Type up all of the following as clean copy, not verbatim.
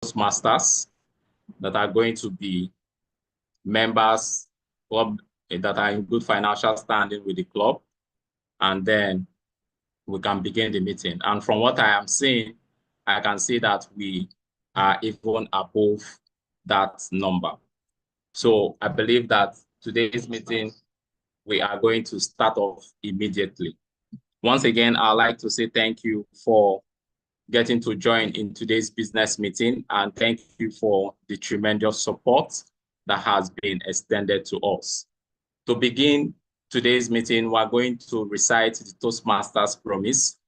Toastmasters that are going to be members club that are in good financial standing with the club, and then we can begin the meeting. And from what I am seeing, I can see that we are even above that number. So I believe that today's meeting, we are going to start off immediately. Once again, I'd like to say thank you for getting to join in today's business meeting, and thank you for the tremendous support that has been extended to us. To begin today's meeting, we're going to recite the Toastmasters promise.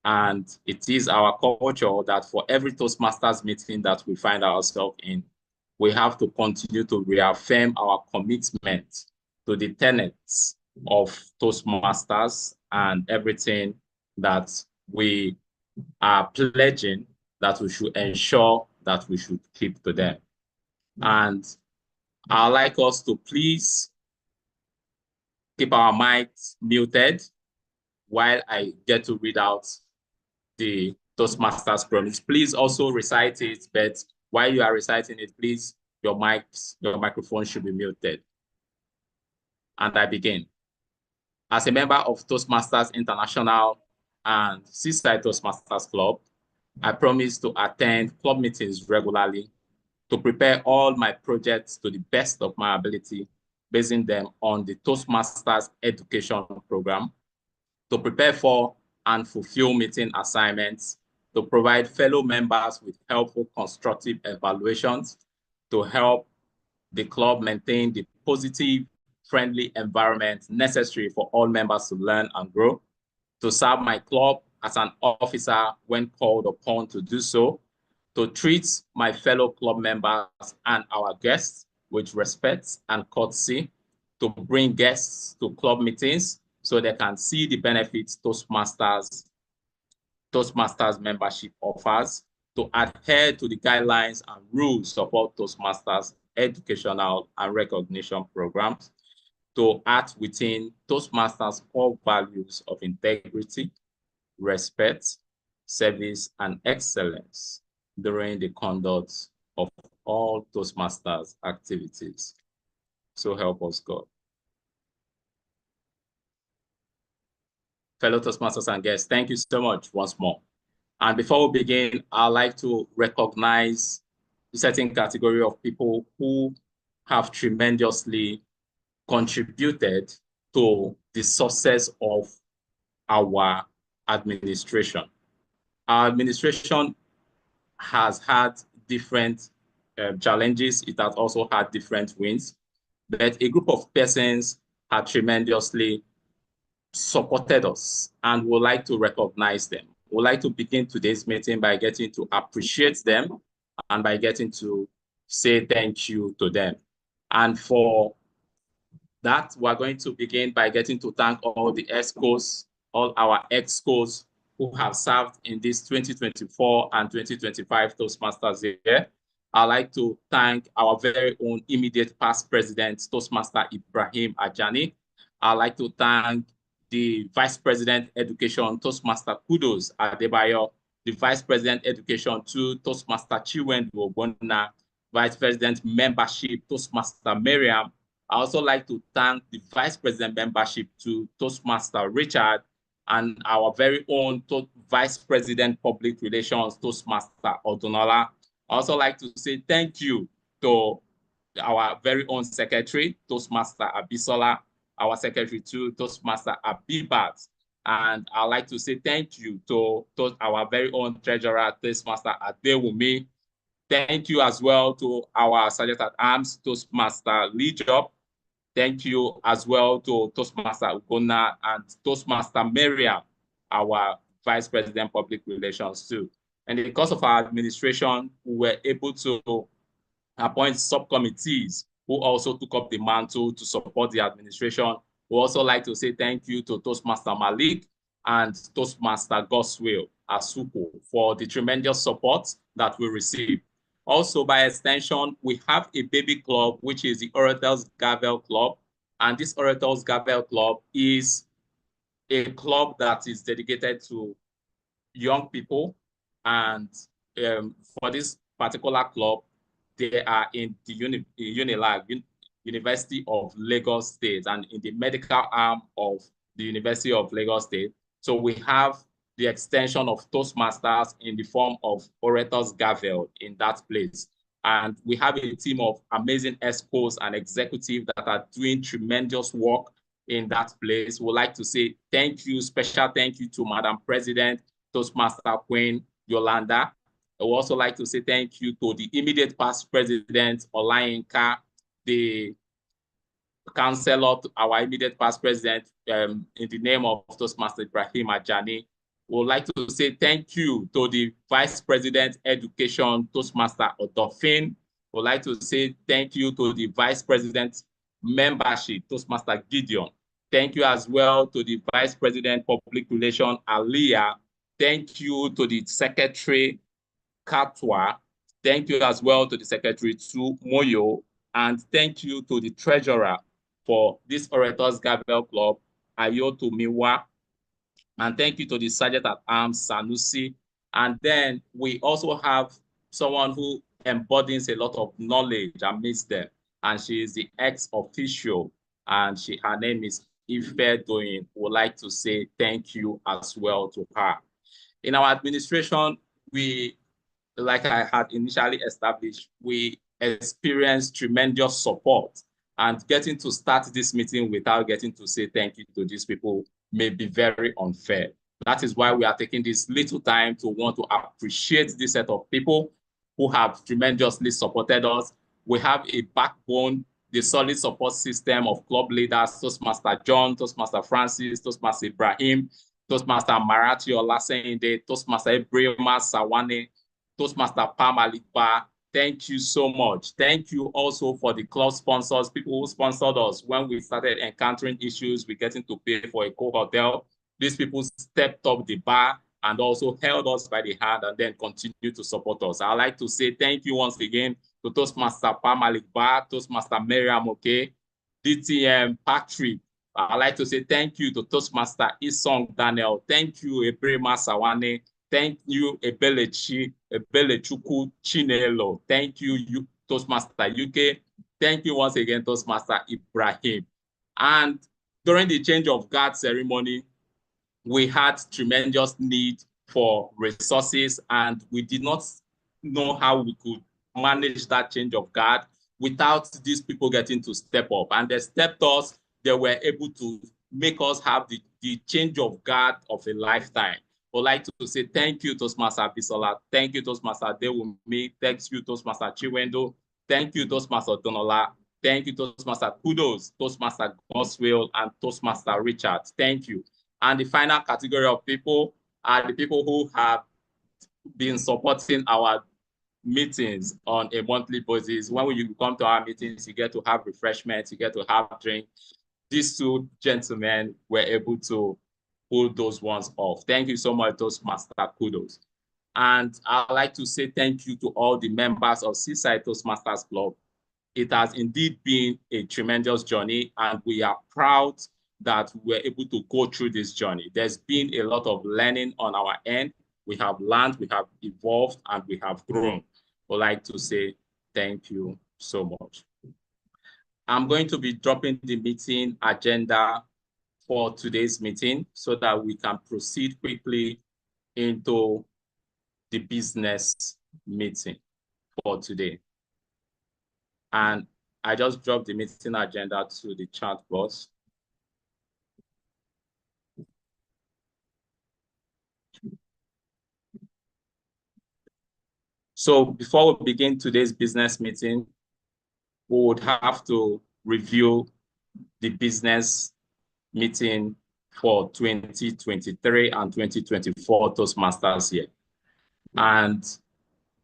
And it is our culture that for every Toastmasters meeting that we find ourselves in, we have to continue to reaffirm our commitment to the tenets of Toastmasters and everything that we are pledging that we should ensure that we should keep to them. And I'd like us to please keep our mics muted while I get to read out the Toastmasters promise. Please also recite it, but while you are reciting it, please, your microphone should be muted. And I begin. As a member of Toastmasters International and Seaside Toastmasters Club, I promise to attend club meetings regularly, to prepare all my projects to the best of my ability, basing them on the Toastmasters education program, to prepare for and fulfill meeting assignments, to provide fellow members with helpful constructive evaluations, to help the club maintain the positive, friendly environment necessary for all members to learn and grow, to serve my club as an officer when called upon to do so, to treat my fellow club members and our guests with respect and courtesy, to bring guests to club meetings so they can see the benefits Toastmasters membership offers, to adhere to the guidelines and rules of all Toastmasters educational and recognition programs, to act within Toastmasters' core values of integrity, respect, service, and excellence during the conduct of all Toastmasters activities. So help us God. Fellow Toastmasters and guests, thank you so much once more. And before we begin, I'd like to recognize a certain category of people who have tremendously contributed to the success of our administration. Our administration has had different challenges. It has also had different wins, but a group of persons have tremendously supported us, and would like to recognize them. We'd like to begin today's meeting by getting to appreciate them and by getting to say thank you to them. And for that, we're going to begin by getting to thank all the Excos, all our Excos who have served in this 2024 and 2025 Toastmasters year. I'd like to thank our very own immediate past president, Toastmaster Ibrahim Ajani. I'd like to thank the Vice President Education, Toastmaster Kudos Adebayo, the Vice President Education to Toastmaster Chiwendu Ogbonna, Vice President Membership, Toastmaster Miriam. I also like to thank the Vice President Membership to Toastmaster Richard, and our very own Vice President Public Relations, Toastmaster Odunola. I also like to say thank you to our very own Secretary, Toastmaster Abisola, our Secretary to Toastmaster Abibat. And I'd like to say thank you to our very own Treasurer, Toastmaster Adewumi. Thank you as well to our Sergeant at Arms, Toastmaster Lee Job. Thank you as well to Toastmaster Ugonna and Toastmaster Miriam, our Vice President Public Relations too. And because of our administration, we were able to appoint subcommittees who also took up the mantle to support the administration. We also like to say thank you to Toastmaster Malik and Toastmaster Goswill Asuku for the tremendous support that we received. Also, by extension, we have a baby club, which is the Orators Gavel Club. And this Orators Gavel Club is a club that is dedicated to young people. And for this particular club, they are in the UNILAG, University of Lagos State, and in the medical arm of the University of Lagos State. So we have the extension of Toastmasters in the form of Orators Gavel in that place. And we have a team of amazing Excos and executives that are doing tremendous work in that place. We'd like to say thank you, special thank you to Madam President, Toastmaster Queen Yolanda. I would also like to say thank you to the immediate past president, Olayinka, the councillor, our immediate past president, in the name of Toastmaster Ibrahim Ajani. We would like to say thank you to the Vice President Education, Toastmaster Odofin. We would like to say thank you to the Vice President Membership, Toastmaster Gideon. Thank you as well to the Vice President Public Relations, Aliyah. Thank you to the Secretary, Katwa. Thank you as well to the Secretary, Moyo. And thank you to the Treasurer for this Orators Gavel Club, Ayoto Miwa. And thank you to the Sergeant at Arms, Sanusi. And then we also have someone who embodies a lot of knowledge amidst them. And she is the ex-official, and her name is Ife Doyin. Would like to say thank you as well to her. In our administration, we, like I had initially established, we experienced tremendous support, and getting to start this meeting without getting to say thank you to these people may be very unfair. That is why we are taking this little time to want to appreciate this set of people who have tremendously supported us. We have a backbone, the solid support system of club leaders, Toastmaster John, Toastmaster Francis, Toastmaster Ibrahim, Toastmaster Marathi Olasende, Toastmaster Ibrahima Sawane, Toastmaster Pam Alikba. Thank you so much. Thank you also for the club sponsors, people who sponsored us when we started encountering issues with getting to pay for a co-hotel. These people stepped up the bar and also held us by the hand and then continue to support us. I'd like to say thank you once again to Toastmaster Pam Alikba, Toastmaster Miriam Oke, DTM Patrick. I'd like to say thank you to Toastmaster Isong Daniel. Thank you, Ebrima Sawane. Thank you, Ebelechuku Chinelo. Thank you, Toastmaster UK. Thank you once again, Toastmaster Ibrahim. And during the change of guard ceremony, we had tremendous need for resources, and we did not know how we could manage that change of guard without these people getting to step up. And they stepped us, they were able to make us have the change of guard of a lifetime. I'd like to say thank you, Toastmaster Bisola. Thank you, Toastmaster Dewumi. Thank you, Toastmaster Chiwendo. Thank you, Toastmaster Donola. Thank you, Toastmaster Kudos, Toastmaster Goswell, and Toastmaster Richard. Thank you. And the final category of people are the people who have been supporting our meetings on a monthly basis. When you come to our meetings, you get to have refreshments, you get to have drink. These two gentlemen were able to pull those ones off. Thank you so much, Toastmaster Kudos. And I'd like to say thank you to all the members of Seaside Toastmasters Club. It has indeed been a tremendous journey, and we are proud that we're able to go through this journey. There's been a lot of learning on our end. We have learned, we have evolved, and we have grown. I'd like to say thank you so much. I'm going to be dropping the meeting agenda for today's meeting so that we can proceed quickly into the business meeting for today. And I just dropped the meeting agenda to the chat box. So before we begin today's business meeting, we would have to review the business meeting for 2023 and 2024 Toastmasters here. And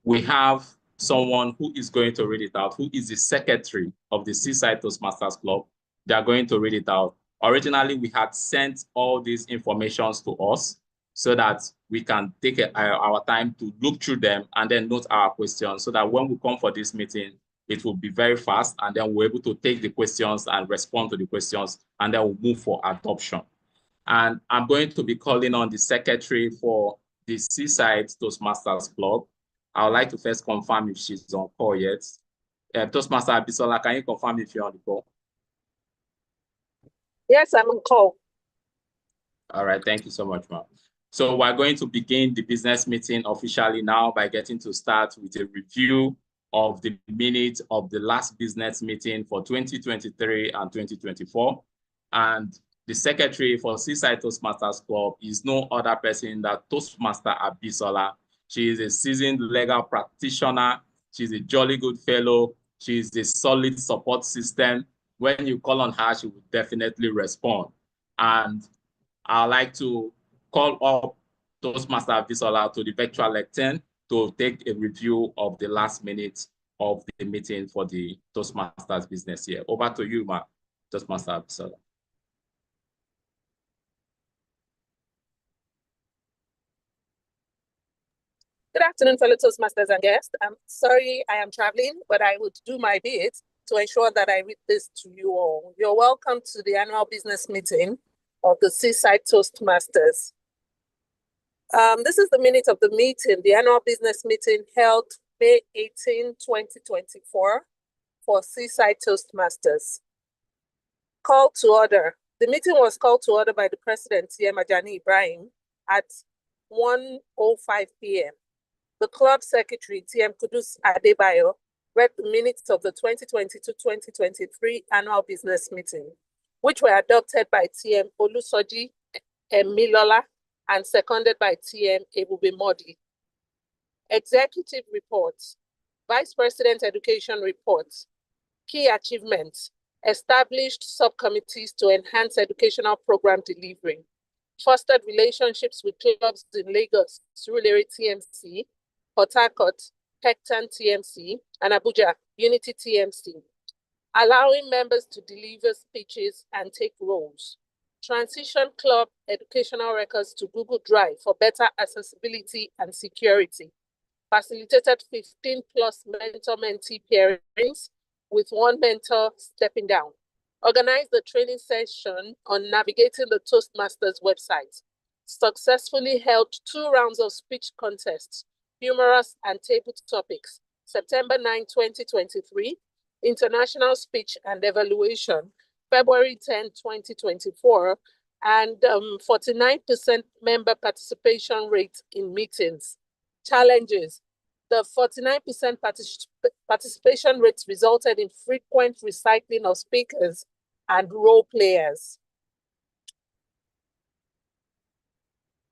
we have someone who is going to read it out, who is the secretary of the Seaside Toastmasters Club. They are going to read it out. Originally, we had sent all these informations to us so that we can take our time to look through them and then note our questions so that when we come for this meeting, it will be very fast, and then we're able to take the questions and respond to the questions, and then we'll move for adoption. And I'm going to be calling on the secretary for the Seaside Toastmasters Club. I would like to first confirm if she's on call yet. Toastmaster Abisola, can you confirm if you're on the call? Yes, I'm on call. All right, thank you so much, ma'am. So we're going to begin the business meeting officially now by getting to start with a review of the minutes of the last business meeting for 2023 and 2024. And the secretary for Seaside Toastmasters Club is no other person than Toastmaster Abisola. She is a seasoned legal practitioner. She's a jolly good fellow. She's a solid support system. When you call on her, she will definitely respond. And I'd like to call up Toastmaster Abisola to the virtual lectern to take a review of the last minute of the meeting for the Toastmasters business year. Over to you, Toastmaster Abisola. Good afternoon, fellow Toastmasters and guests. I'm sorry I am traveling, but I would do my bit to ensure that I read this to you all. You're welcome to the annual business meeting of the Seaside Toastmasters. This is the minute of the meeting, the annual business meeting held May 18, 2024 for Seaside Toastmasters. Call to order. The meeting was called to order by the President, TM Ajani Ibrahim, at 1:05 p.m. The club secretary, TM Kudus Adebayo, read the minutes of the 2022-2023 annual business meeting, which were adopted by TM Olusoji Emilola and seconded by TM Ebube Modi. Executive reports, Vice President Education reports, key achievements, established subcommittees to enhance educational program delivery, fostered relationships with clubs in Lagos, Surulere TMC, Port Harcourt, Pecton TMC, and Abuja, Unity TMC, allowing members to deliver speeches and take roles. Transition club educational records to Google Drive for better accessibility and security. Facilitated 15+ mentor-mentee pairings with one mentor stepping down. Organized the training session on navigating the Toastmasters website. Successfully held 2 rounds of speech contests, humorous and table topics. September 9, 2023, International Speech and Evaluation, February 10, 2024, and 49% member participation rate in meetings. Challenges. The 49% participation rate resulted in frequent recycling of speakers and role players.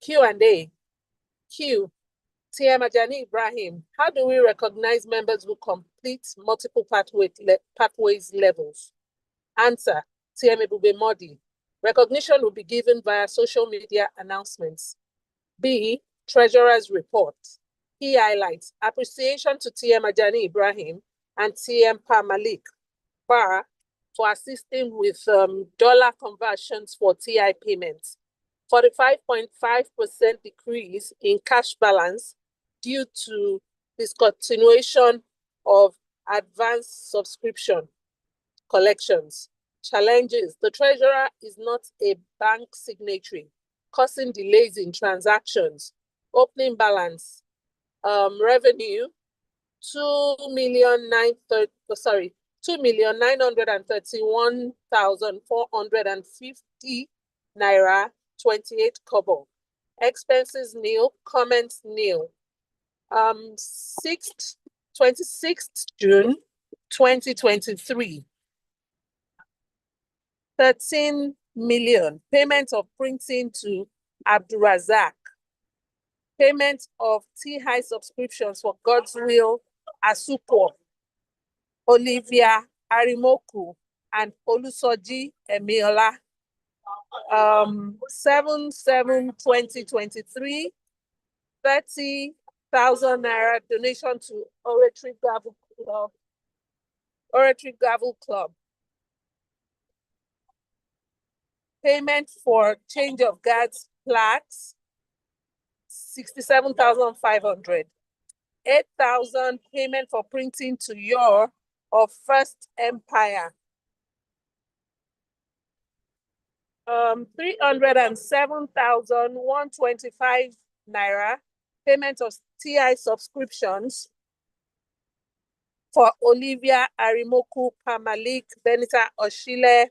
Q&A. Q. TM Ajani Ibrahim, how do we recognize members who complete multiple pathways levels? Answer, TM Ebube Modi. Recognition will be given via social media announcements. B, Treasurer's report. Key highlights, appreciation to TM Ajani Ibrahim and TM Malik for assisting with dollar conversions for TI payments. 45.5% decrease in cash balance due to discontinuation of advanced subscription collections. Challenges, the treasurer is not a bank signatory, causing delays in transactions. Opening balance, revenue, 2,931,450 naira 28 kobo. Expenses nil, comments nil. 26th June 2023. 13 million. Payment of printing to Abdurazak. Payment of T-High subscriptions for God's Will, Asupo, Olivia Arimoku, and Olusoji Emiola. 7/7/2023, 30,000 naira donation to Oratory Gavel Club. Payment for change of guards plaques, 67,500. 8,000 payment for printing to your of First Empire. 307,125 naira payment of TI subscriptions for Olivia Arimoku, Pamalik, Benita Oshile,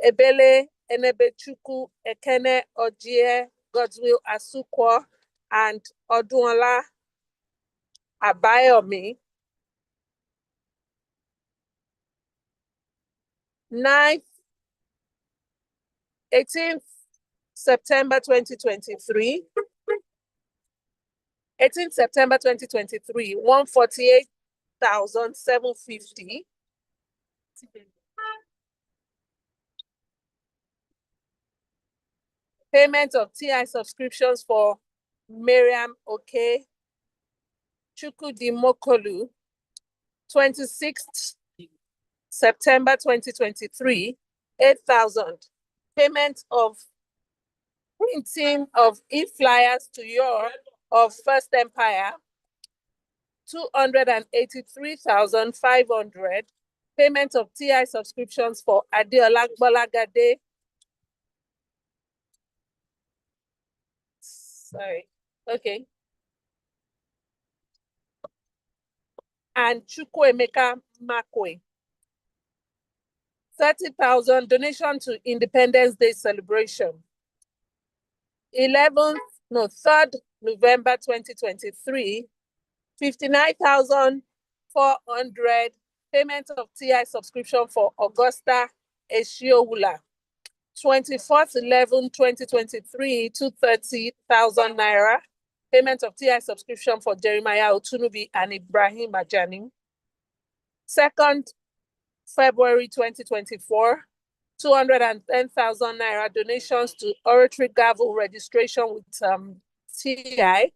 Ebele Enebechuku, Ekene Ojie, Godswill Asukwo, and Odunola Abayomi. 9th, 18th September 2023. 18th September 2023, 148,750. Payment of TI subscriptions for Miriam Oke, Chukwudimokolu, 26th September 2023, 8,000. Payment of printing of e-flyers to your of First Empire, 283,500. Payment of TI subscriptions for Adeola Gbolagade. Sorry. Okay. And Chukwuemeka Makwe. 30,000 donation to Independence Day celebration. 3rd November 2023, 59,400 payment of TI subscription for Augusta Eshiowula. 24/11/2023, 230,000 naira payment of TI subscription for Jeremiah Otunubi and Ibrahim Ajani. 2nd February 2024, 210,000 naira donations to Oratory Gavel registration with TI.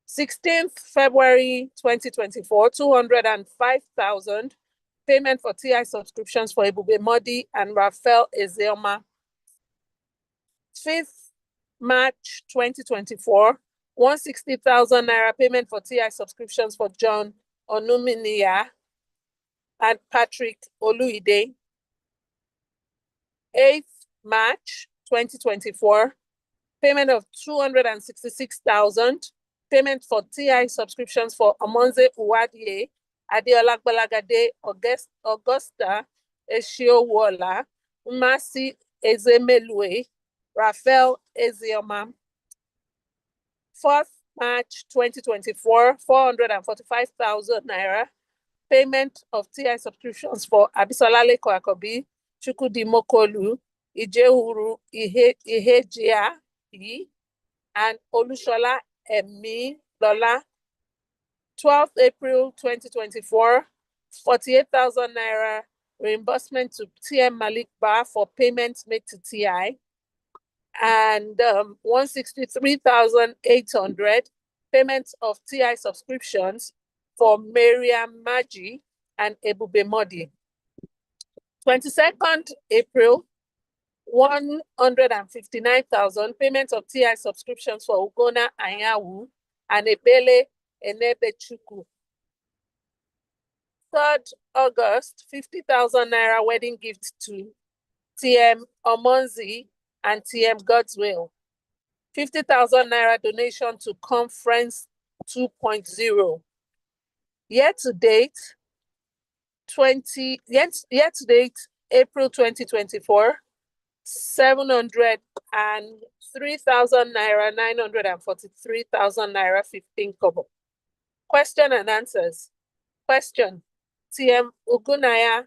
16th February 2024, 205,000 payment for TI subscriptions for Ebube Modi and Raphael Ezeoma. 5th March 2024, 160,000 naira payment for TI subscriptions for John Onuminia and Patrick Oluide. 8th March 2024, payment of 266,000, payment for TI subscriptions for Omonze Uwadie, Adeola Gbolagade, Augusta Eshiowula, Umasi Ezemelue, Raphael Ezeoma. 4th March 2024, 445,000 naira, payment of TI subscriptions for Abisolale Kwakobi, Chukwudimokolu, Ijehuru Ihejia, and Olushola Emi Lola. 12th April 2024, 48,000 naira reimbursement to TM Malik Bar for payments made to TI, and 163,800 payments of TI subscriptions for Miriam Maji and Ebube Modi. 22nd April, 159,000 payments of TI subscriptions for Ugona Anyawu and Ebele Enebechuku. 3rd August, 50,000 naira wedding gift to TM Omonzi and TM Godswill. 50,000 naira donation to Conference 2.0. Year to date, April 2024, 703,000 naira, 943,000 naira, 15 kobo. Question and answers. Question. TM Ugona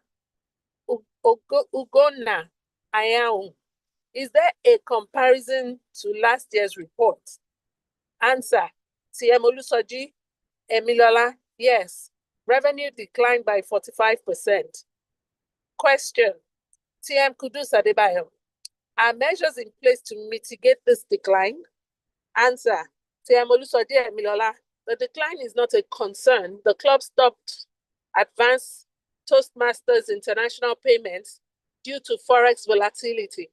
Ayaun. Is there a comparison to last year's report? Answer. TM Olusoji Emilola. Yes. Revenue declined by 45%. Question. TM Kudus Adebayo. Are measures in place to mitigate this decline? Answer. TM Olusoji Emilola. The decline is not a concern. The club stopped advanced Toastmasters international payments due to Forex volatility.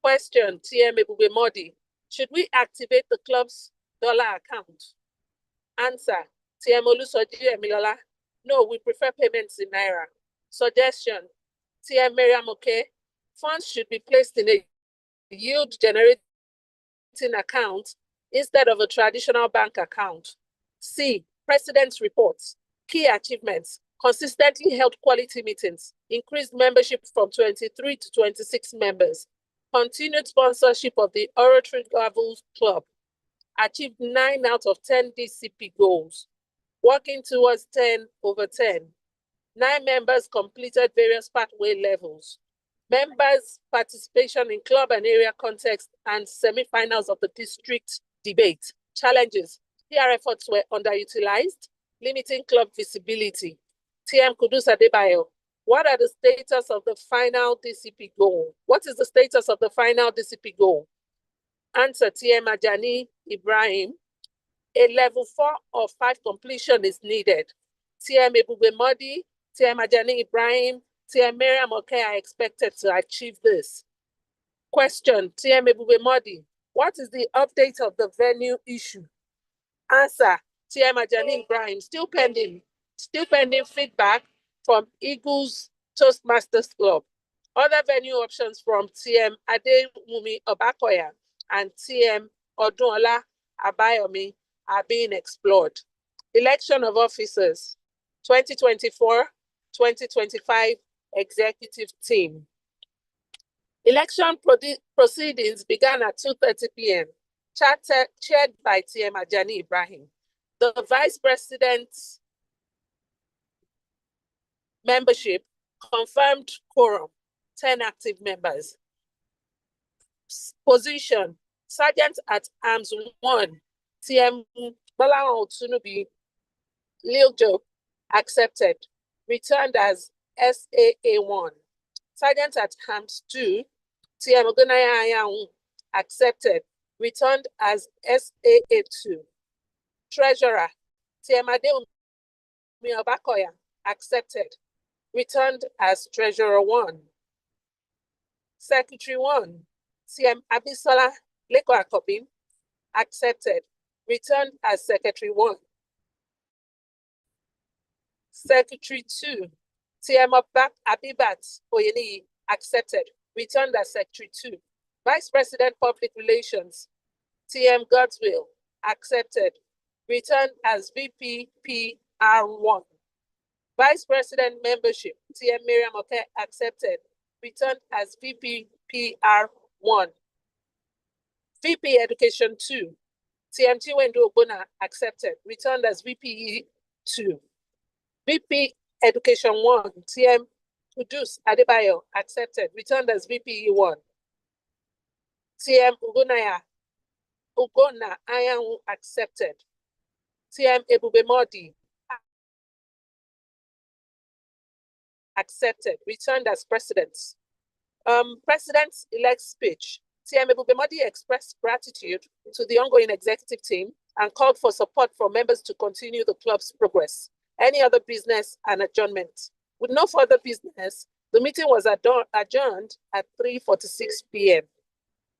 Question. TM Ebube Modi. Should we activate the club's dollar account? Answer. TM Olusoji Emilola. No, we prefer payments in Naira. Suggestion. TM Miriam Oke. Funds should be placed in a yield-generating account instead of a traditional bank account. C, President's reports, key achievements, consistently held quality meetings, increased membership from 23 to 26 members, continued sponsorship of the Orators Gavel Club, achieved 9 out of 10 DCP goals, working towards 10 over 10. 9 members completed various pathway levels. Members' participation in club and area context and semi-finals of the district debate. Challenges. PR efforts were underutilized, limiting club visibility. TM Kudus Adebayo, what are the status of the final DCP goal? What is the status of the final DCP goal? Answer, TM Ajani Ibrahim, a level 4 or 5 completion is needed. TM Ebube Modi, TM Ajani Ibrahim, TM Miriam Oke are expected to achieve this. Question, TM Ebube Modi, what is the update of the venue issue? Answer, TM Ajani Ibrahim, still pending feedback from Eagles Toastmasters Club. Other venue options from TM Adewumi Obakoya and TM Odunola Abayomi are being explored. Election of officers, 2024-2025 executive team. Election proceedings began at 2:30 p.m., chaired by TM Ajani Ibrahim. The vice president's membership confirmed quorum, 10 active members. Position, Sergeant at Arms 1, TM Balawan Otunubi, Lil Joe, accepted, returned as SAA1. Sergeant at Arms 2, TM Ogunaya Ayaun, accepted, returned as SAA2. Treasurer, TM Adewumi Obakoya, accepted, returned as Treasurer 1. Secretary 1, TM Abisola Leko Akobim, accepted, returned as Secretary 1. Secretary 2, TM Abibat Oyeni, accepted, returned as Secretary 2. Vice President Public Relations, TM Godswill, accepted, returned as VPPR1. Vice President Membership, TM Miriam Oke, accepted, returned as VPPR1. VP Education 2, TM Chiwendu Ogbonna, accepted, returned as VPE2. VP Education 1, TM Kudus Adebayo, accepted, returned as VPE1. TM Ugonna Ayaun, accepted. TM Ebube Modi, accepted, returned as president. President-elect speech. TM Ebube Modi expressed gratitude to the ongoing executive team and called for support from members to continue the club's progress. Any other business and adjournment. With no further business, the meeting was adjourned at 3:46 p.m.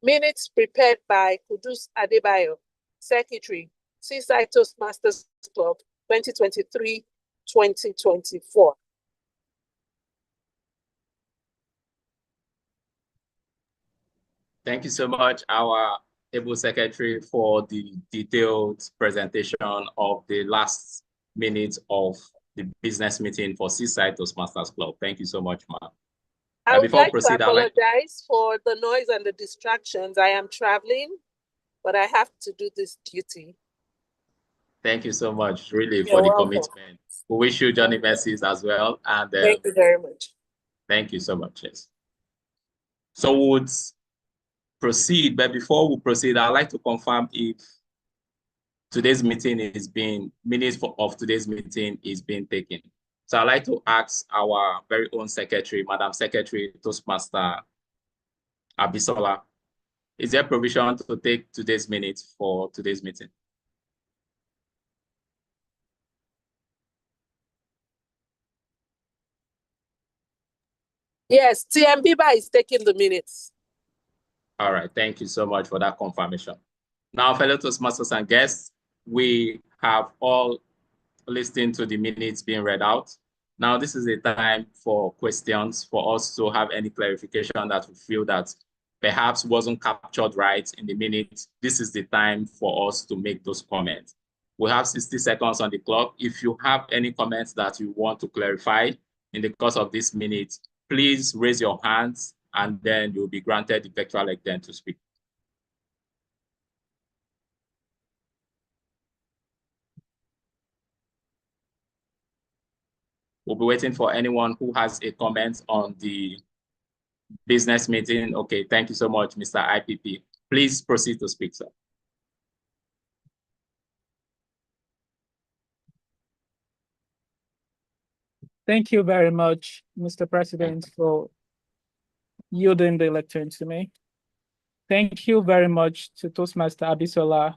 Minutes prepared by Kudus Adebayo, Secretary, Seaside Toastmasters Club, 2023-2024. Thank you so much, our able secretary, for the detailed presentation of the last minutes of the business meeting for Seaside Toastmasters Club. Thank you so much, ma'am. I would like to apologize for the noise and the distractions. I am traveling, but I have to do this duty. Thank you so much, really, for the commitment. We wish you Johnny Mercies as well. And thank you very much. Thank you so much. Yes. So we'll proceed, but before we proceed, I'd like to confirm if today's meeting is being, minutes of today's meeting is being taken. So I'd like to ask our very own secretary, Madam Secretary Toastmaster Abisola, is there provision to take today's minutes for today's meeting? Yes, TM Biba is taking the minutes. All right, thank you so much for that confirmation. Now, fellow Toastmasters and guests, we have all listened to the minutes being read out. Now, this is a time for questions, for us to have any clarification that we feel that perhaps wasn't captured right in the minute, this is the time for us to make those comments. We have 60 seconds on the clock. If you have any comments that you want to clarify in the course of this minute, please raise your hands and then you'll be granted the virtual leg then to speak. We'll be waiting for anyone who has a comment on the business meeting. Okay, thank you so much, Mr. IPP. Please proceed to speak, sir. Thank you very much, Mr. President, for yielding the lecture to me. Thank you very much to Toastmaster Abisola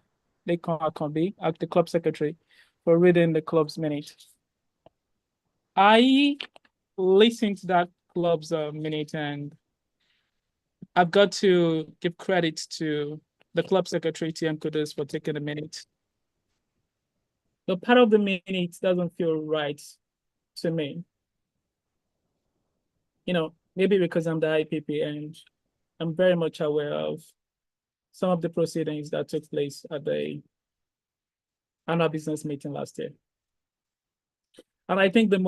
Lekon Akombi, the club secretary, for reading the club's minute. I listened to that club's minute, and I've got to give credit to the club secretary, TM Kudus, for taking a minute. The part of the minute doesn't feel right to me. You know, maybe because I'm the IPP and I'm very much aware of some of the proceedings that took place at the annual business meeting last year. And I think the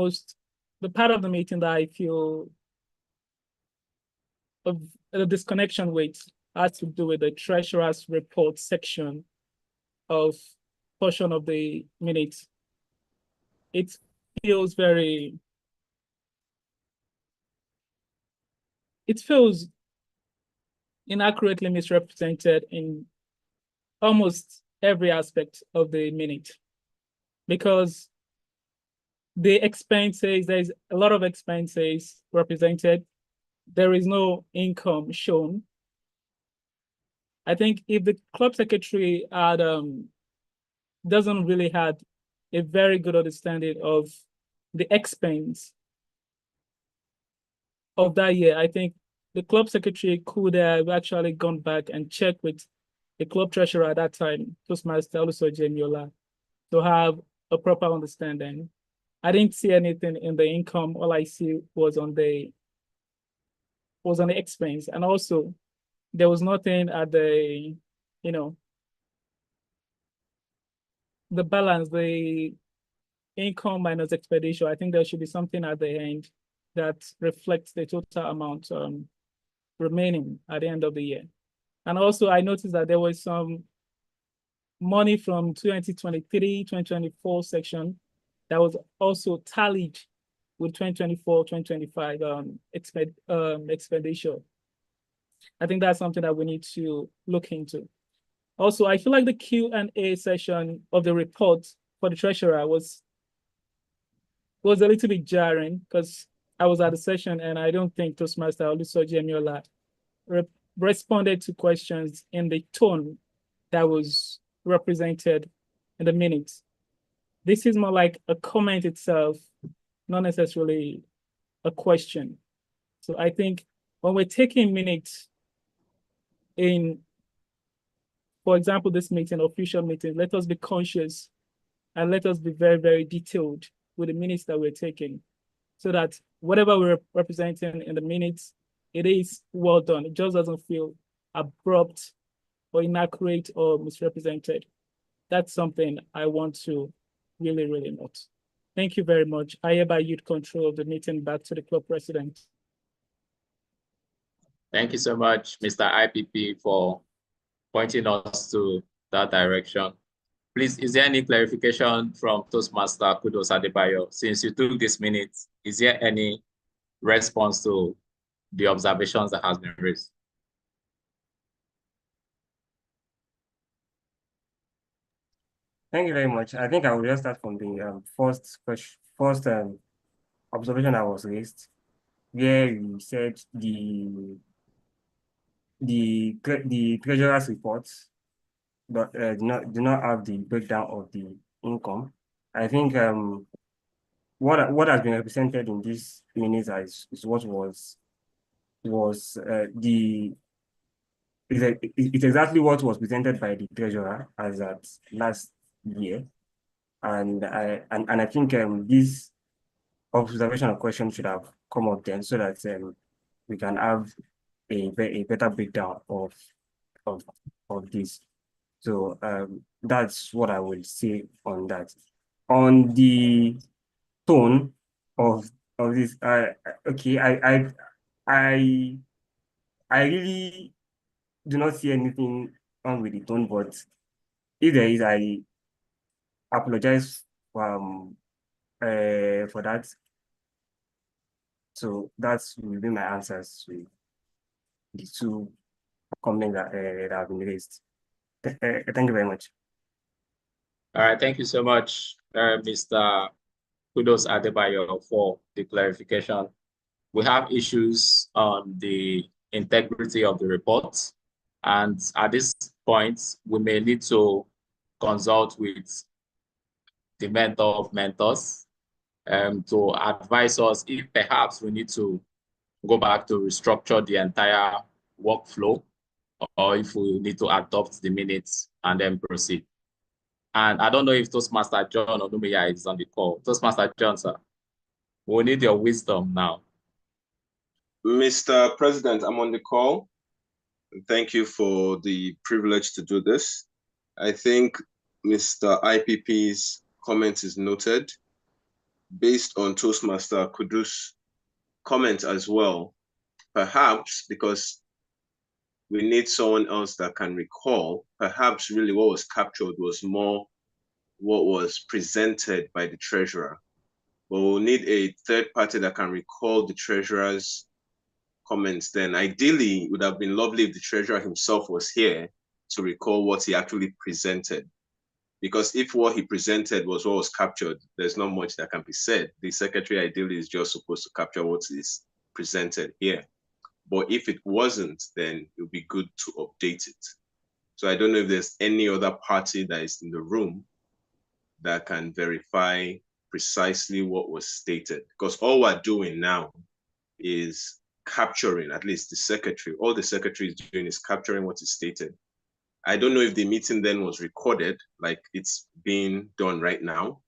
part of the meeting that I feel of the disconnection with has to do with the treasurer's report section of portion of the minute. It feels inaccurately misrepresented in almost every aspect of the minute, because the expenses, there's a lot of expenses represented. There is no income shown. I think if the club secretary doesn't really have a very good understanding of the expense of that year, I think the club secretary could have actually gone back and checked with the club treasurer at that time, Toastmaster Olusoji Emiola, to have a proper understanding. I didn't see anything in the income. All I see was on the expense. And also there was nothing at the, the balance, the income minus expenditure. I think there should be something at the end that reflects the total amount remaining at the end of the year. And also I noticed that there was some money from 2023, 2024 section that was also tallied with 2024, 2025 expenditure. I think that's something that we need to look into. Also, I feel like the Q&A session of the report for the treasurer was a little bit jarring, because I was at the session and I don't think Toastmaster Olusoji Emiola responded to questions in the tone that was represented in the minutes. This is more like a comment itself, not necessarily a question. So I think when we're taking minutes in, for example, this meeting, official meeting, let us be conscious and let us be very, very detailed with the minutes that we're taking, so that whatever we're representing in the minutes, it is well done. It just doesn't feel abrupt or inaccurate or misrepresented. That's something I want to really, really note. Thank you very much. I hereby yield control of the meeting back to the club president. Thank you so much, Mr. IPP, for pointing us to that direction. Please, is there any clarification from Toastmaster Kudos Adebayo? Since you took this minute, is there any response to the observations that has been raised? Thank you very much. I think I will just start from the first observation that was raised, where you said the treasurer's reports but do not have the breakdown of the income. I think what has been represented in this minutes is what it's exactly what was presented by the treasurer as at last year, and I think this observation or question should have come up then, so that we can have a better breakdown of this. So that's what I will say on that. On the tone of this, okay, I really do not see anything wrong with the tone, but if there is, I apologize for that. So that's will be my answers to the two comments that have been raised. Thank you very much. All right, thank you so much, Mr. Kudos Adebayo, for the clarification. We have issues on the integrity of the report, and at this point, we may need to consult with the mentor of mentors to advise us if perhaps we need to go back to restructure the entire workflow, or if we need to adopt the minutes and then proceed. And I don't know if Toastmaster John Onumiya is on the call. Toastmaster John, sir, we need your wisdom now. Mr. President, I'm on the call. Thank you for the privilege to do this. I think Mr. IPP's comment is noted. Based on Toastmaster Kudu's comment as well, perhaps because we need someone else that can recall, perhaps really what was captured was more what was presented by the treasurer. But we'll need a third party that can recall the treasurer's comments. Then ideally, it would have been lovely if the treasurer himself was here to recall what he actually presented. Because if what he presented was what was captured, there's not much that can be said. The secretary ideally is just supposed to capture what is presented here. But if it wasn't, then it would be good to update it. So I don't know if there's any other party that is in the room that can verify precisely what was stated. Because all we're doing now is capturing, at least the secretary, all the secretary is doing is capturing what is stated. I don't know if the meeting then was recorded, like it's being done right now.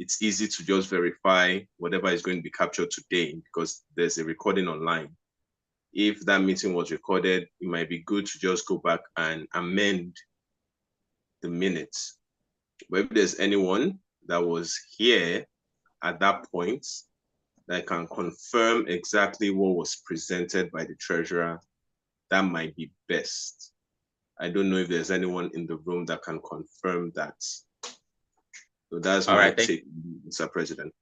It's easy to just verify whatever is going to be captured today because there's a recording online. If that meeting was recorded, it might be good to just go back and amend the minutes. But if there's anyone that was here at that point that can confirm exactly what was presented by the treasurer, that might be best. I don't know if there's anyone in the room that can confirm that. So that's my take, Mr. President.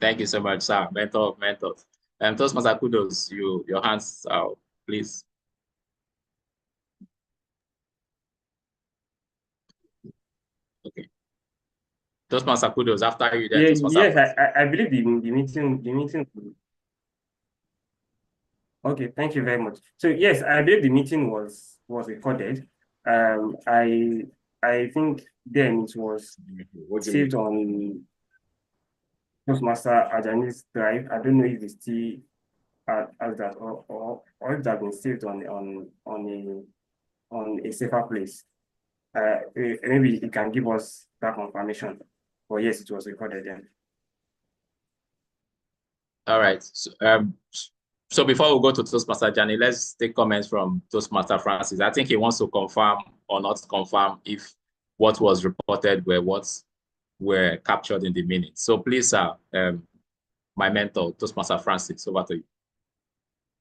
Thank you so much, sir. Mentor of mentors. Toastmaster Kudos, your hands out, please. Okay. Toastmaster Kudos, after you then. Yes, I believe the meeting. Okay, thank you very much. So yes, I believe the meeting was recorded. I think then it was saved on Toastmaster Ajani's drive. I don't know if it's still as that or if that been saved on a safer place. Maybe it can give us that confirmation. But yes, it was recorded then. All right. So before we go to Toastmaster Johnny, let's take comments from Toastmaster Francis. I think he wants to confirm or not confirm if what was reported were captured in the minutes. So please, my mentor, Toastmaster Francis, over to you.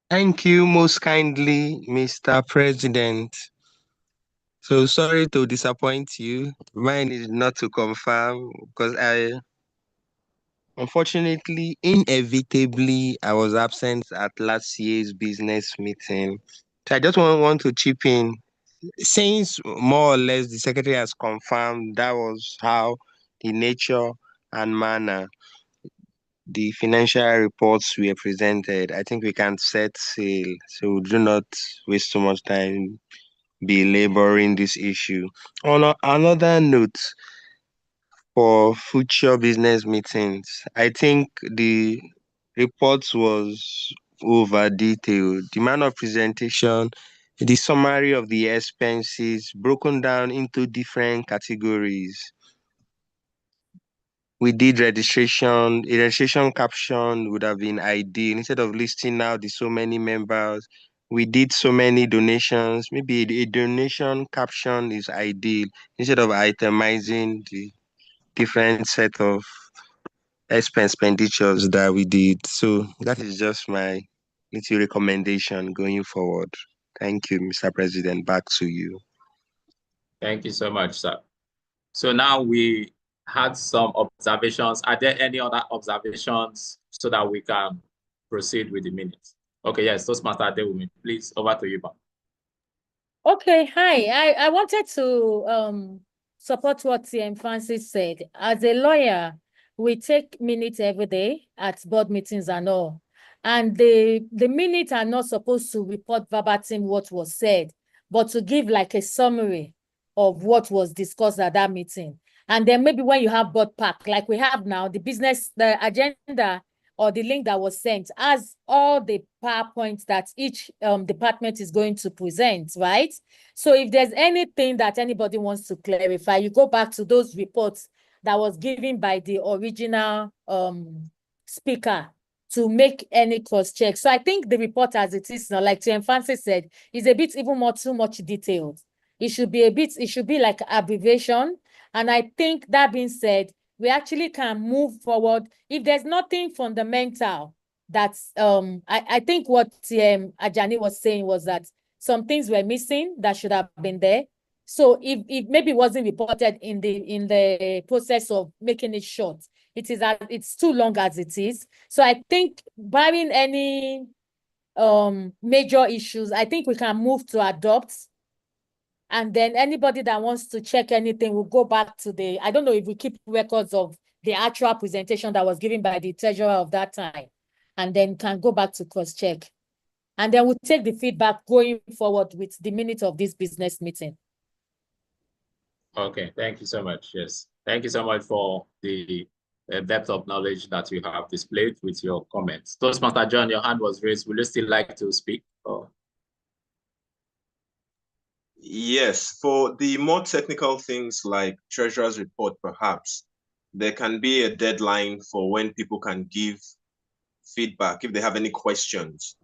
Thank you most kindly, Mr. President. So sorry to disappoint you. Mine is not to confirm because unfortunately, inevitably, I was absent at last year's business meeting. So I just want to chip in. Since more or less the secretary has confirmed that was how the nature and manner the financial reports were presented, I think we can set sail. So do not waste too much time belaboring this issue. On another note, for future business meetings, I think the report was over detailed. The manner of presentation, the summary of the expenses broken down into different categories. We did registration. A registration caption would have been ideal. Instead of listing out the so many members, we did so many donations. Maybe a donation caption is ideal instead of itemizing the different set of expenditures that we did. So that is just my little recommendation going forward. Thank you, Mr. President. Back to you. Thank you so much, sir. So now we had some observations. Are there any other observations so that we can proceed with the minutes? Okay, yes, Toastmaster Adewumi, please, over to you, ma'am. Okay, hi. I wanted to support what TM Francis said. As a lawyer, we take minutes every day at board meetings and all. And the minutes are not supposed to report verbatim what was said, but to give like a summary of what was discussed at that meeting. And then maybe when you have board pack, like we have now, the agenda or the link that was sent has all the PowerPoints that each department is going to present, right? So if there's anything that anybody wants to clarify, you go back to those reports that was given by the original speaker to make any cross check. So I think the report as it is now, like TM Francis said, is a bit even more too much detailed. It should be like abbreviation. And I think that being said, we actually can move forward. If there's nothing fundamental, that's I think what Ajani was saying was that some things were missing that should have been there. So if maybe it wasn't reported in the process of making it short, it's too long as it is. So I think barring any major issues, I think we can move to adopt. And then anybody that wants to check anything will go back to I don't know if we keep records of the actual presentation that was given by the treasurer of that time, and then can go back to cross-check. And then we'll take the feedback going forward with the minute of this business meeting. Okay, thank you so much. Yes, thank you so much for the depth of knowledge that you have displayed with your comments. Toastmaster John, your hand was raised. Would you still like to speak? Or? Yes, for the more technical things like treasurer's report, perhaps there can be a deadline for when people can give feedback if they have any questions,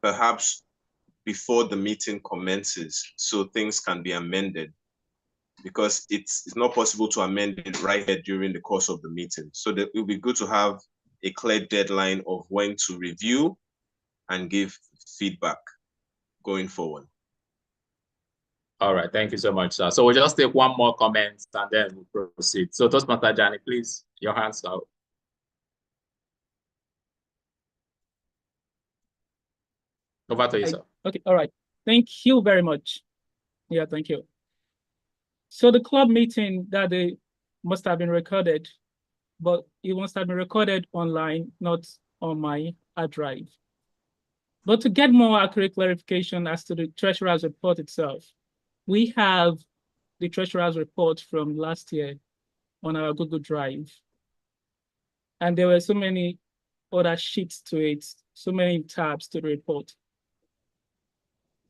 perhaps before the meeting commences, so things can be amended, because it's not possible to amend it right here during the course of the meeting. So that it will be good to have a clear deadline of when to review and give feedback going forward. All right, thank you so much, sir. So we'll just take one more comment and then we'll proceed. So Toastmaster Jani, please, your hands out. Over to you, sir. Okay, all right. Thank you very much. Yeah, thank you. So the club meeting that they must have been recorded, but it must have been recorded online, not on my hard drive. But to get more accurate clarification as to the treasurer's report itself, we have the treasurer's report from last year on our Google Drive. And there were so many other sheets to it, so many tabs to the report,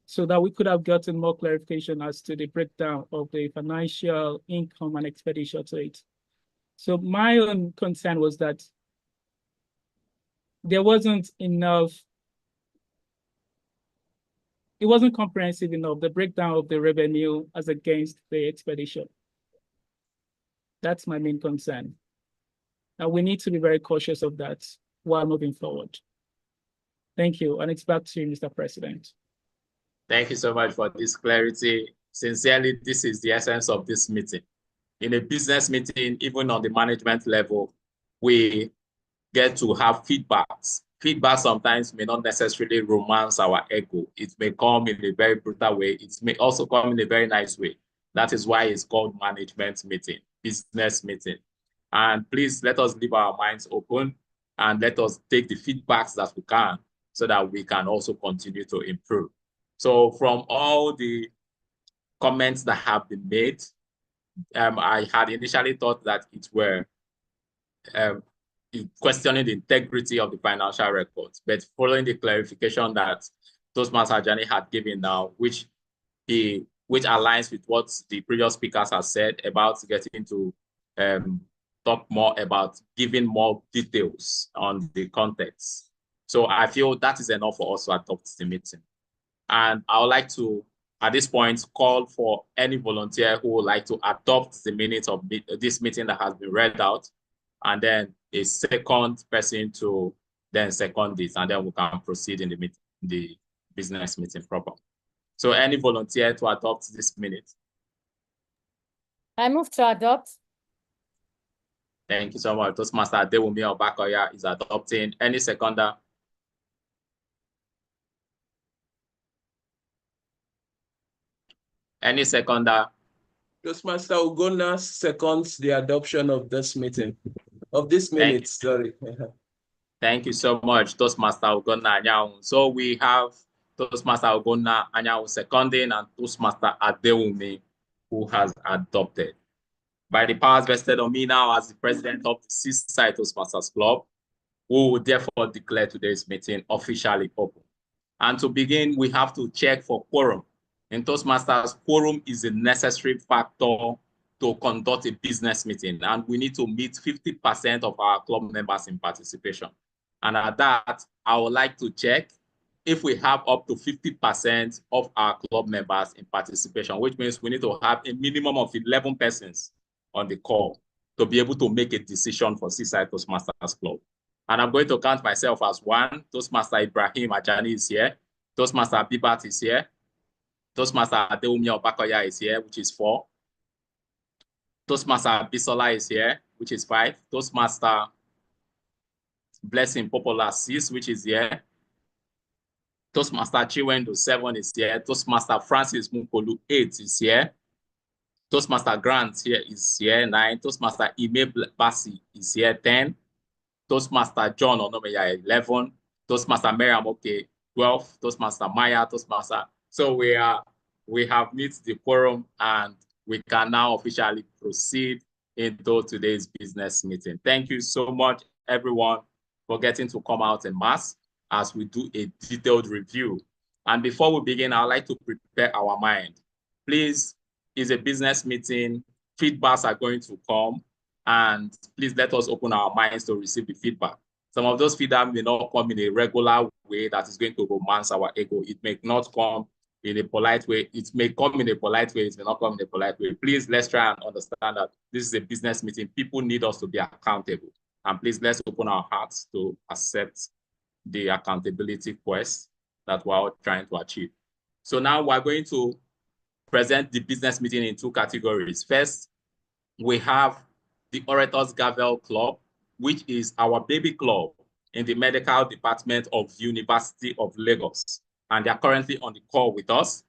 so that we could have gotten more clarification as to the breakdown of the financial income and expenditure to it. So my own concern was that there wasn't enough, it wasn't comprehensive enough, the breakdown of the revenue as against the expenditure. That's my main concern. And we need to be very cautious of that while moving forward. Thank you, and it's back to you, Mr. President. Thank you so much for this clarity. Sincerely, this is the essence of this meeting. In a business meeting, even on the management level, we get to have feedbacks. Feedback sometimes may not necessarily romance our ego. It may come in a very brutal way. It may also come in a very nice way. That is why it's called management meeting, business meeting. And please let us leave our minds open and let us take the feedbacks that we can so that we can also continue to improve. So from all the comments that have been made, I had initially thought that it were questioning the integrity of the financial records, but following the clarification that Toastmaster Ajani had given now, which aligns with what the previous speakers have said about getting to talk more about giving more details on the context. So I feel that is enough for us to adopt the meeting. And I would like to, at this point, call for any volunteer who would like to adopt the minutes of this meeting that has been read out, and then a second person to then second this, and then we can proceed in the business meeting proper. So any volunteer to adopt this minute? I move to adopt. Thank you so much. Toastmaster Adewumi Obakoya is adopting. Any seconder? Any seconder? Toastmaster Ugonna seconds the adoption of this meeting, of this minute, sorry. Thank you so much, Toastmaster Ugonna Anyanwu. So we have Toastmaster Ugonna Anyanwu seconding and Toastmaster Adewumi who has adopted. By the powers vested on me now as the president of the Seaside Toastmasters Club, we will therefore declare today's meeting officially open. And to begin, we have to check for quorum. In Toastmasters, quorum is a necessary factor to conduct a business meeting, and we need to meet 50% of our club members in participation. And at that, I would like to check if we have up to 50% of our club members in participation, which means we need to have a minimum of 11 persons on the call to be able to make a decision for Seaside Toastmasters Club. And I'm going to count myself as one. Toastmaster Ibrahim Ajani is here. Toastmaster Bibat is here. Toastmaster Adewumi Obakoya is here, which is 4. Toastmaster Bisola is here, which is 5. Toastmaster Blessing Popola 6, which is here. Toastmaster Chiwendo 7 is here. Toastmaster Francis Mukolu 8 is here. Toastmaster Grant here is here 9. Toastmaster Ime Basi is here 10. Toastmaster John Onomeya 11. Toastmaster Miriam Oke 12. Toastmaster Maya, Toastmaster. So we have met the quorum and we can now officially proceed into today's business meeting. Thank you so much, everyone, for getting to come out en masse as we do a detailed review. And before we begin, I'd like to prepare our mind. Please, it's a business meeting. Feedbacks are going to come, and please let us open our minds to receive the feedback. Some of those feedback may not come in a regular way that is going to romance our ego. It may not come in a polite way. It may come in a polite way. It may not come in a polite way. Please, let's try and understand that this is a business meeting. People need us to be accountable. And please, let's open our hearts to accept the accountability quest that we're all trying to achieve. So now we're going to present the business meeting in 2 categories. First, we have the Orators Gavel Club, which is our baby club in the medical department of University of Lagos. And they're currently on the call with us.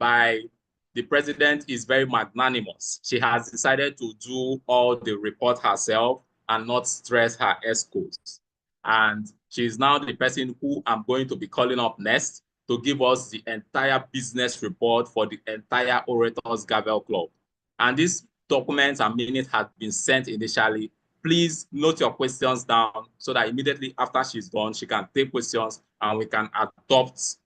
The president is very magnanimous. She has decided to do all the report herself and not stress her Excos. And she's now the person who I'm going to be calling up next to give us the entire business report for the entire Orators Gavel Club. And these documents and minutes have been sent initially. Please note your questions down so that immediately after she's done, she can take questions and we can adopt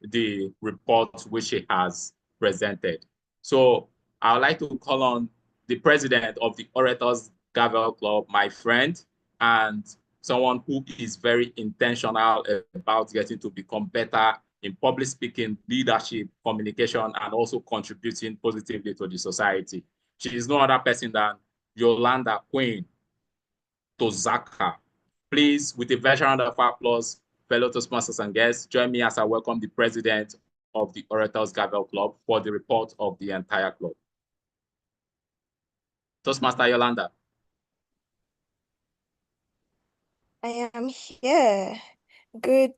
the report which she has presented. So I would like to call on the president of the Orators Gavel Club, my friend, and someone who is very intentional about getting to become better in public speaking, leadership, communication, and also contributing positively to the society. She is no other person than Yolanda Queen Tozaka. Please, with a virtual round of applause, fellow Toastmasters and guests, join me as I welcome the president of the Orators Gavel Club for the report of the entire club. Toastmaster Yolanda. I am here. Good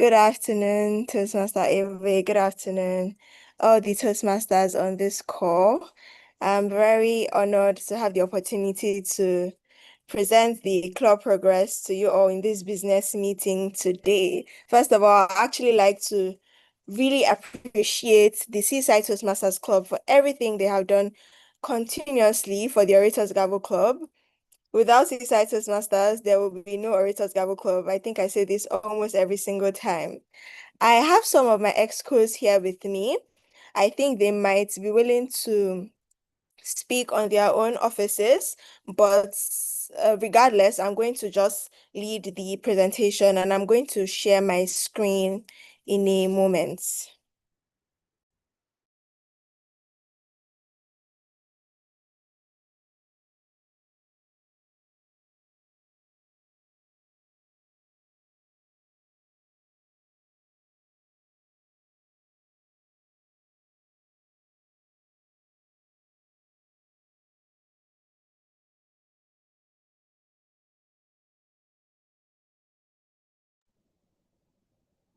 afternoon, Toastmaster Ave. Good afternoon, all the Toastmasters on this call. I'm very honored to have the opportunity to present the club progress to you all in this business meeting today. First of all, I actually like to really appreciate the Seaside Toastmasters Club for everything they have done continuously for the Orators Gavel Club. Without Seaside Toastmasters, there will be no Orators Gavel Club. I think I say this almost every single time. I have some of my Excos here with me. I think they might be willing to speak on their own offices, but regardless, I'm going to just lead the presentation and I'm going to share my screen in a moment.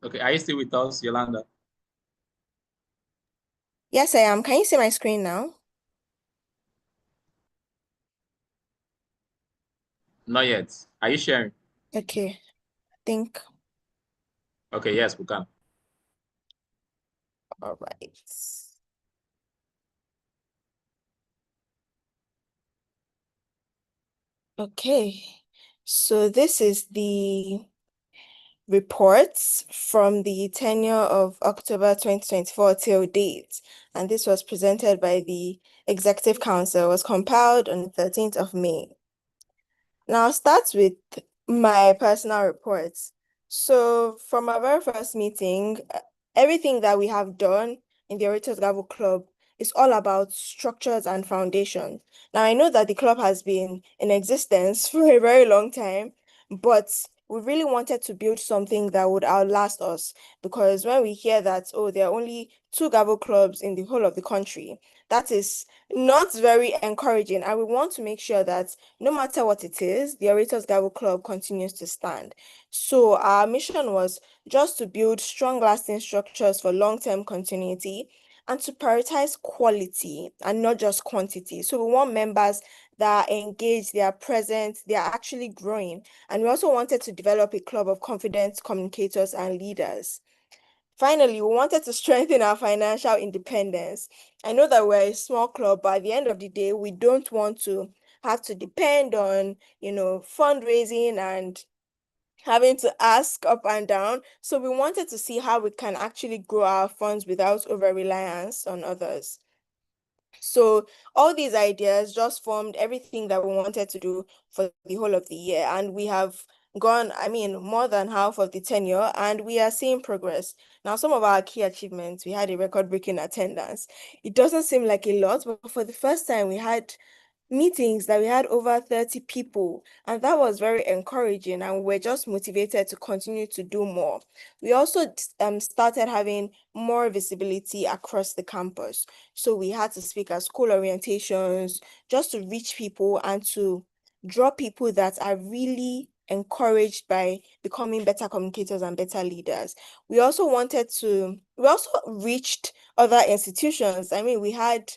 Okay, are you still with us, Yolanda? Yes, I am. Can you see my screen now? Not yet. Are you sharing? Okay, I think. Okay, yes, we can. All right. Okay, so this is the reports from the tenure of October 2024 till date, and this was presented by the Executive Council. It was compiled on the 13th of May. Now, I'll start with my personal reports. So from our very first meeting, everything that we have done in the Orators Gavel Club is all about structures and foundation. Now, I know that the club has been in existence for a very long time, but we really wanted to build something that would outlast us, because when we hear that, oh, there are only 2 Gavel clubs in the whole of the country, that is not very encouraging. And we want to make sure that no matter what it is, the Orators Gavel Club continues to stand. So our mission was just to build strong, lasting structures for long-term continuity and to prioritize quality and not just quantity. So we want members that are engaged, they are present, they are actually growing. And we also wanted to develop a club of confident communicators and leaders. Finally, we wanted to strengthen our financial independence. I know that we're a small club, but at the end of the day, we don't want to have to depend on, fundraising and having to ask up and down. So we wanted to see how we can actually grow our funds without over-reliance on others. So all these ideas just formed everything that we wanted to do for the whole of the year. And we have gone, more than half of the tenure, and we are seeing progress. Now, some of our key achievements, we had a record-breaking attendance. It doesn't seem like a lot, but for the first time, we had meetings that we had over 30 people, and that was very encouraging, and we're just motivated to continue to do more. We also started having more visibility across the campus. So we had to speak at school orientations just to reach people and to draw people that are really encouraged by becoming better communicators and better leaders. We also reached other institutions. We had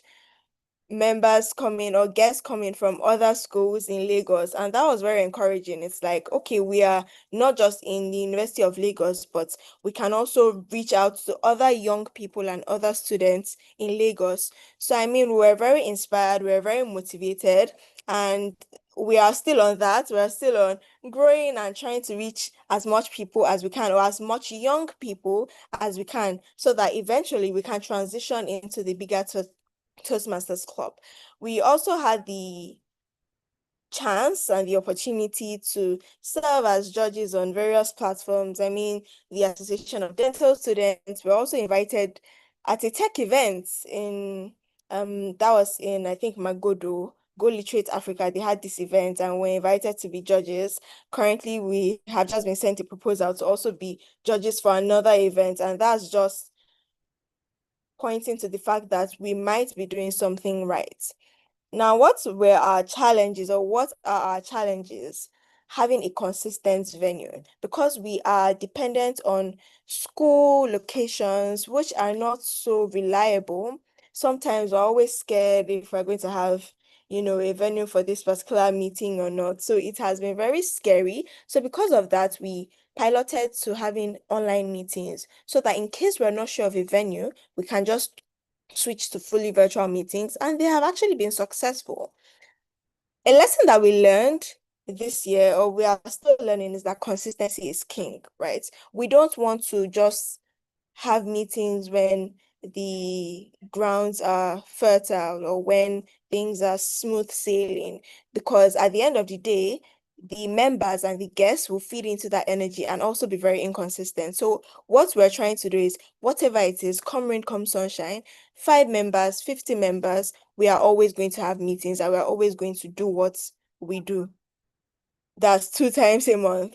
members coming or guests coming from other schools in Lagos, and that was very encouraging. It's like, okay, we are not just in the University of Lagos, but we can also reach out to other young people and other students in Lagos. So we're very inspired, we're very motivated, and we are still on that. We're still on growing and trying to reach as much people as we can, or as much young people as we can, so that eventually we can transition into the bigger Toastmasters Club. We also had the chance and the opportunity to serve as judges on various platforms. The Association of Dental Students were also invited at a tech event in that was in, I think, Magodo. Go Literate Africa, they had this event and we're invited to be judges. Currently, we have just been sent a proposal to also be judges for another event, and that's just pointing to the fact that we might be doing something right. Now, what were our challenges, or what are our challenges? Having a consistent venue, because we are dependent on school locations, which are not so reliable. Sometimes we're always scared if we're going to have, a venue for this particular meeting or not. So it has been very scary. So because of that, we piloted to having online meetings, so that in case we're not sure of a venue, we can just switch to fully virtual meetings, and they have actually been successful. A lesson that we learned this year, or we are still learning, is that consistency is king, right? We don't want to just have meetings when the grounds are fertile or when things are smooth sailing, because at the end of the day, the members and the guests will feed into that energy and also be very inconsistent. So what we're trying to do is, whatever it is, come rain, come sunshine, 5 members, 50 members, we are always going to have meetings and we're always going to do what we do. That's 2 times a month.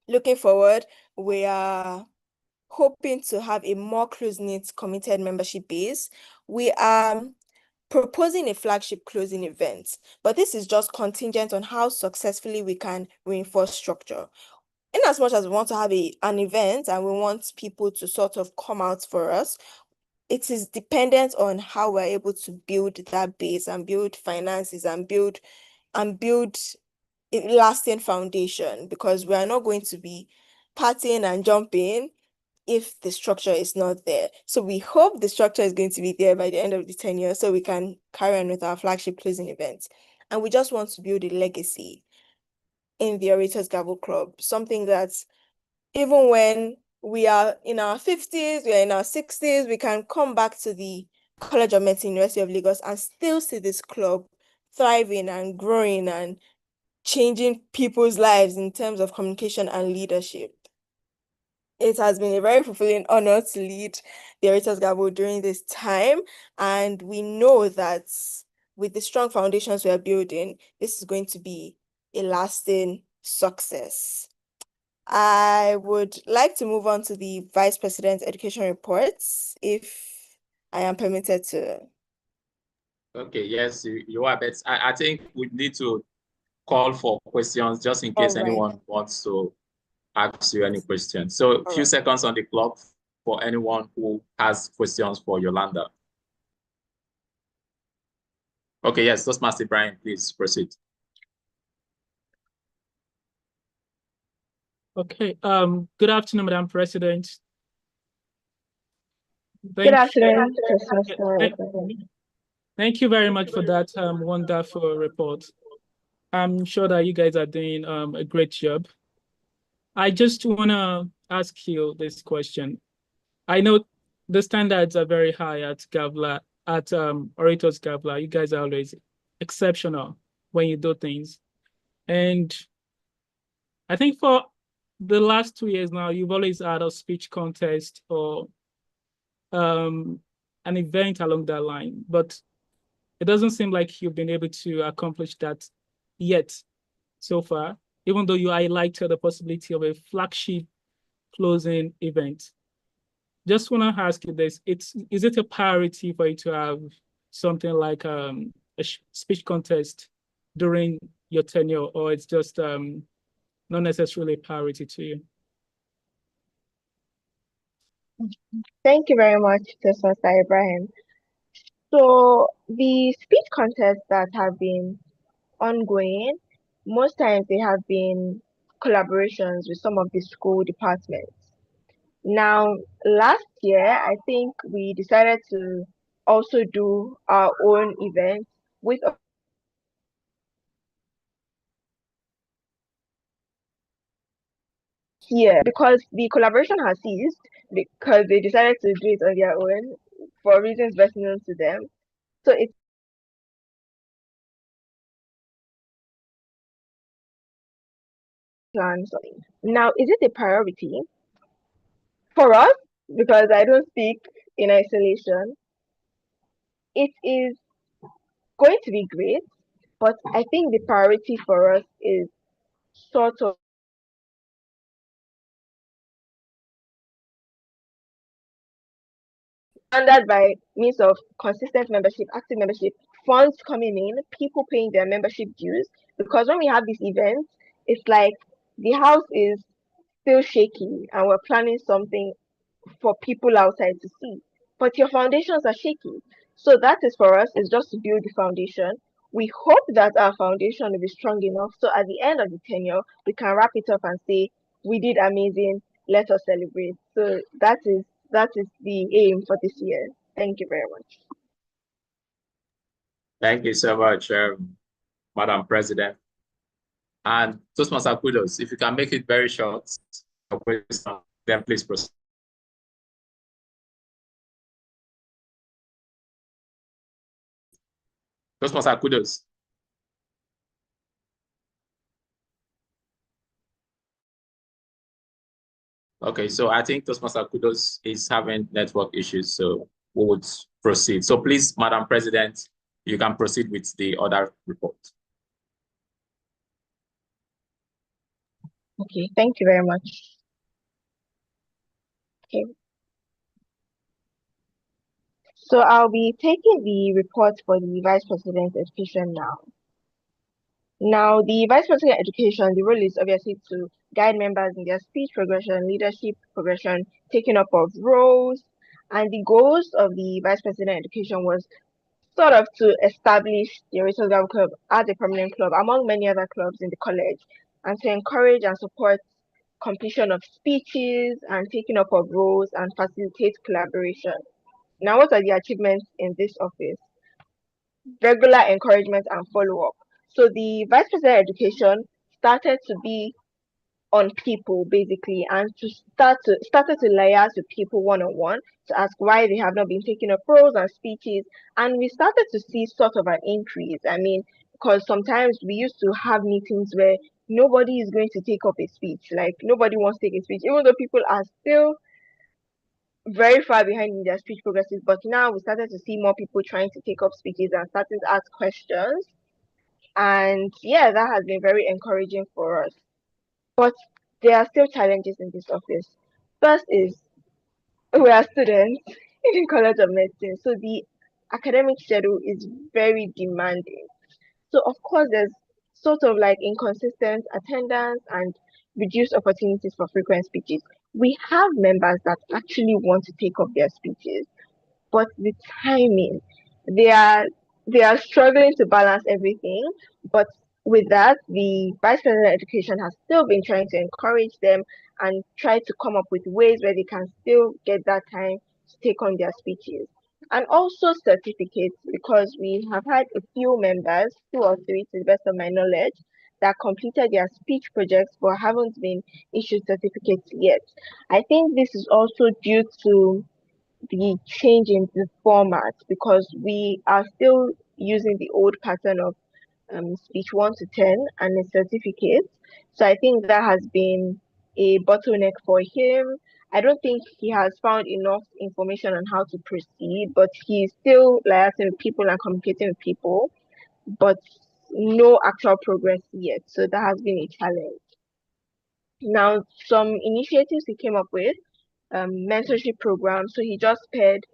Looking forward, we are hoping to have a more close-knit committed membership base. We are proposing a flagship closing event, but this is just contingent on how successfully we can reinforce structure. In as much as we want to have an event and we want people to sort of come out for us, it is dependent on how we're able to build that base and build finances and build a lasting foundation, because we are not going to be partying and jumping if the structure is not there. So we hope the structure is going to be there by the end of the tenure so we can carry on with our flagship closing event. And we just want to build a legacy in the Orators Gavel Club, something that's, even when we are in our 50s, we are in our 60s, we can come back to the College of Medicine, University of Lagos, and still see this club thriving and growing and changing people's lives in terms of communication and leadership. It has been a very fulfilling honor to lead the Orators Gavel during this time, and we know that with the strong foundations we are building, this is going to be a lasting success. I would like to move on to the Vice President's education reports, if I am permitted to. Okay, yes, you are, but I think we need to call for questions just in case anyone wants to ask you any questions. So a few seconds on the clock for anyone who has questions for Yolanda. Okay, yes, Toastmaster Brian, please proceed. Okay, good afternoon, Madam President. Good afternoon, Thank you very much for that wonderful report. I'm sure that you guys are doing a great job. I just want to ask you this question. I know the standards are very high at Gavel, at Orators Gavel. You guys are always exceptional when you do things. And I think for the last 2 years now, you've always had a speech contest or an event along that line, but it doesn't seem like you've been able to accomplish that yet so far, even though you highlighted the possibility of a flagship closing event. Just want to ask you this, is it a priority for you to have something like a speech contest during your tenure, or it's just not necessarily a priority to you? Thank you very much, Mr. Ibrahim. So the speech contests that have been ongoing, most times they have been collaborations with some of the school departments. Now, last year, I think we decided to also do our own event with here, because the collaboration has ceased because they decided to do it on their own for reasons best known to them. So it's plans. Now, is it a priority for us? Because I don't speak in isolation. It is going to be great, but I think the priority for us is sort of standard by means of consistent membership, active membership, funds coming in, people paying their membership dues. Because when we have these events, it's like the house is still shaky and we're planning something for people outside to see. But your foundations are shaky. So that is for us, is just to build the foundation. We hope that our foundation will be strong enough so at the end of the tenure, we can wrap it up and say, we did amazing, let us celebrate. So that is the aim for this year. Thank you very much. Thank you so much, Madam President. And Toastmaster kudos, if you can make it very short, then please proceed. Toastmaster kudos. Okay, so I think Toastmaster Kudos is having network issues, so we would proceed. So please, Madam President, you can proceed with the other report. Okay, thank you very much. Okay. So I'll be taking the report for the Vice President Education now. Now, the Vice President Education, the role is obviously to guide members in their speech progression, leadership progression, taking up of roles, and the goals of the Vice President Education was sort of to establish the Orators Gavel Club as a permanent club among many other clubs in the college, and to encourage and support completion of speeches and taking up of roles and facilitate collaboration. Now, what are the achievements in this office? Regular encouragement and follow-up. So the Vice President Education started to be on people basically, and started to liaise with people one-on-one to ask why they have not been taking up roles and speeches, and we started to see sort of an increase. I mean, because sometimes we used to have meetings where nobody is going to take up a speech, like nobody wants to take a speech, even though people are still very far behind in their speech progresses. But now we started to see more people trying to take up speeches and starting to ask questions, and yeah, that has been very encouraging for us. But there are still challenges in this office. First is we are students in the College of Medicine, so the academic schedule is very demanding. So of course there's sort of like inconsistent attendance and reduced opportunities for frequent speeches. We have members that actually want to take up their speeches, but the timing, they are they are struggling to balance everything. But with that, the Vice President of Education has still been trying to encourage them and try to come up with ways where they can still get that time to take on their speeches. And also certificates, because we have had a few members, 2 or 3 to the best of my knowledge, that completed their speech projects but haven't been issued certificates yet. I think this is also due to the change in the format, because we are still using the old pattern of speech 1 to 10 and a certificate. So I think that has been a bottleneck for him. I don't think he has found enough information on how to proceed, but he's still liaising with people and communicating with people, but no actual progress yet. So that has been a challenge. Now, some initiatives he came up with, mentorship program. So he just paired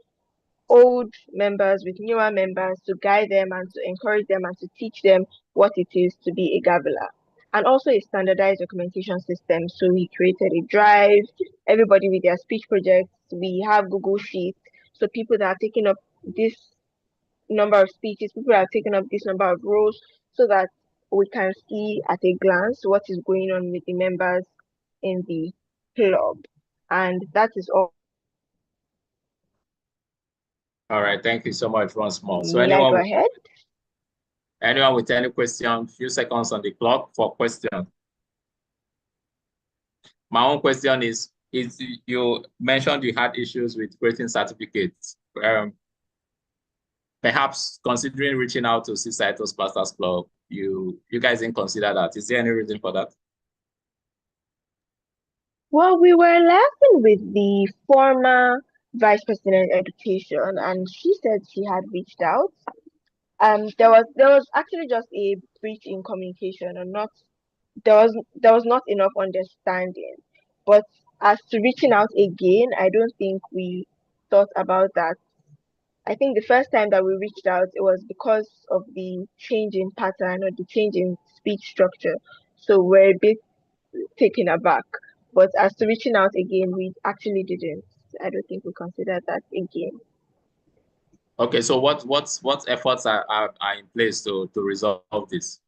old members with newer members to guide them and to encourage them and to teach them what it is to be a gaveler. And also a standardized documentation system. So we created a drive, everybody with their speech projects. We have Google Sheets. So people that have taken up this number of speeches, people that have taken up this number of roles, so that we can see at a glance what is going on with the members in the club. And that is all. All right, thank you so much once more. So May I go ahead? Anyone with any question, few seconds on the clock for question. My own question is you mentioned you had issues with creating certificates. Perhaps considering reaching out to Seaside Toastmasters Club, you guys didn't consider that. Is there any reason for that? Well, we were laughing with the former Vice President Education, and she said she had reached out. There was actually just a breach in communication, and not there was not enough understanding. But as to reaching out again, I don't think we thought about that. I think the first time that we reached out, it was because of the change in pattern or the change in speech structure. So we're a bit taken aback. But as to reaching out again, we actually didn't. I don't think we considered that again. Okay, so what efforts are in place to resolve this?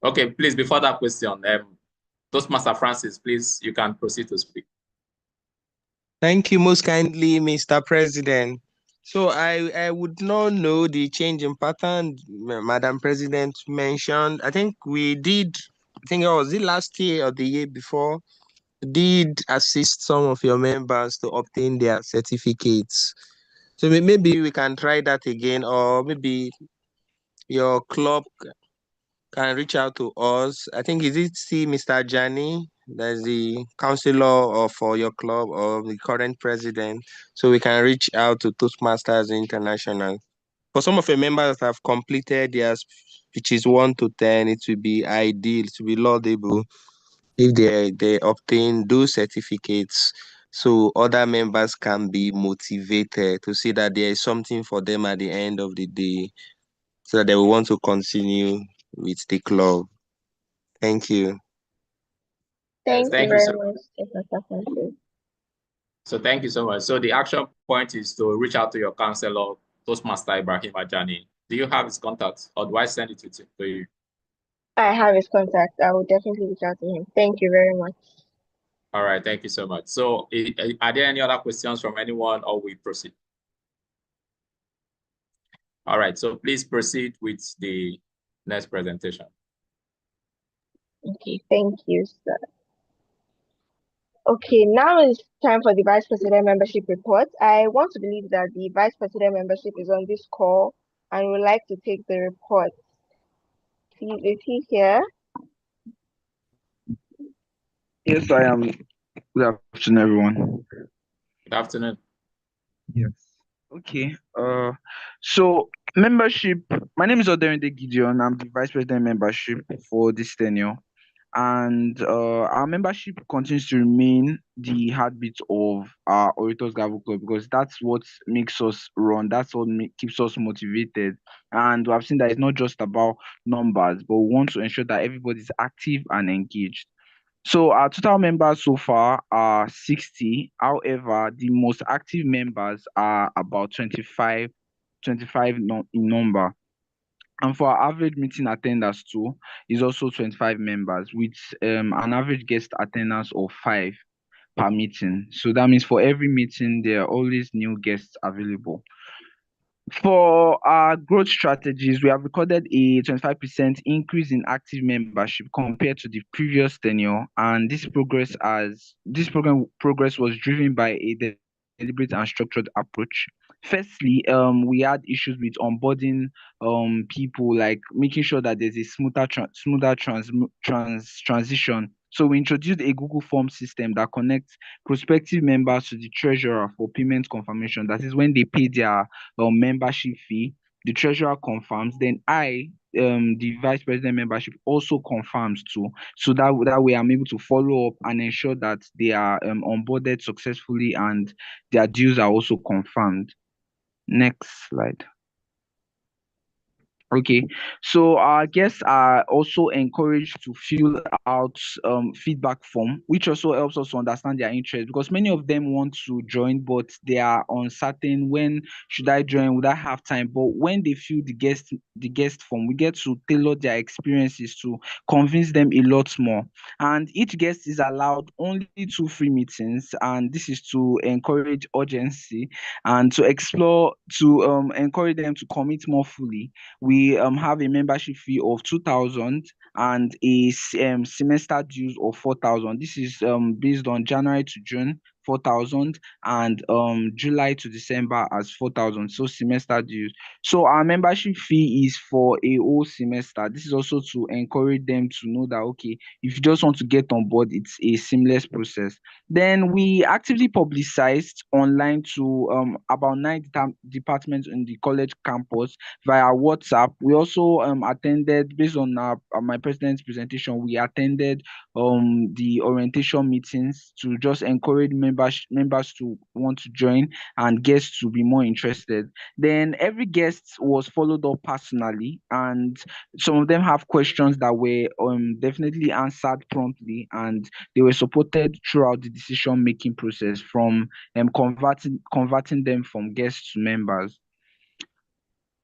Okay, please, before that question, Toastmaster Francis, please, you can proceed to speak. Thank you most kindly, Mr. President. So I would not know the change in pattern Madam President mentioned. I think it was the last year or the year before, did assist some of your members to obtain their certificates. So maybe we can try that again, or maybe your club can reach out to us. I think is it see Mr. Jani, that's the counselor for your club or the current president. So we can reach out to Toastmasters International. For some of the members that have completed their speeches 1 to 10, it will be ideal, to be laudable if they obtain those certificates, so other members can be motivated to see that there is something for them at the end of the day, so that they will want to continue with the club. Thank you. Thank you Thank you very so much, Mr. Francis. So thank you so much. So the action point is to reach out to your counselor, Toastmaster Ibrahim Ajani. Do you have his contact, or do I send it to you? I have his contact. I will definitely reach out to him. Thank you very much. All right, thank you so much. So are there any other questions from anyone, or we proceed? All right, so please proceed with the next presentation. Okay, thank you, sir. Okay, now it's time for the Vice President membership report. I want to believe that the Vice President membership is on this call and would like to take the report. Please, is he here? Yes, I am. Good afternoon, everyone. Good afternoon. Yes. Okay. So membership. My name is Oderinde Gideon. I'm the Vice President membership for this tenure, and our membership continues to remain the heartbeat of our Orators Gavel Club, because that's what makes us run. That's what keeps us motivated. And I've seen that it's not just about numbers, but we want to ensure that everybody's active and engaged. So our total members so far are 60. However, the most active members are about 25 in number. And for our average meeting attendance too is also 25 members, with an average guest attendance of 5 per meeting. So that means for every meeting, there are always new guests available. For our growth strategies, we have recorded a 25% increase in active membership compared to the previous tenure, and this progress was driven by a deliberate and structured approach. Firstly, we had issues with onboarding people, like making sure that there's a smoother transition. So we introduced a Google Form system that connects prospective members to the treasurer for payment confirmation. That is when they pay their membership fee, the treasurer confirms, then the vice president membership also confirms too, so that way I'm able to follow up and ensure that they are onboarded successfully and their dues are also confirmed. Next slide. Okay, so our guests are also encouraged to fill out feedback form, which also helps us to understand their interest, because many of them want to join, but they are uncertain. When should I join? Would I have time? But when they fill the guest form, we get to tailor their experiences to convince them a lot more. And each guest is allowed only 2 free meetings, and this is to encourage urgency and to encourage them to commit more fully. We have a membership fee of 2,000 and a semester dues of 4,000. This is based on January to June, 4,000, and July to December as 4,000. So semester dues. So our membership fee is for a whole semester. This is also to encourage them to know that, okay, if you just want to get on board, it's a seamless process. Then we actively publicized online to about 9 departments in the college campus via WhatsApp. We also attended, based on my president's presentation, we attended the orientation meetings to just encourage members to want to join and guests to be more interested. Then every guest was followed up personally, and some of them have questions that were definitely answered promptly, and they were supported throughout the decision-making process, from converting them from guests to members.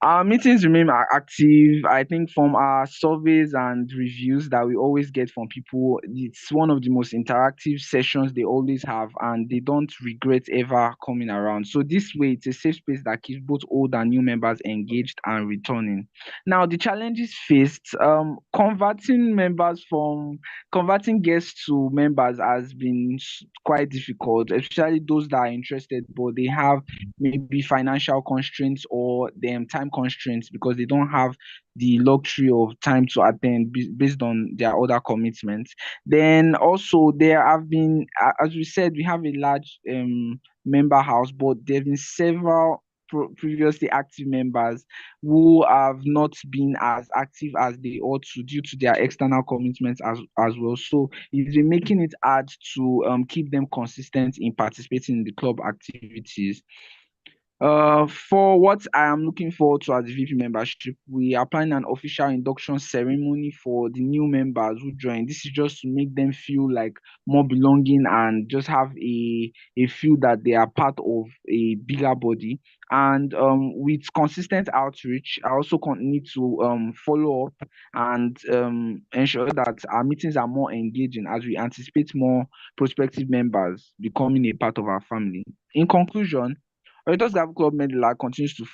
Our meetings remain active. I think from our surveys and reviews that we always get from people, it's one of the most interactive sessions they always have, and they don't regret ever coming around. So this way, it's a safe space that keeps both old and new members engaged and returning. Now, the challenges faced, converting guests to members has been quite difficult, especially those that are interested, but they have maybe financial constraints or time time constraints because they don't have the luxury of time to attend based on their other commitments. Then also there have been, as we said, we have a large member house, but there have been several previously active members who have not been as active as they ought to due to their external commitments as well. So it's been making it hard to keep them consistent in participating in the club activities. For what I am looking forward to as the VP membership, we are planning an official induction ceremony for the new members who join. This is just to make them feel like more belonging and just have a feel that they are part of a bigger body. And with consistent outreach, I also need to follow up and ensure that our meetings are more engaging as we anticipate more prospective members becoming a part of our family. In conclusion, Orators Gavel Club Medela continues to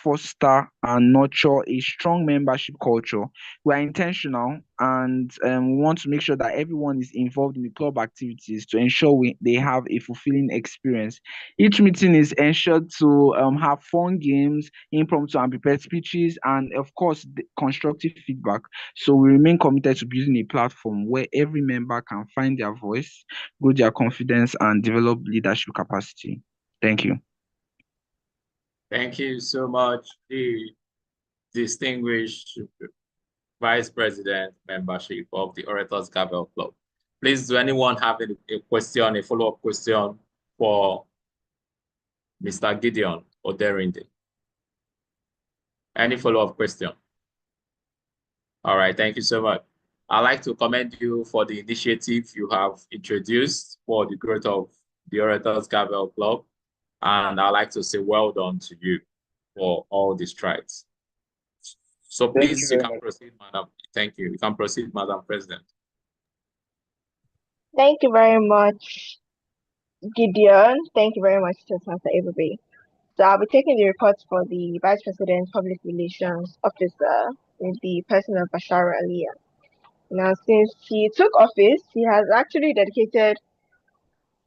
foster and nurture a strong membership culture. We are intentional and we want to make sure that everyone is involved in the club activities to ensure they have a fulfilling experience. Each meeting is ensured to have fun games, impromptu and prepared speeches, and of course, constructive feedback. So we remain committed to building a platform where every member can find their voice, grow their confidence, and develop leadership capacity. Thank you. Thank you so much, the distinguished Vice President membership of the Orators Gavel Club. Please, do anyone have a question, a follow-up question for Mr. Gideon Oderinde? Any follow-up question? All right, thank you so much. I'd like to commend you for the initiative you have introduced for the growth of the Orators Gavel Club. And I'd like to say well done to you for all the strides. So please, you can proceed, Madam. Thank you. You can proceed, Madam President. Thank you very much, Gideon. Thank you very much, Toastmaster Avery. So I'll be taking the reports for the Vice President Public Relations Officer in the person of Bashar Aliyah. Now, since he took office, he has actually dedicated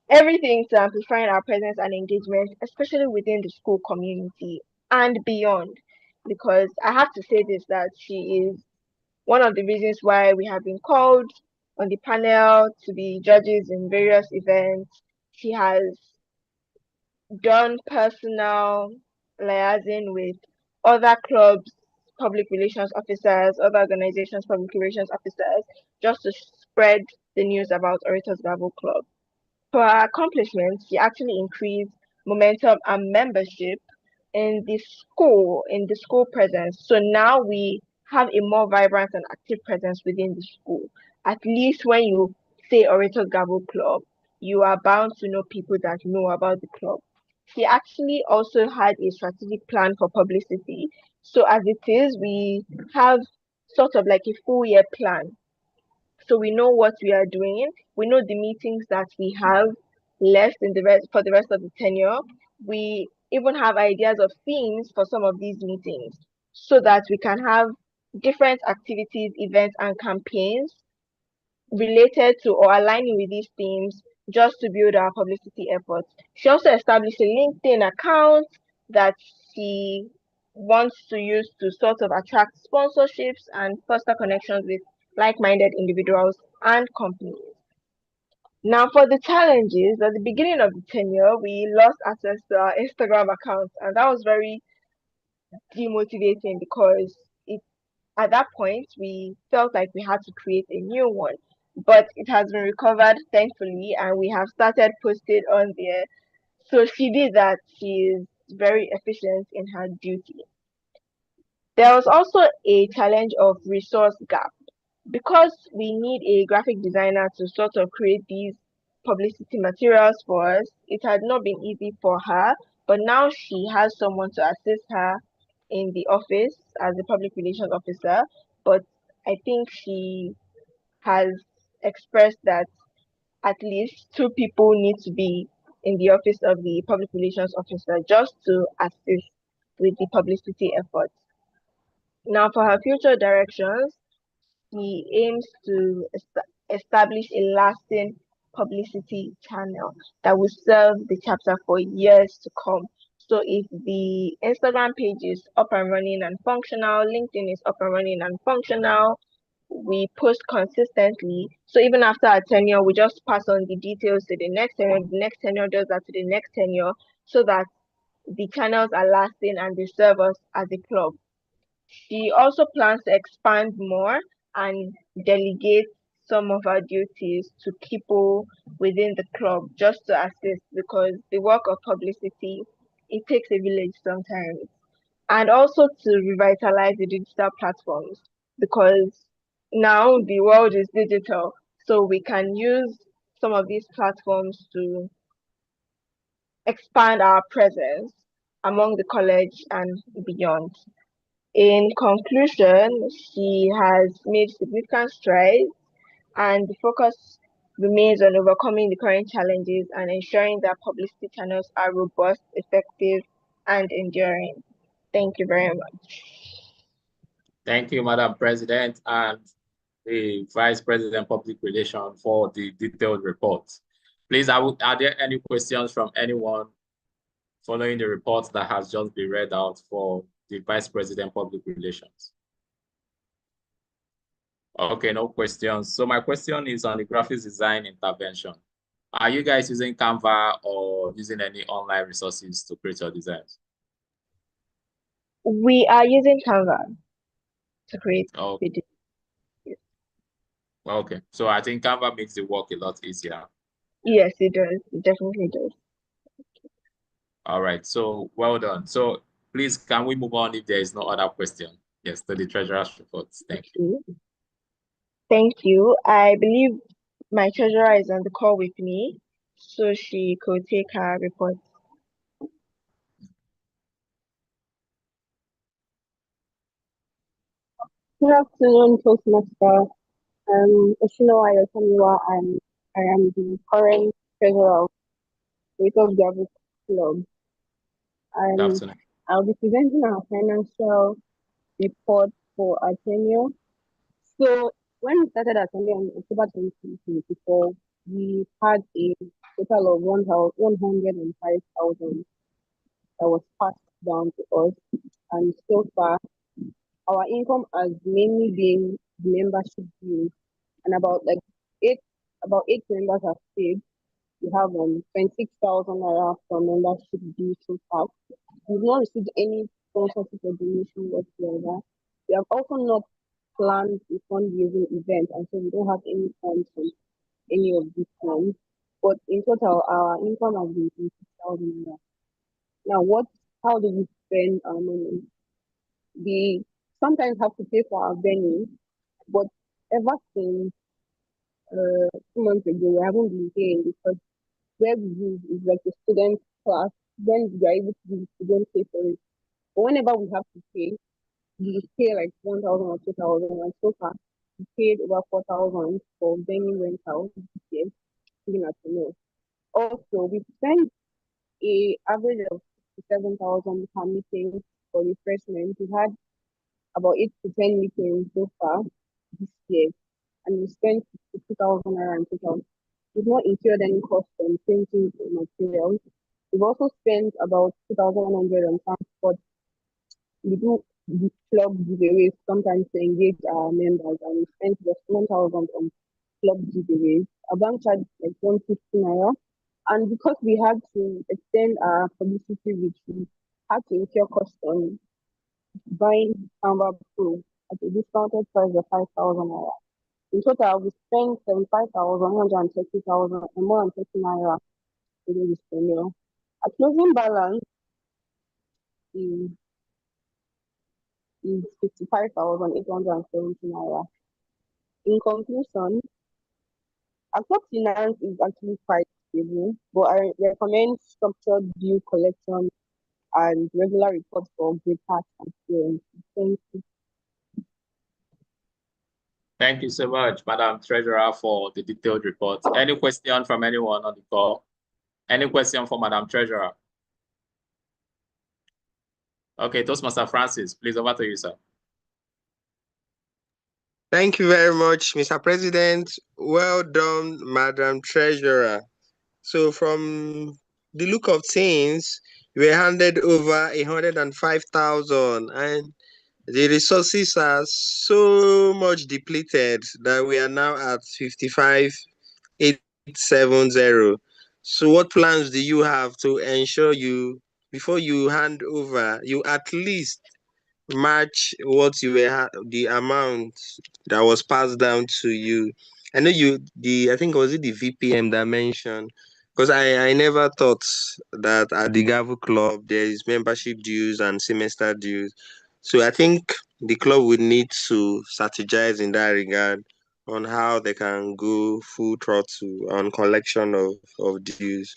everything to amplifying our presence and engagement, especially within the school community and beyond. Because I have to say this, that she is one of the reasons why we have been called on the panel to be judges in various events. She has done personal liaising with other clubs, public relations officers, other organizations, public relations officers, just to spread the news about Orators Gavel Club. For her accomplishments, she actually increased momentum and membership in the school presence. So now we have a more vibrant and active presence within the school. At least when you say Orators Gavel Club, you are bound to know people that know about the club. She actually also had a strategic plan for publicity. So as it is, we have sort of like a full year plan. So we know what we are doing. We know the meetings that we have left for the rest of the tenure. We even have ideas of themes for some of these meetings so that we can have different activities, events, and campaigns related to or aligning with these themes just to build our publicity efforts. She also established a LinkedIn account that she wants to use to sort of attract sponsorships and foster connections with like-minded individuals and companies. Now, for the challenges, at the beginning of the tenure, we lost access to our Instagram account, and that was very demotivating because at that point we felt like we had to create a new one. But it has been recovered, thankfully, and we have started posting on there. So she did that. She is very efficient in her duty. There was also a challenge of resource gap. Because we need a graphic designer to sort of create these publicity materials for us, it had not been easy for her, but now she has someone to assist her in the office as a public relations officer. But I think she has expressed that at least 2 people need to be in the office of the public relations officer just to assist with the publicity efforts. Now, for her future directions, he aims to establish a lasting publicity channel that will serve the chapter for years to come. So if the Instagram page is up and running and functional, LinkedIn is up and running and functional, we post consistently. So even after our tenure, we just pass on the details to the next tenure does that to the next tenure, so that the channels are lasting and they serve us as a club. She also plans to expand more and delegate some of our duties to people within the club just to assist, because the work of publicity, it takes a village sometimes. And also to revitalize the digital platforms, because now the world is digital, so we can use some of these platforms to expand our presence among the college and beyond. In conclusion, she has made significant strides, and the focus remains on overcoming the current challenges and ensuring that publicity channels are robust, effective, and enduring. Thank you very much. Thank you, Madam President, and the Vice President Public Relations for the detailed report. Please, are there any questions from anyone following the report that has just been read out for the Vice President Public Relations? Okay, no questions. So my question is on the graphics design intervention. Are you guys using Canva or using any online resources to create your designs? We are using Canva to create videos. Okay, so I think Canva makes the work a lot easier. Yes, it does. It definitely does. All right, so well done. So please, can we move on if there is no other question? Yes, to the treasurer's report. Thank you. Thank you. I believe my treasurer is on the call with me, so she could take her report. Good afternoon, Toastmaster. Oshinoa Yotamiwa, I am the current treasurer of Orators Gavel Club. I'll be presenting our financial report for our tenure. So when we started our tenure in October 2024, we had a total of 105,000 that was passed down to us. And so far, our income has mainly been the membership dues, and about eight members have paid. We have 26,000 naira for membership dues so far. We've not received any sponsorship or donation whatsoever. We have also not planned a fundraising event, and so we don't have any funds from any of these funds. But in total, our income has been 26,000 naira. Now, how do we spend our money? We sometimes have to pay for our venue, but ever since 2 months ago, we haven't been paying, because where we use is like a student class, then we are able to give students pay for it. But whenever we have to pay, we pay like 1,000 or 2,000, and so far we paid over 4,000 for venue rental this year, even at the know. Also, we spent a average of 7,000 per meeting for refreshment. We had about 8 to 10 meetings so far this year, and we spent 2,000 around total. We've not incurred any cost on printing materials. We've also spent about 2,100 on transport. We do the club giveaways sometimes to engage our members, and we spent just 1,000 on club giveaways. Our bank charge like 150 naira. And because we had to extend our publicity reach, we had to incur cost on buying Canva Pro at a discounted price of 5,000 naira. In total, we spent 75,130,000 and more than 30 naira within this tenure. Our closing balance is 55,870 naira. In conclusion, our club finance is actually quite stable, but I recommend structured due collection and regular reports for greater transparency. Thank you. Thank you so much, Madam Treasurer, for the detailed report. Any question from anyone on the call? Any question for Madam Treasurer? Okay, Toastmaster Francis, please, over to you, sir. Thank you very much, Mr. President. Well done, Madam Treasurer. So from the look of things, we were handed over 105,000, and the resources are so much depleted that we are now at 55,870. So what plans do you have to ensure before you hand over, you at least match what you were the amount that was passed down to you? I know I think was it the VPM that mentioned, because I never thought that at the Gavel Club there is membership dues and semester dues. So I think the club would need to strategize in that regard on how they can go full throttle on collection of dues.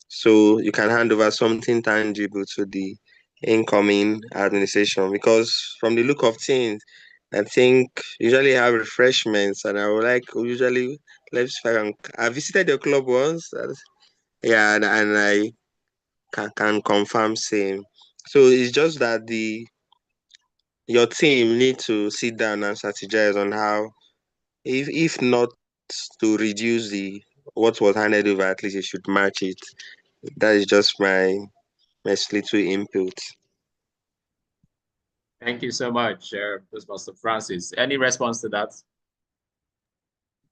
So you can hand over something tangible to the incoming administration, because from the look of things, I think usually have refreshments, and I would like usually let's I visited your club once. Yeah, and I can confirm same. So it's just that your team need to sit down and strategize on how, if not to reduce what was handed over, at least you should match it. That is just my little input. Thank you so much, Mr. Francis. Any response to that?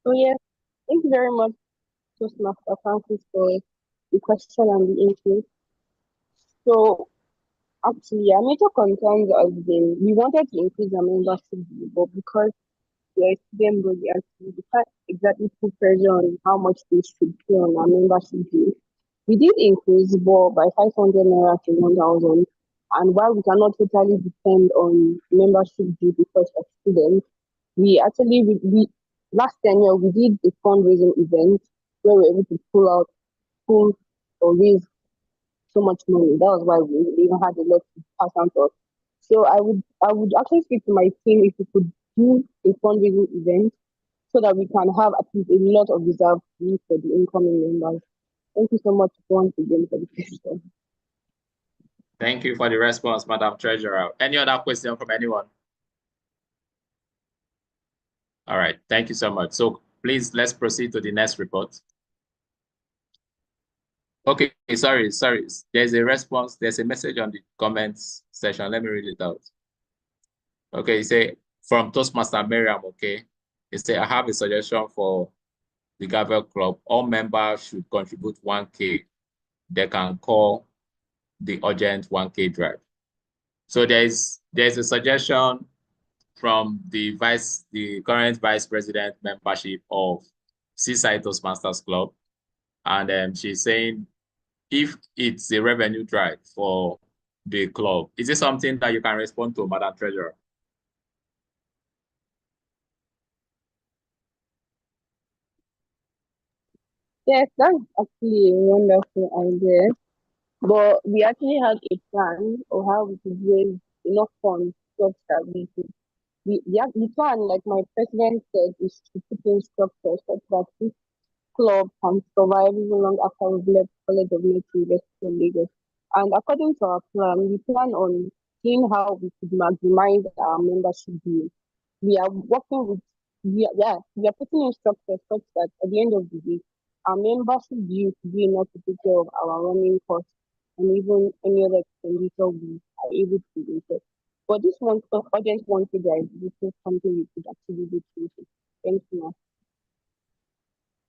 So yes, thank you very much, Toastmaster Francis, for the question and the input. So actually, our major concerns has been we wanted to increase our membership due, but because we're a student body, actually, we can't exactly put pressure on how much we should pay on our membership due. We did increase but by 500 naira to 1,000. And while we cannot totally depend on membership due because of students, we actually, we last 10 years, we did a fundraising event where we were able to pull or raise so much money. That was why we even had a lot to pass on to us. So I would actually speak to my team if we could do a fundraising event so that we can have at least a lot of reserve fees for the incoming members. Thank you so much once again for the question. Thank you for the response, Madam Treasurer. Any other question from anyone? All right, thank you so much. So please, let's proceed to the next report. Okay, sorry. There's a response. There's a message on the comments section. Let me read it out. Okay, you say from Toastmaster Miriam, okay. You say, I have a suggestion for the Gavel Club. All members should contribute 1K. They can call the urgent 1K drive. So there's a suggestion from the current vice president membership of Seaside Toastmasters Club. And she's saying, if it's a revenue drive for the club, is it something that you can respond to, Madam Treasurer? Yes, that's actually a wonderful idea. But we actually had a plan of how we could raise enough funds such that we could. The plan, like my president said, is to put in structure such that this club can survive even long after we've left College of Military University of Lagos. And according to our plan, we plan on seeing how we could maximize our membership deal. We are working with, we are putting in structure such that at the end of the day, our membership due to be enough to take care of our running costs and even any other expenditure we are able to incur. But this one, urgent one figure this is something we could actually do to. Thank you, ma'am.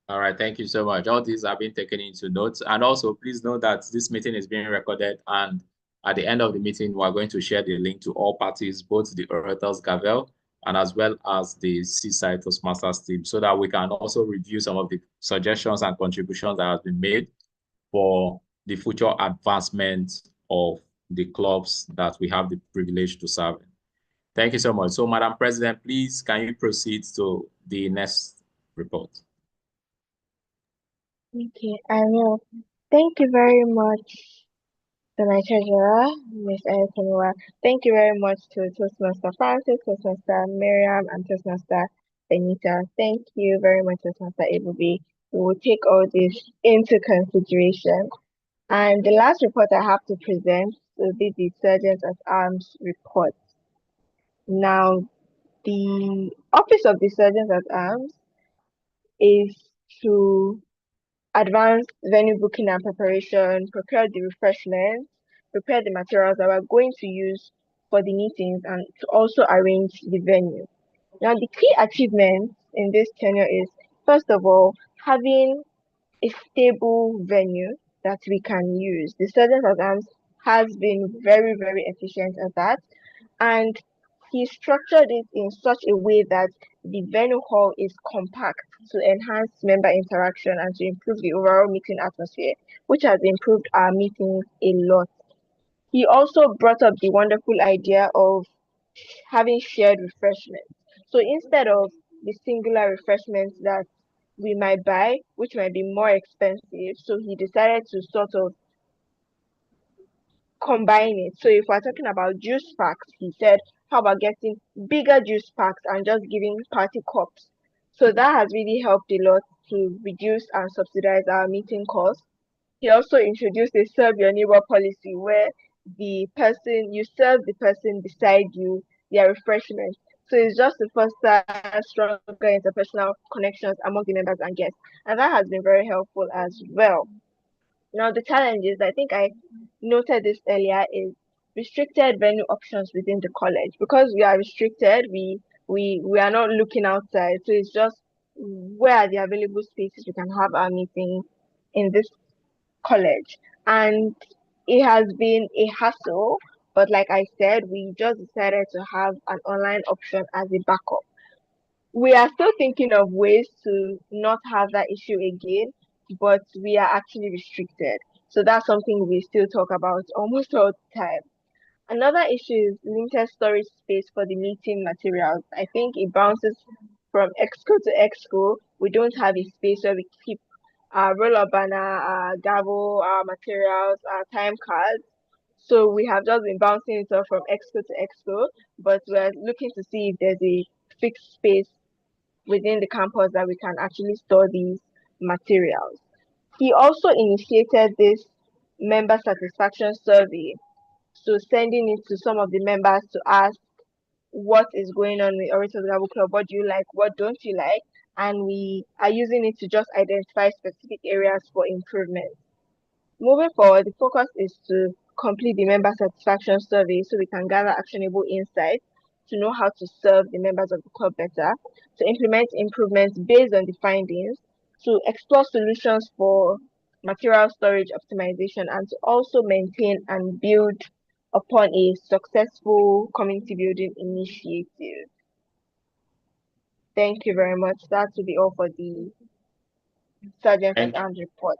All right, thank you so much. All these have been taken into notes. And also, please note that this meeting is being recorded. And at the end of the meeting, we're going to share the link to all parties, both the Orators Gavel and as well as the Seaside Toastmasters team, so that we can also review some of the suggestions and contributions that have been made for the future advancement of the clubs that we have the privilege to serve in. Thank you so much. So, Madam President, please, can you proceed to the next report? Okay, I will. Thank you very much to my treasurer, Ms. Ayatunwa. Thank you very much to Toastmaster Francis, Toastmaster Miriam, and Toastmaster Benita. Thank you very much, Toastmaster Ebubi. We will take all this into consideration. And the last report I have to present will be the Sergeant at Arms report. Now, the Office of the Sergeant at Arms is to advance venue booking and preparation, procure the refreshments, prepare the materials that we're going to use for the meetings and to also arrange the venue. Now, the key achievements in this tenure is, first of all, having a stable venue that we can use. The Sergeant at Arms has been very, very efficient at that, and he structured it in such a way that the venue hall is compact to enhance member interaction and to improve the overall meeting atmosphere, which has improved our meetings a lot. He also brought up the wonderful idea of having shared refreshments. So instead of the singular refreshments that we might buy, which might be more expensive, so he decided to sort of combine it. So if we're talking about juice packs, he said, how about getting bigger juice packs and just giving party cups? So that has really helped a lot to reduce and subsidize our meeting costs. He also introduced a serve your neighbor policy where you serve the person beside you their refreshment. So it's just to foster stronger interpersonal connections among the members and guests. And that has been very helpful as well. Now, the challenges, I think I noted this earlier, is restricted venue options within the college. Because we are restricted, we are not looking outside. So it's just where are the available spaces we can have our meeting in this college. And it has been a hassle, but like I said, we just decided to have an online option as a backup. We are still thinking of ways to not have that issue again, but we are actually restricted. So that's something we still talk about almost all the time. Another issue is limited storage space for the meeting materials. I think it bounces from exco to exco. We don't have a space where we keep our roller banner, our gavel, our materials, our time cards. So we have just been bouncing it off from exco to exco, but we're looking to see if there's a fixed space within the campus that we can actually store these materials. He also initiated this member satisfaction survey, so sending it to some of the members to ask what is going on with Orators Gavel Club, what do you like, what don't you like, and we are using it to just identify specific areas for improvement. Moving forward, the focus is to complete the member satisfaction survey so we can gather actionable insights to know how to serve the members of the club better, to implement improvements based on the findings, to explore solutions for material storage optimization, and to also maintain and build upon a successful community building initiative. Thank you very much. That will be all for the Sergeant at Arms report.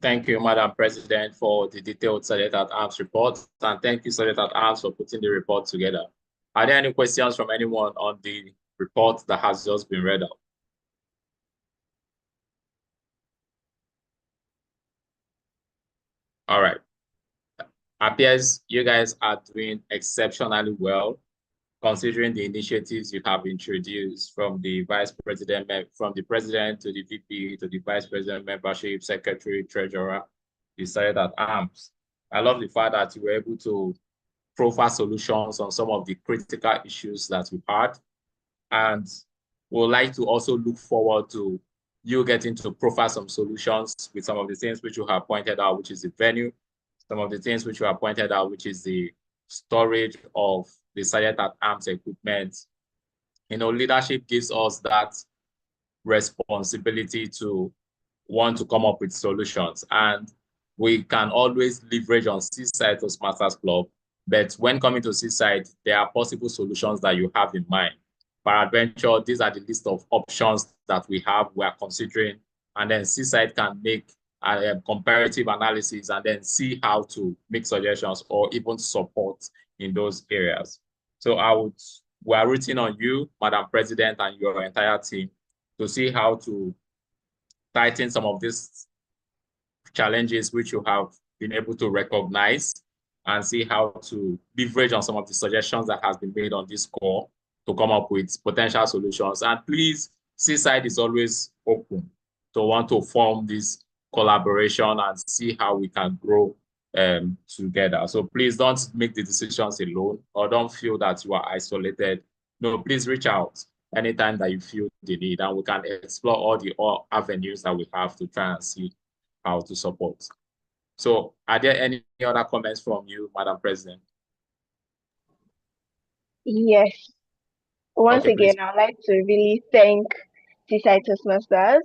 Thank you, Madam President, for the detailed Sergeant at Arms report. And thank you, Sergeant at Arms, for putting the report together. Are there any questions from anyone on the report that has just been read out? All right. Appears you guys are doing exceptionally well, considering the initiatives you have introduced from the vice president, from the president to the VP to the vice president, membership, secretary, treasurer, the Sergeant at Arms. I love the fact that you were able to profile solutions on some of the critical issues that we had. And we'd like to also look forward to you getting to profile some solutions with some of the things which you have pointed out, which is the venue, some of the things which you have pointed out, which is the storage of the Sergeant at Arms equipment. You know, leadership gives us that responsibility to want to come up with solutions. And we can always leverage on Seaside Toastmasters Club. But when coming to Seaside, there are possible solutions that you have in mind. Peradventure, these are the list of options that we are considering. And then Seaside can make a comparative analysis and then see how to make suggestions or even support in those areas. So we are rooting on you, Madam President, and your entire team to see how to tighten some of these challenges which you have been able to recognize and see how to leverage on some of the suggestions that has been made on this call to come up with potential solutions. And please, Seaside is always open to want to form this collaboration and see how we can grow together. So please don't make the decisions alone or don't feel that you are isolated. No, please reach out anytime that you feel the need, and we can explore all the avenues that we have to try and see how to support. So are there any other comments from you, Madam President? Yes. Once Okay, please. again, I'd like to really thank Seaside Toastmasters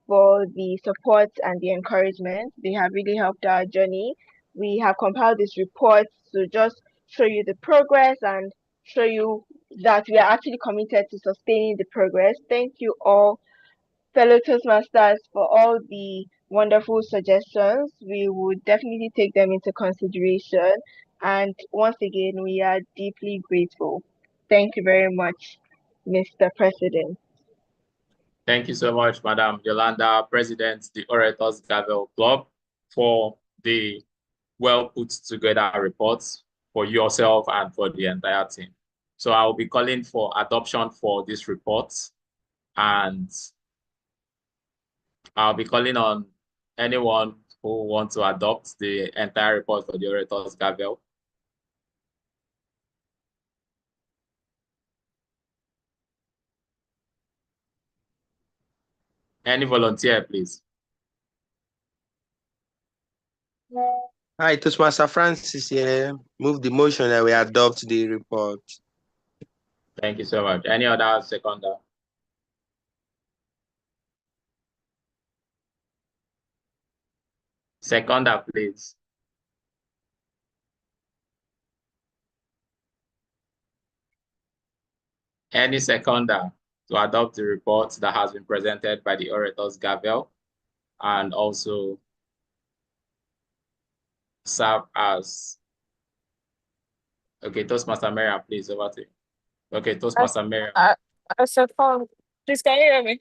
for the support and the encouragement. They have really helped our journey. We have compiled this report to just show you the progress and show you that we are actually committed to sustaining the progress. Thank you all, fellow Toastmasters, for all the wonderful suggestions. We would definitely take them into consideration. And once again, we are deeply grateful. Thank you very much, Mr. President. Thank you so much, Madam Yolanda, President, the Orators Gavel Club, for the well put together reports for yourself and for the entire team. So I will be calling for adoption for this report, and I'll be calling on anyone who wants to adopt the entire report for the Orators Gavel. Any volunteer, please? Hi, Toastmaster Francis here. Move the motion that we adopt the report. Thank you so much. Any other seconder? Seconder, please. Any seconder to adopt the report that has been presented by the Orators Gavel and also serve as... Okay, Toastmaster Miriam, please, over to you. Okay, Toastmaster Miriam. I second. Please, can you hear me?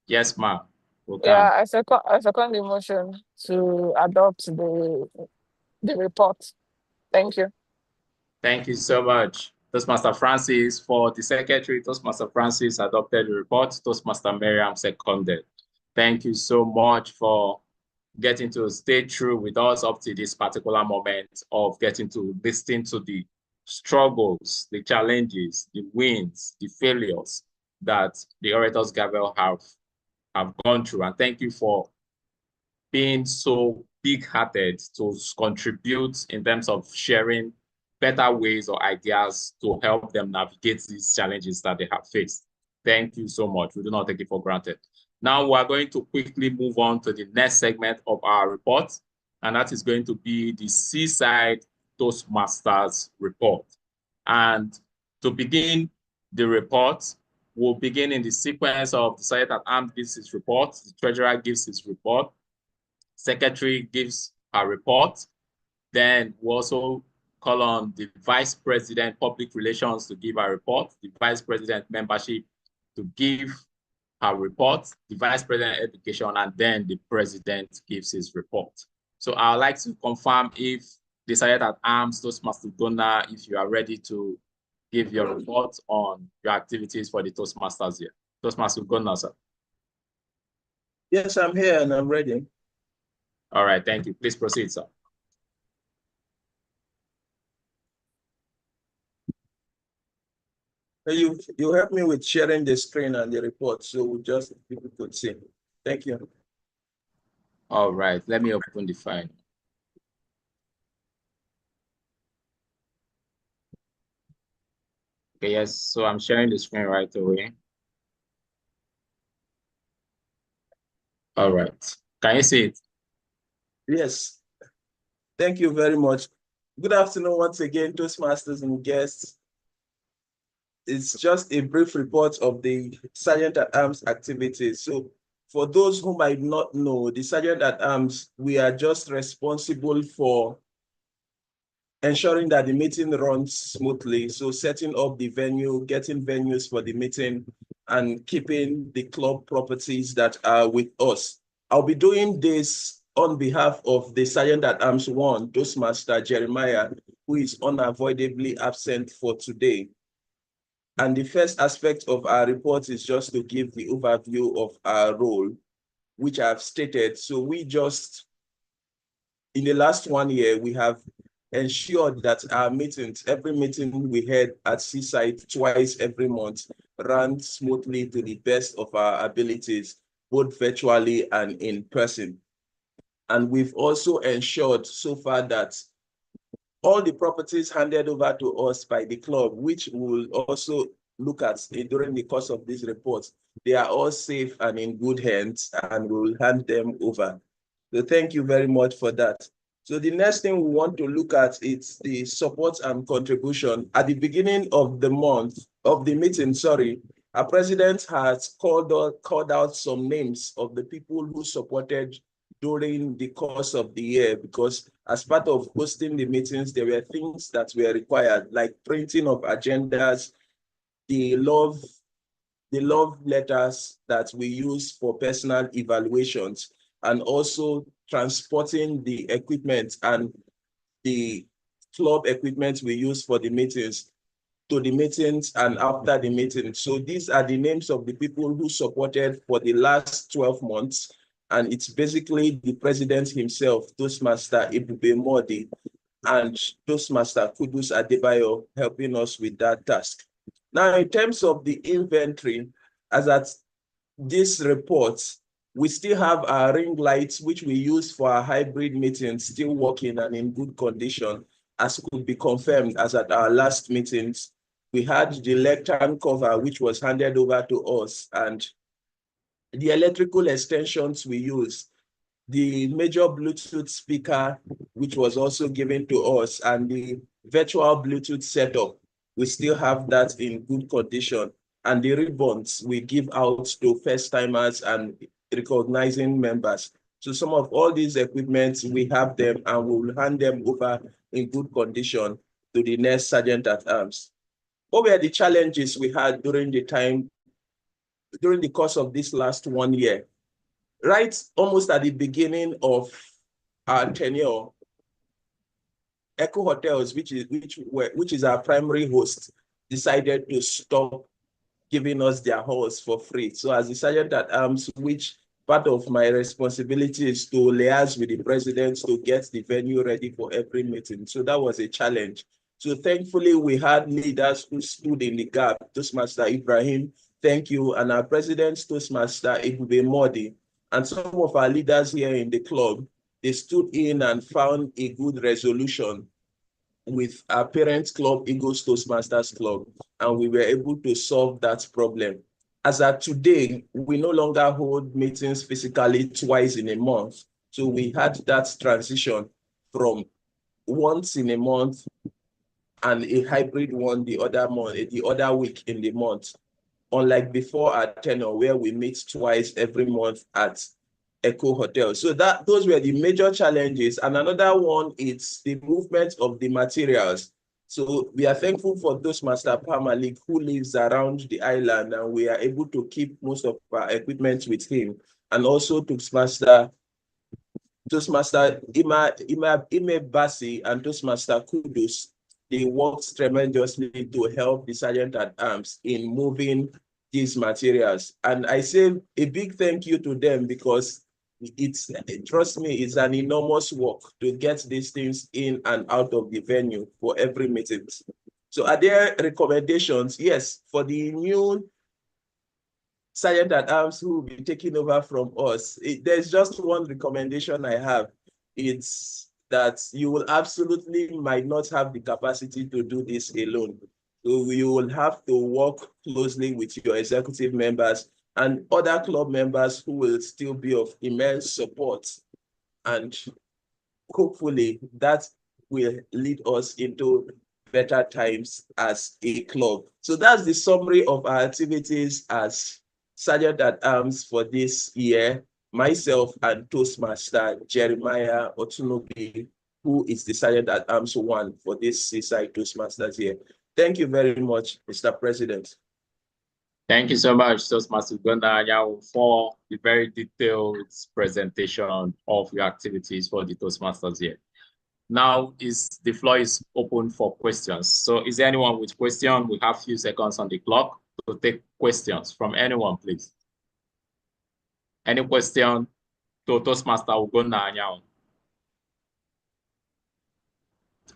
Yes, ma'am. We can. Yeah, I second the motion to adopt the report. Thank you. Thank you so much, Toastmaster Francis. For the secretary, Toastmaster Francis adopted the report. Toastmaster Miriam seconded. Thank you so much for getting to stay true with us up to this particular moment of getting to listen to the struggles, the challenges, the wins, the failures that the Orators Gavel have gone through. And thank you for being so big-hearted to contribute in terms of sharing better ways or ideas to help them navigate these challenges that they have faced. Thank you so much. We do not take it for granted. Now we're going to quickly move on to the next segment of our report, and that is going to be the Seaside Toastmasters report. And to begin the report, we'll begin in the sequence of the Sergeant at Arms gives his report, the Treasurer gives his report, Secretary gives a report. Then we also call on the Vice President Public Relations to give a report, the Vice President Membership to give a report, the Vice President Education, and then the President gives his report. So I'd like to confirm if the Sergeant at Arms, Toastmaster Ugonna, if you are ready to give your report on your activities for the Toastmasters here. Toastmaster Ugonna, sir. Yes, I'm here and I'm ready. All right, thank you. Please proceed, sir. You help me with sharing the screen and the report, so we just people could see. Thank you. All right, let me open the file. Okay, yes, so I'm sharing the screen right away. All right, can you see it? Yes, thank you very much. Good afternoon once again, Toastmasters and guests. It's just a brief report of the Sergeant at Arms activities. So for those who might not know, the Sergeant at Arms, we are just responsible for ensuring that the meeting runs smoothly. So setting up the venue, getting venues for the meeting, and keeping the club properties that are with us. I'll be doing this on behalf of the Sergeant at Arms 1, Toastmaster Jeremiah, who is unavoidably absent for today. And the first aspect of our report is just to give the overview of our role, which I've stated. So we just, in the last 1 year, we have ensured that our meetings, every meeting we had at Seaside twice every month, ran smoothly to the best of our abilities, both virtually and in person. And we've also ensured so far that all the properties handed over to us by the club, which we'll also look at during the course of this report, they are all safe and in good hands, and we'll hand them over. So thank you very much for that. So the next thing we want to look at is the support and contribution. At the beginning of the meeting, our president has called out some names of the people who supported during the course of the year, because as part of hosting the meetings, there were things that were required, like printing of agendas, the love letters that we use for personal evaluations, and also transporting the equipment and the club equipment we use for the meetings to the meetings and after the meeting. So these are the names of the people who supported for the last 12 months. And it's basically the president himself, Toastmaster Ebube Modi, and Toastmaster Kudus Adebayo helping us with that task. Now, in terms of the inventory, as at this report, we still have our ring lights, which we use for our hybrid meetings, still working and in good condition, as could be confirmed as at our last meetings. We had the lectern cover, which was handed over to us, and the electrical extensions we use, the major Bluetooth speaker, which was also given to us, and the virtual Bluetooth setup, we still have that in good condition. And the ribbons we give out to first-timers and recognizing members. So some of all these equipments, we have them and we will hand them over in good condition to the next Sergeant at Arms. What were the challenges we had during the course of this last 1 year? Right almost at the beginning of our tenure, Echo Hotels, which is our primary host, decided to stop giving us their halls for free. So as the Sergeant at Arms, which part of my responsibility is to liaise with the president to get the venue ready for every meeting. So that was a challenge. So thankfully, we had leaders who stood in the gap. Toastmaster Ibrahim, thank you, and our president, Toastmaster Ebube Modi, and some of our leaders here in the club, they stood in and found a good resolution with our parent club, Excos Toastmasters Club, and we were able to solve that problem. As of today, we no longer hold meetings physically twice in a month. So we had that transition from once in a month and a hybrid one the other week in the month. Unlike before at tenor, where we meet twice every month at Echo Hotel. So those were the major challenges. And another one is the movement of the materials. So we are thankful for Toastmaster Pamalik, who lives around the island, and we are able to keep most of our equipment with him. And also Toastmaster Ime Basi and Toastmaster Kudus, they worked tremendously to help the Sergeant at Arms in moving these materials. And I say a big thank you to them, because trust me, it's an enormous work to get these things in and out of the venue for every meeting. So are there recommendations? Yes, for the new Sergeant at Arms who will be taking over from us, there's just one recommendation I have. It's that you will absolutely might not have the capacity to do this alone. So you will have to work closely with your executive members and other club members who will still be of immense support. And hopefully that will lead us into better times as a club. So that's the summary of our activities as Sergeant at Arms for this year. Myself and Toastmaster Jeremiah Otunobi, who is the Sergeant at Arms 1 for this Seaside Toastmasters year. Thank you very much, Mr. President. Thank you so much, Toastmaster Uganda, for the very detailed presentation of your activities for the Toastmasters year. Now the floor is open for questions. So is there anyone with question? We have a few seconds on the clock to take questions from anyone, please. Any question to Toastmaster Uganda?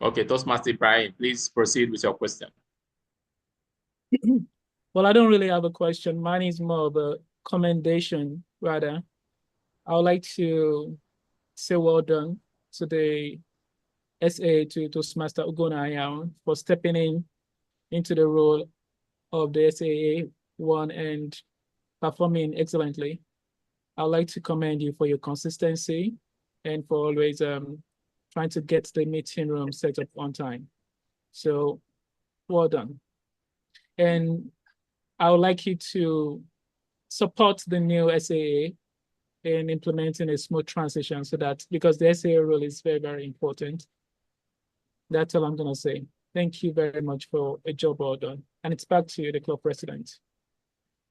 Okay, Toastmaster Ibrahim, please proceed with your question. Well, I don't really have a question. Mine is more of a commendation, rather. I would like to say well done to the SA, to Toastmaster Ugonayan for stepping into the role of the SAA one and performing excellently. I'd like to commend you for your consistency and for always trying to get the meeting room set up on time. So well done. And I would like you to support the new SAA in implementing a smooth transition so that, because the SAA role is very, very important. That's all I'm gonna say. Thank you very much for a job well done. And it's back to you, the club president.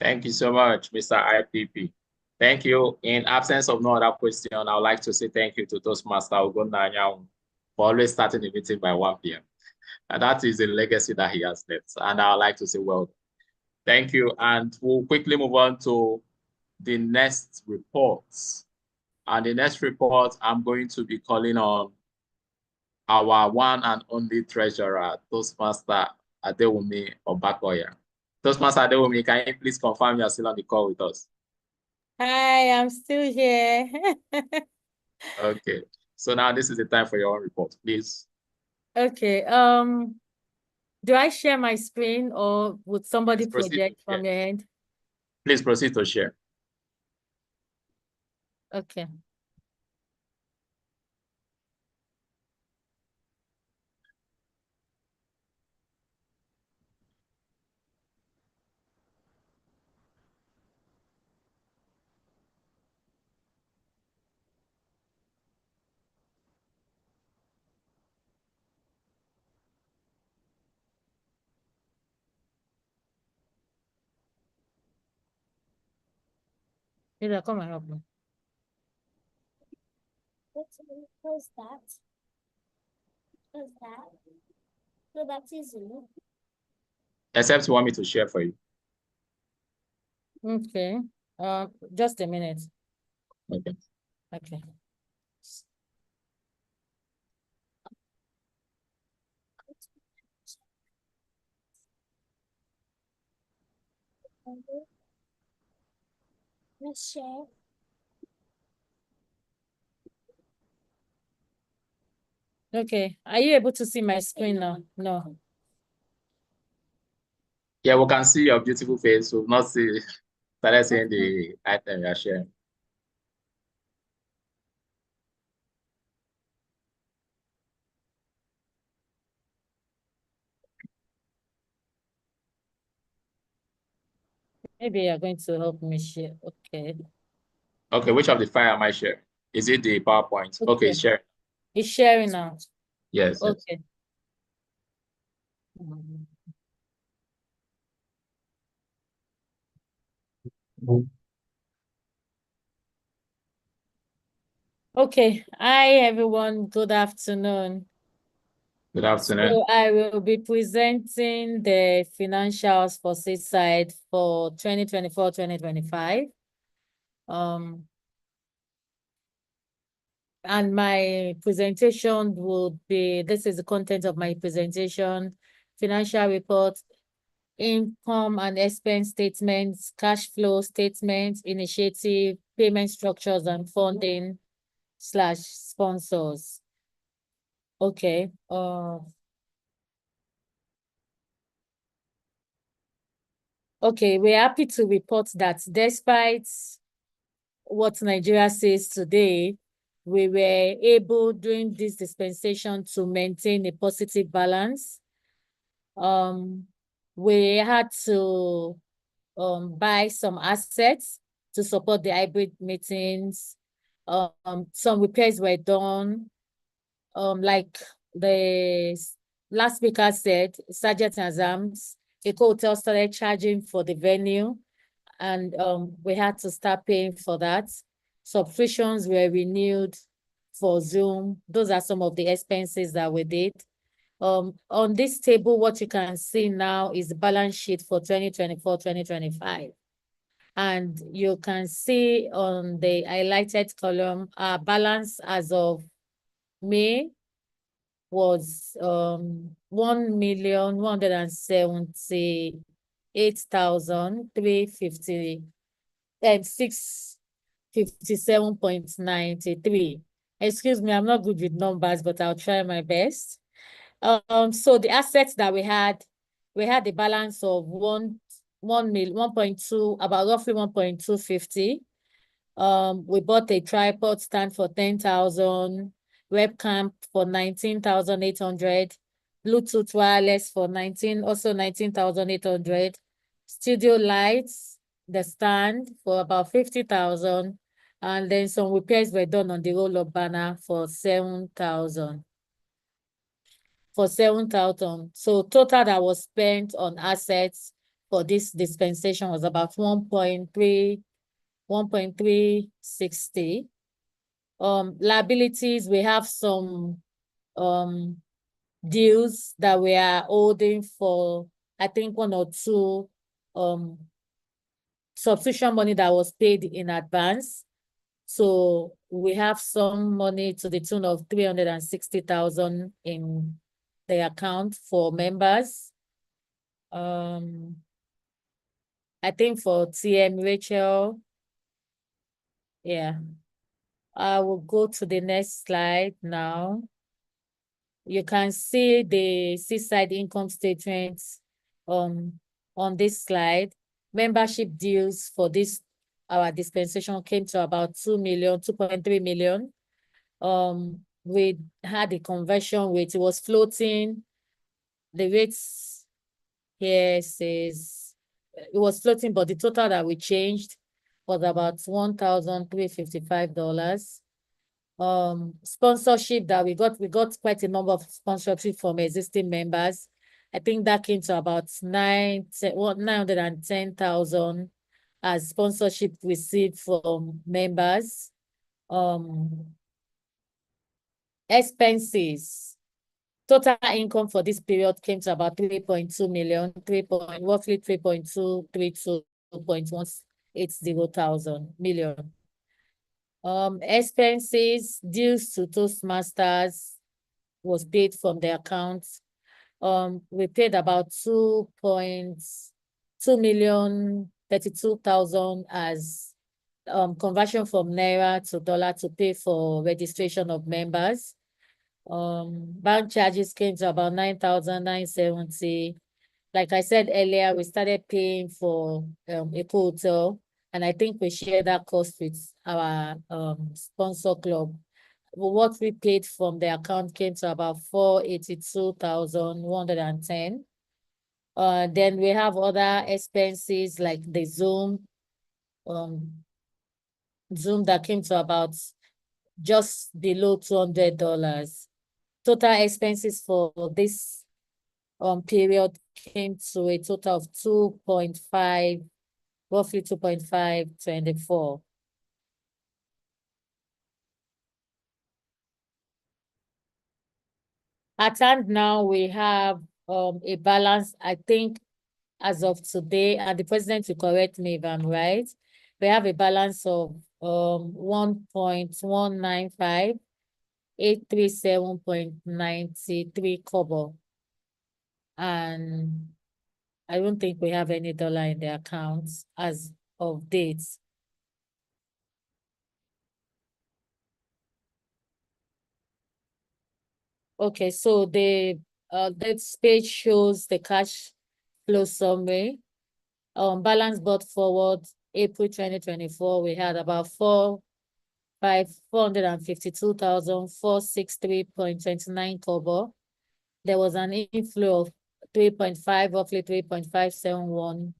Thank you so much, Mr. IPP. Thank you. In absence of no other question, I would like to say thank you to Toastmaster Ugonanya for always starting the meeting by 1 p.m. And that is a legacy that he has left. And I would like to say, well, thank you. And we'll quickly move on to the next reports. And the next report, I'm going to be calling on our one and only treasurer, Toastmaster Adewumi Obakoya. Toastmaster Adewumi, can you please confirm you're still on the call with us? Hi, I'm still here. Okay. So now this is the time for your own report, please. Okay. Do I share my screen or would somebody Please proceed project to from share. your end? Please proceed to share. Okay. Either come and help me. What's that? What's that? So that is you. Except you want me to share for you. Okay. Just a minute. Okay. Okay. Let's share. Okay. Are you able to see my screen now? No. Yeah, we can see your beautiful face. We've not started seeing the item you're sharing. Maybe you're going to help me share. Okay. Okay, which of the file am I sharing? Is it the PowerPoint? Okay, share. It's sharing now. Yes. Okay. Okay. Hi, everyone. Good afternoon. Good afternoon. So I will be presenting the financials for Seaside for 2024-2025. And my presentation would be, this is the content of my presentation: financial report, income and expense statements, cash flow statements, initiative, payment structures, and funding / sponsors. Okay. Okay, we're happy to report that despite what Nigeria says today, we were able during this dispensation to maintain a positive balance. We had to buy some assets to support the hybrid meetings. Some repairs were done. Like the last speaker said, Sergeant Azams, Eco Hotel started charging for the venue, and we had to start paying for that. Subscriptions were renewed for Zoom. Those are some of the expenses that we did. On this table, what you can see now is the balance sheet for 2024-2025. And you can see on the highlighted column, our balance as of May was 1,178,350 and 657.93. Excuse me, I'm not good with numbers, but I'll try my best. So the assets that we had the balance of 1.2, about roughly 1.250. We bought a tripod stand for 10,000, webcam for 19,800, Bluetooth wireless for 19,800, studio lights, the stand for about 50,000, and then some repairs were done on the roll-up banner for 7,000. So total that was spent on assets for this dispensation was about 1.360. Liabilities, we have some deals that we are holding for, I think, 1 or 2 subscription money that was paid in advance. So we have some money to the tune of 360,000 in the account for members. I think for TM Rachel, yeah. I will go to the next slide now. You can see the Seaside income statements on this slide. Membership deals for this, our dispensation, came to about 2.3 million. We had a conversion rate, it was floating. The rates here says it was floating, but the total that we changed was about $1,355. Sponsorship that we got quite a number of sponsorship from existing members. I think that came to about 910,000 as sponsorship received from members. Expenses. Total income for this period came to about 3.2 million, roughly 3.232.180 million. Expenses dues to Toastmasters was paid from the account. We paid about 2,032,000 as conversion from Naira to dollar to pay for registration of members. Bank charges came to about 9,970. Like I said earlier, we started paying for Eco Hotel, and I think we share that cost with our sponsor club. What we paid from the account came to about 482,110. Then we have other expenses like the Zoom that came to about just below $200. Total expenses for this period came to a total of 2.5, roughly 2.524. At hand now, we have a balance, I think, as of today, and the president will correct me if I'm right. We have a balance of 1.195, 837.93 kobo. And I don't think we have any dollar in the accounts as of dates. Okay, so this page shows the cash flow summary. Balance brought forward April 2024, we had about 452,463.29 kobo. There was an inflow of 3.5, roughly 3.571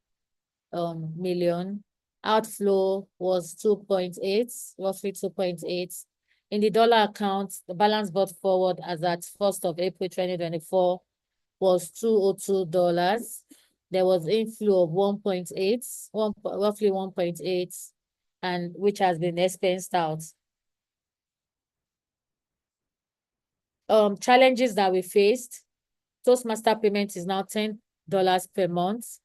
million. Outflow was 2.8, roughly 2.8. In the dollar account, the balance brought forward as at 1st of April 2024 was $202. There was inflow of 1.8, roughly 1.8, and which has been expensed out. Challenges that we faced. Toastmaster payment is now $10 per month.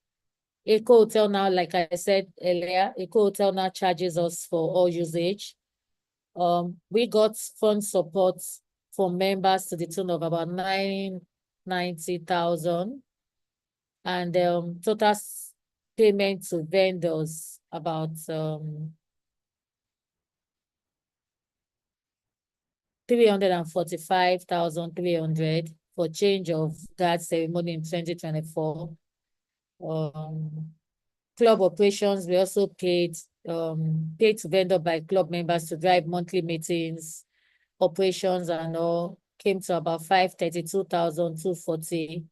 Eco Hotel now, like I said earlier, Eco Hotel now charges us for all usage. We got fund support from members to the tune of about 990,000, and total payment to vendors about 345,300 for change of guard ceremony in 2024. Club operations, we also paid to vendor by club members to drive monthly meetings, operations and all, came to about 532,240.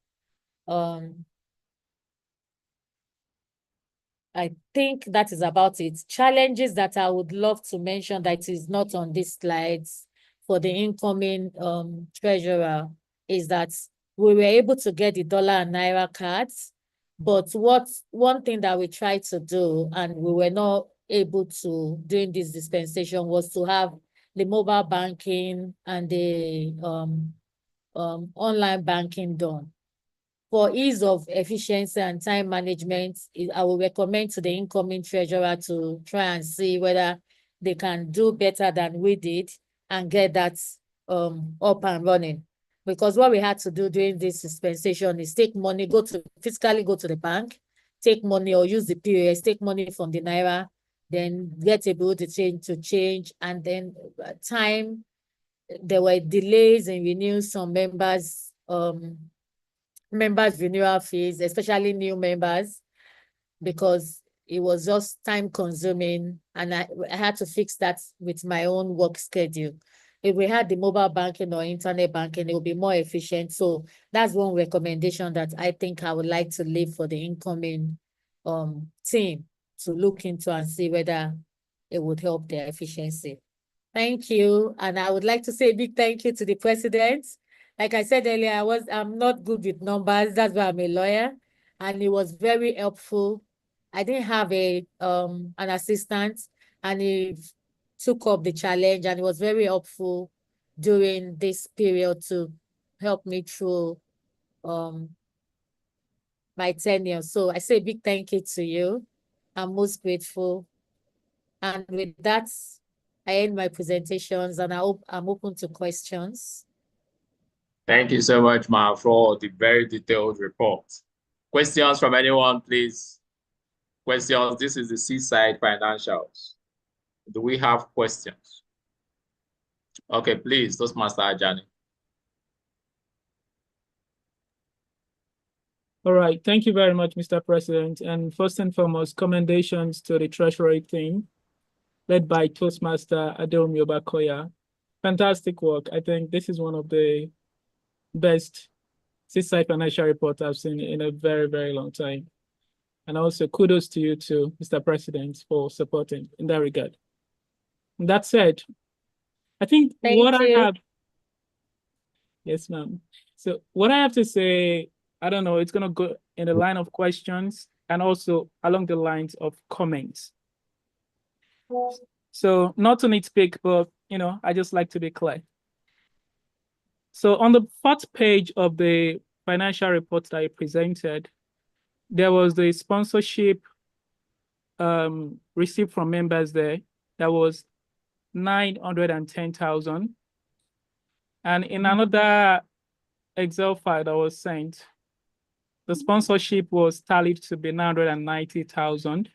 I think that is about it. Challenges that I would love to mention that is not on these slides for the incoming treasurer is that we were able to get the dollar and naira cards, but one thing that we tried to do and we were not able to during this dispensation was to have the mobile banking and the online banking done. For ease of efficiency and time management, I will recommend to the incoming treasurer to try and see whether they can do better than we did and get that up and running. Because what we had to do during this dispensation is take money, physically go to the bank, take money or use the POS, take money from the Naira, then get able to change, and then time, there were delays in renewing some members' renewal fees, especially new members, because it was just time consuming and I had to fix that with my own work schedule. If we had the mobile banking or internet banking, it would be more efficient. So that's one recommendation that I think I would like to leave for the incoming team to look into and see whether it would help their efficiency. Thank you. And I would like to say a big thank you to the president. Like I said earlier, I'm not good with numbers. That's why I'm a lawyer. And it was very helpful. I didn't have an assistant, and he took up the challenge, and it was very helpful during this period to help me through my tenure. So I say a big thank you to you. I'm most grateful. And with that, I end my presentations, and I'm open to questions. Thank you so much, Ma, for the very detailed report. Questions from anyone, please? Questions? This is the Seaside Financials. Do we have questions? Okay, please, Toastmaster Ajani. All right, thank you very much, Mr. President. And first and foremost, commendations to the Treasury team led by Toastmaster Adeomi Obakoya. Fantastic work. I think this is one of the best Seaside financial reports I've seen in a very, very long time. And also kudos to you too, Mr. President, for supporting in that regard. That said, I think I have, yes, ma'am. So what I have to say, I don't know, it's gonna go in the line of questions and also along the lines of comments. So not to nitpick, but I just like to be clear. So on the fourth page of the financial report that I presented, there was the sponsorship received from members there. That was 910,000. And in another Excel file that was sent, the sponsorship was tallied to be 990,000.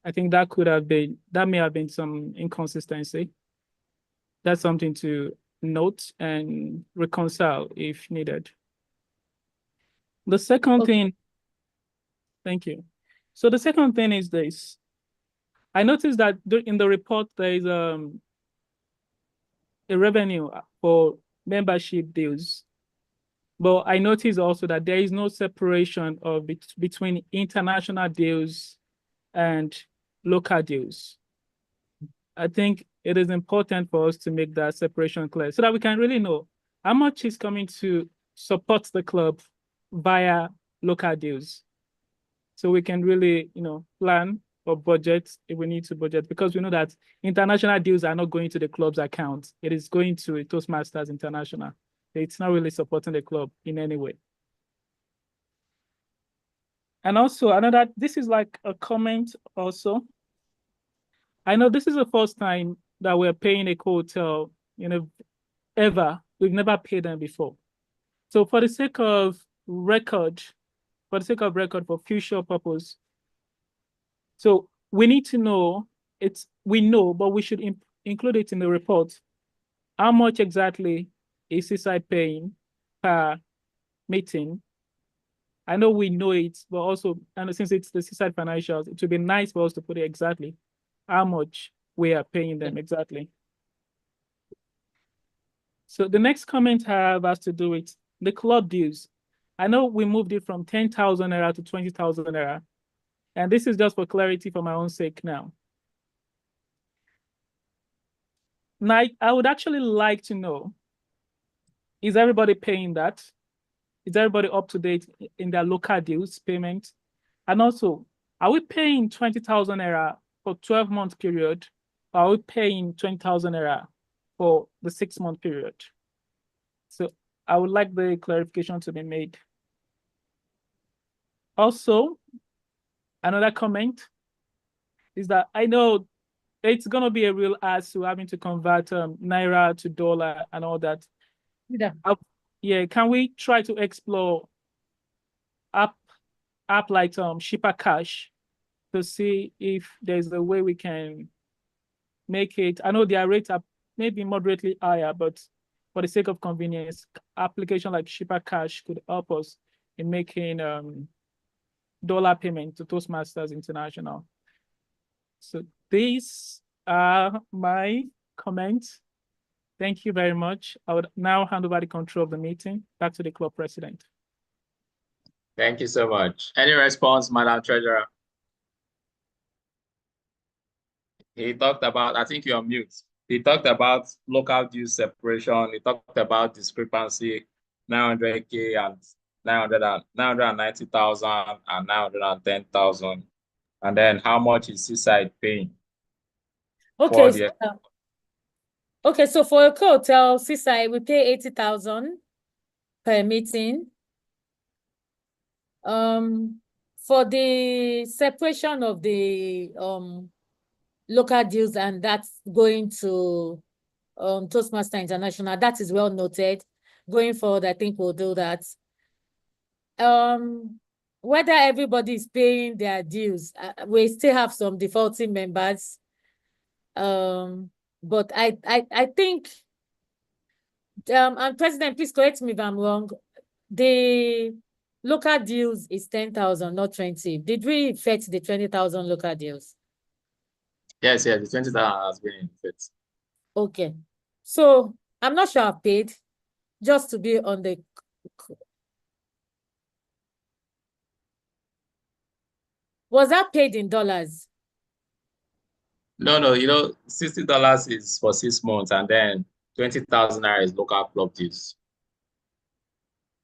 I think that may have been some inconsistency. That's something to note and reconcile if needed. The second thing, thank you. So the second thing is this. I noticed that in the report, there is a revenue for membership dues. But I noticed also that there is no separation between international dues and local dues. I think it is important for us to make that separation clear so that we can really know how much is coming to support the club via local dues. So we can really, plan or budget if we need to budget, because we know that international dues are not going to the club's account. It is going to Toastmasters International. It's not really supporting the club in any way. And also this is like a comment also. I know this is the first time that we're paying a hotel, ever. We've never paid them before. So for the sake of record, for future purpose, so we need to know, we know, but we should include it in the report, how much exactly is Seaside paying per meeting? I know we know it, but also, and since it's the Seaside financials, it would be nice for us to put it exactly how much we are paying them exactly. So the next comment I have has to do with the club dues. I know we moved it from 10,000 naira to 20,000 naira. And this is just for clarity for my own sake now. Now, I would actually like to know, is everybody paying that? Is everybody up to date in their local dues payment? And also, are we paying 20,000 naira for 12-month period? Or are we paying 20,000 naira for the 6-month period? So I would like the clarification to be made. Also, another comment is that I know it's going to be a real ask to having to convert Naira to dollar and all that. Yeah. Yeah, can we try to explore app like Shipper Cash to see if there's a way we can make it? I know their rates are maybe moderately higher, but for the sake of convenience, application like Shipper Cash could help us in making dollar payment to Toastmasters International. So these are my comments. Thank you very much. I would now hand over the control of the meeting back to the club president. Thank you so much. Any response, Madam Treasurer? He talked about, I think you're on mute. He talked about local dues separation. He talked about discrepancy, 900K and 990,000 and 910,000. And then how much is Seaside paying? Okay. Okay, so for a hotel, Seaside, we pay 80,000 per meeting. For the separation of the local deals, and that's going to Toastmaster International, that is well noted. Going forward, I think we'll do that. Whether everybody is paying their dues, we still have some defaulting members. But I think, and President, please correct me if I'm wrong. The local deals is 10,000, not 20. Did we effect the 20,000 local deals? Yes, the 20,000 has been in effect. Okay. So I'm not sure I've paid, just to be on the. Was that paid in dollars? No, $60 is for 6 months, and then 20,000 naira is local club dues.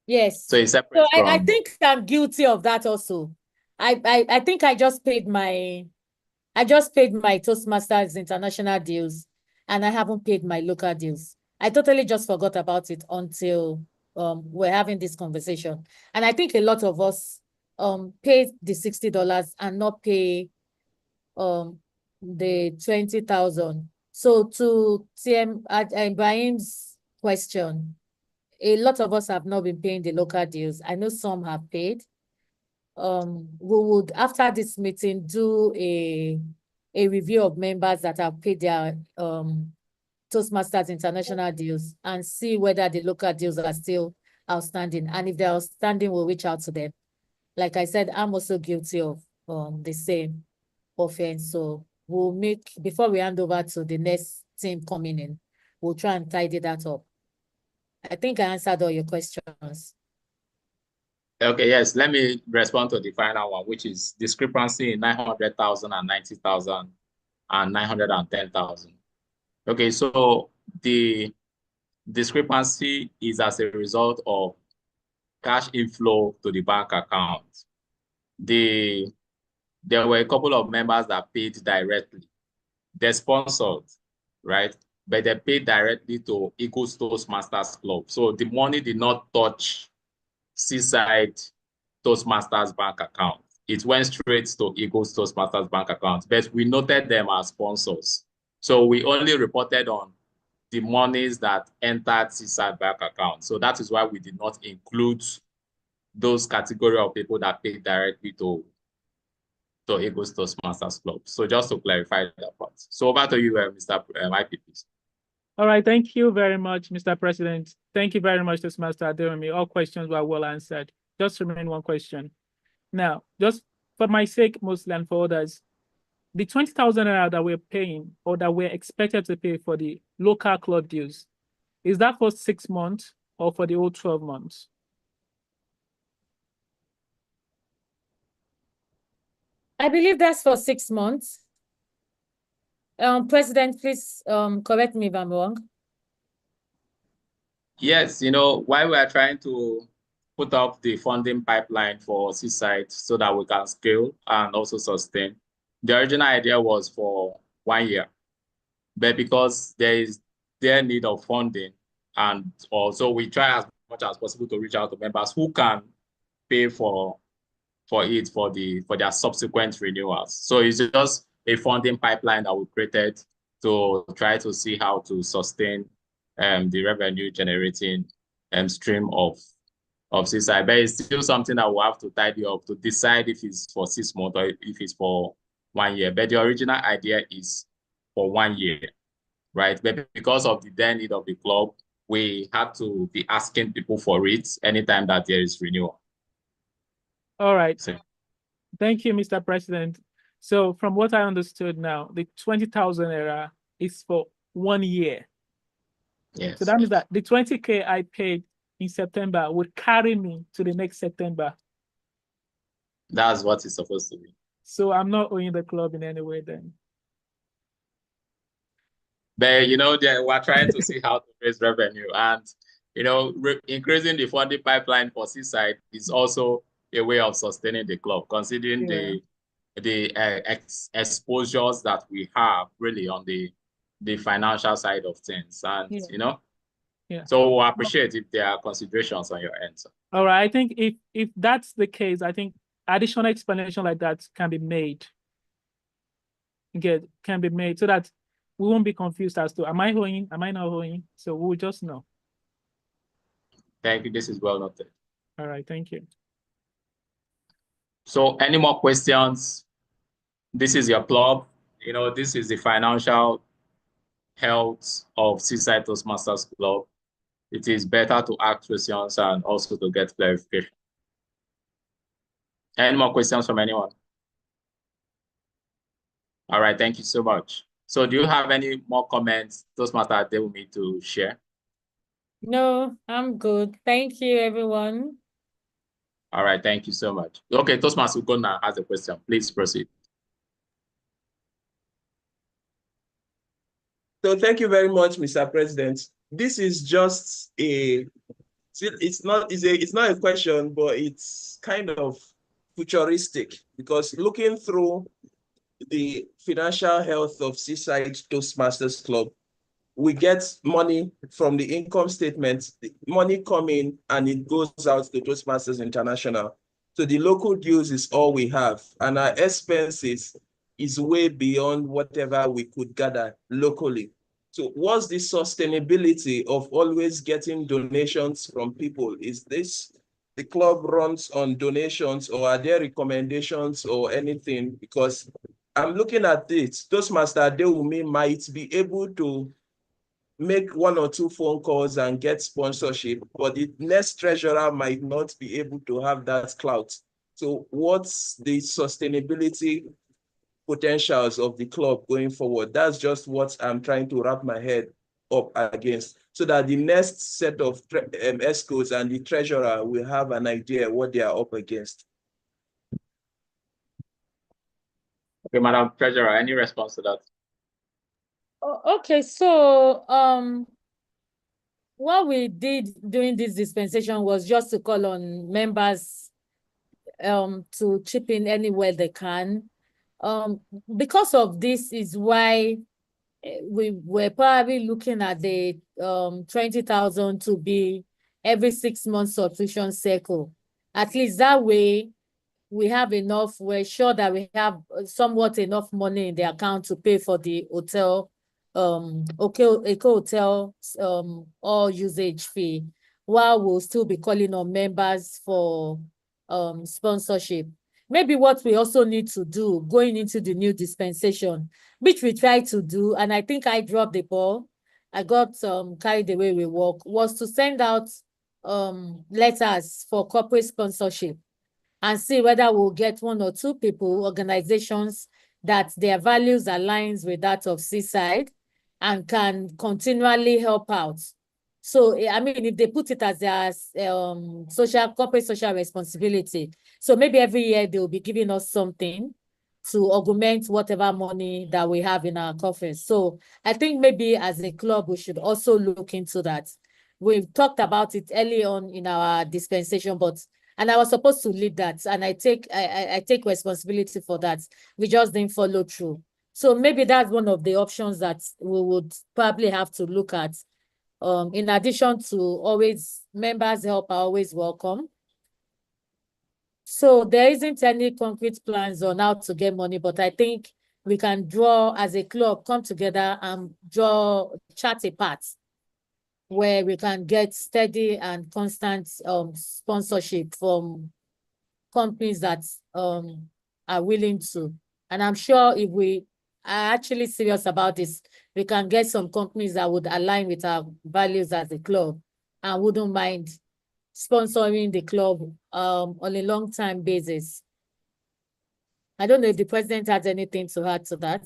Yes. So it's separate. So I think I'm guilty of that also. I think I just paid my Toastmasters International deals, and I haven't paid my local deals. I totally just forgot about it until we're having this conversation. And I think a lot of us paid the $60 and not pay the 20,000. So to TM Ibrahim's question, a lot of us have not been paying the local deals. I know some have paid. We would, after this meeting, do a review of members that have paid their Toastmasters International deals and see whether the local deals are still outstanding. And if they're outstanding, we'll reach out to them. Like I said, I'm also guilty of the same offense. So we'll make, before we hand over to the next team coming in, we'll try and tidy that up. I think I answered all your questions. Okay, yes. Let me respond to the final one, which is discrepancy in 900,000 and 90,000 and 910,000. Okay, so the discrepancy is as a result of cash inflow to the bank account. There were a couple of members that paid directly. They're sponsored, right? But they paid directly to Excos Toastmasters Club. So the money did not touch Seaside Toastmasters bank account. It went straight to Excos Toastmasters bank account, but we noted them as sponsors. So we only reported on the monies that entered Seaside bank account. So that is why we did not include those category of people that paid directly to Excos Toastmasters Club. So just to clarify that part. So over to you, Mr. IPP. All right, thank you very much, Mr. President. Thank you very much, Toastmaster Adewumi. All questions were well answered. Just remain one question. Now, just for my sake mostly and for others, the 20,000 naira that we're paying or that we're expected to pay for the local club dues, is that for 6 months or for the whole 12 months? I believe that's for 6 months. President, please correct me if I'm wrong. Yes, while we are trying to put up the funding pipeline for Seaside so that we can scale and also sustain, the original idea was for 1 year. But because there is their need of funding, and also we try as much as possible to reach out to members who can pay for their subsequent renewals. So it's just a funding pipeline that we created to try to see how to sustain the revenue generating stream of Seaside. But it's still something that we'll have to tidy up to decide if it's for 6 months or if it's for 1 year. But the original idea is for 1 year, right? But because of the then need of the club, we had to be asking people for it anytime that there is renewal. All right. So, thank you, Mr. President. So from what I understood now, the 20,000 naira is for 1 year. yes. So that means that the 20K I paid in September would carry me to the next September. That's what it's supposed to be. So I'm not owing the club in any way then. But we're trying to see how to raise revenue, and increasing the funding pipeline for Seaside is also a way of sustaining the club, considering the exposures that we have really on the financial side of things, and so we appreciate if there are considerations on your end. So. All right, I think if that's the case, I think additional explanation like that can be made. Can be made so that we won't be confused as to am I owing, am I not owing? So we'll just know. Thank you. This is well noted. All right, thank you. So any more questions? This is your club. This is the financial health of Seaside Toastmasters Club. It is better to ask questions and also to get clarification. Any more questions from anyone? All right, thank you so much. So do you have any more comments, Toastmaster Adewumi, to share? No, I'm good. Thank you, everyone. All right, thank you so much. Okay, Toastmaster Ugonna has a question. Please proceed. So thank you very much, Mr. President. This is just it's not a question, but it's kind of futuristic, because looking through the financial health of Seaside Toastmasters Club, we get money from the income statement, the money coming, and it goes out to Toastmasters International. So the local dues is all we have, and our expenses is way beyond whatever we could gather locally. So what's the sustainability of always getting donations from people? Is this the club runs on donations, or are there recommendations or anything? Because I'm looking at this, Toastmaster Adewumi might be able to make 1 or 2 phone calls and get sponsorship, but the next treasurer might not be able to have that clout. So what's the sustainability potentials of the club going forward? That's just what I'm trying to wrap my head up against, so that the next set of Excos and the treasurer will have an idea what they are up against. Okay, Madam Treasurer, any response to that? Okay, so what we did during this dispensation was just to call on members to chip in anywhere they can. Because of this is why we were probably looking at the 20,000 to be every 6 months subscription cycle. At least that way we have enough, we're sure that we have somewhat enough money in the account to pay for the hotel, Eco Hotel all usage fee, while we'll still be calling on members for sponsorship. Maybe what we also need to do going into the new dispensation, which we try to do, and I think I dropped the ball, I got carried away with work, was to send out letters for corporate sponsorship and see whether we'll get 1 or 2 people, organizations that their values aligns with that of Seaside and can continually help out. So, I mean, if they put it as their corporate social responsibility, so maybe every year they'll be giving us something to augment whatever money that we have in our coffers. So I think maybe as a club, we should also look into that. We've talked about it early on in our dispensation, and I was supposed to lead that, and I take responsibility for that. We just didn't follow through. So maybe that's one of the options that we would probably have to look at. In addition to always, members' help are always welcome. So there isn't any concrete plans on how to get money, but I think we can draw as a club, come together and chart a path where we can get steady and constant sponsorship from companies that are willing to. And I'm sure if we are actually serious about this, we can get some companies that would align with our values as a club and wouldn't mind sponsoring the club on a long-time basis. I don't know if the president has anything to add to that.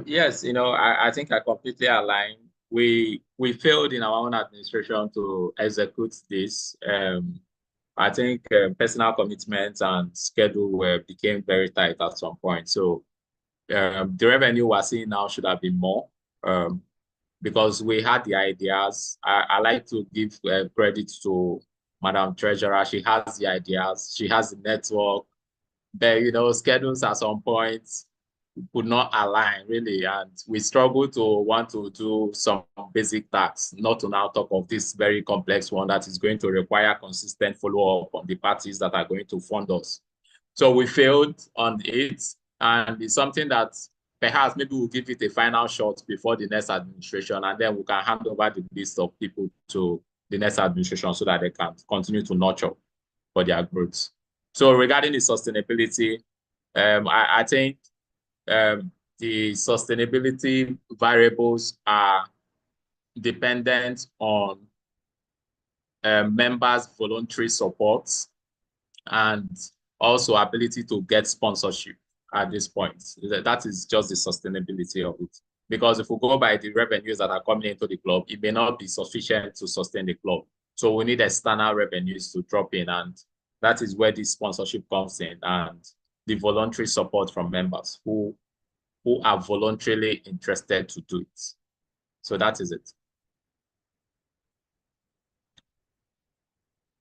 Yes, I think I completely align. We failed in our own administration to execute this. I think personal commitments and schedule became very tight at some point. So the revenue we're seeing now should have been more. Because we had the ideas. I like to give credit to Madam Treasurer. She has the ideas. She has the network. But, schedules at some point could not align, really. And we struggle to want to do some basic tasks, not to now talk of this very complex one that is going to require consistent follow-up on the parties that are going to fund us. So we failed on it. And it's something that perhaps maybe we'll give it a final shot before the next administration, and then we can hand over the list of people to the next administration so that they can continue to nurture for their growth. So regarding the sustainability, I think the sustainability variables are dependent on members' voluntary support and also ability to get sponsorship at this point. That is just the sustainability of it. Because if we go by the revenues that are coming into the club, it may not be sufficient to sustain the club. So we need external revenues to drop in, and that is where the sponsorship comes in and the voluntary support from members who are voluntarily interested to do it. So that is it.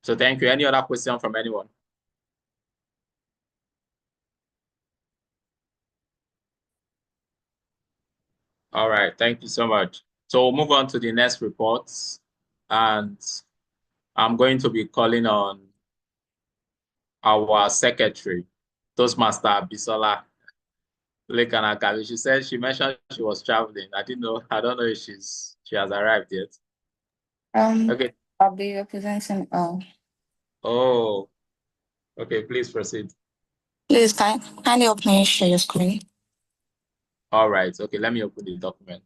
So thank you. Any other question from anyone? All right, thank you so much. So we'll move on to the next reports, and I'm going to be calling on our secretary, Toastmaster Bisola Lekanakavi. She mentioned she was traveling. I don't know if she has arrived yet. Okay. I'll be representing. Oh, okay. Please proceed. Please, kindly open and share your screen. All right. Okay. Let me open the document.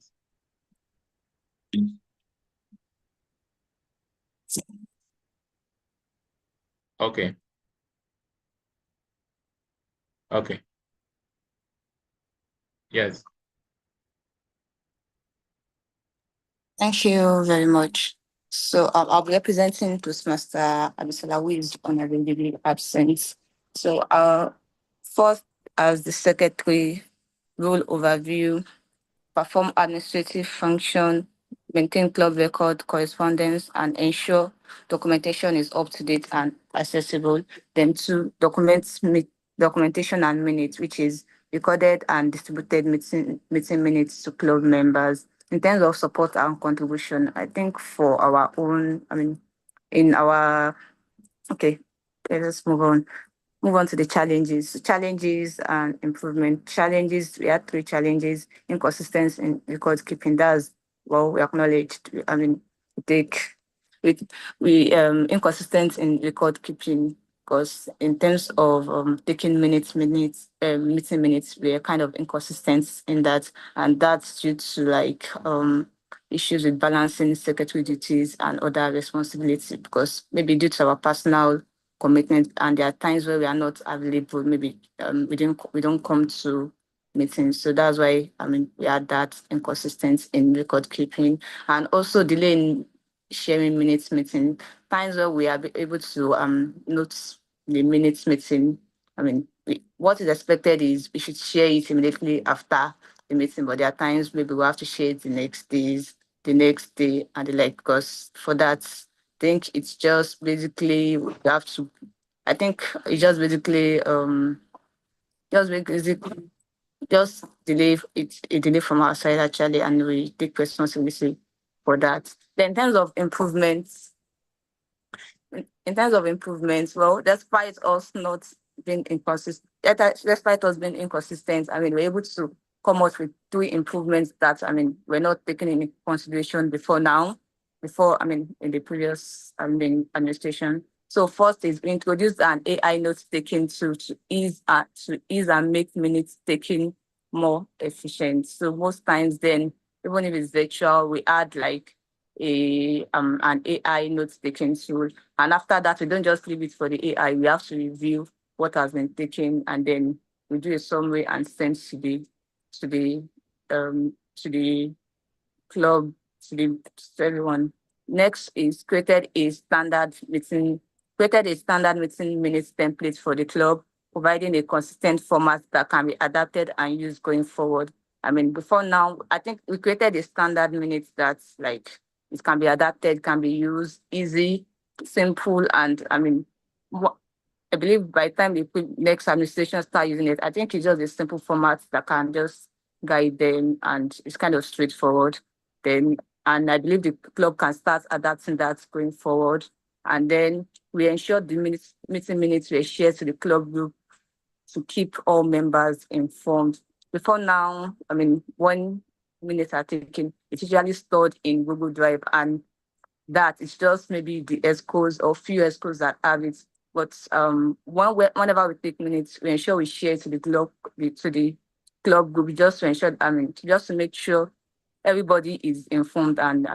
Okay. Okay. Yes. Thank you very much. So I'll be representing Toastmaster Abisola, who is unavailably absent. So first, as the secretary, role overview, perform administrative function, maintain club record correspondence, and ensure documentation is up to date and accessible. Then 2, documentation and minutes, which is recorded and distributed meeting minutes to club members. In terms of support and contribution, I think for our own, okay, let's move on. Move on to the challenges. Challenges and improvement. Challenges, we had 3 challenges. Inconsistency in record keeping. That's we acknowledged. We inconsistent in record keeping because in terms of taking meeting minutes, we are kind of inconsistent in that, and that's due to like issues with balancing secretary duties and other responsibilities, because maybe due to our personal commitment, and there are times where we are not available, maybe we don't come to meetings. So that's why we had that inconsistency in record keeping, and also delay in sharing minutes meeting. Times where we are able to note the minutes meeting. What is expected is we should share it immediately after the meeting, but there are times maybe we have to share it the next day, and the like, because for that, I think it's just basically we have to. I think it's just basically just delay it a delay from our side actually, and we take responsibility for that. Then in terms of improvements, well, despite us not being inconsistent, despite us being inconsistent, we're able to come up with 3 improvements that we're not taking into consideration before in the previous administration. So first is we introduced an AI note taking to ease and make minutes taking more efficient. So most times then, even if it's virtual, we add like an AI note taking tool. And after that, we don't just leave it for the AI. We have to review what has been taken, and then we do a summary and send to the club, to everyone. Next is created a standard meeting minutes template for the club, providing a consistent format that can be adapted and used going forward. Before now, I think we created a standard minutes that's like it can be adapted, can be used, easy, simple, and I believe by the time the next administration start using it, I think it's just a simple format that can just guide them, and it's kind of straightforward. And I believe the club can start adapting that going forward. And then we ensure the meeting minutes were shared to the club group to keep all members informed. Before now, when minutes are taken, it's usually stored in Google Drive, and that is just maybe the Excos or few Excos that have it. But whenever we take minutes, we ensure we share it to the club group, just to ensure, just to make sure everybody is informed, and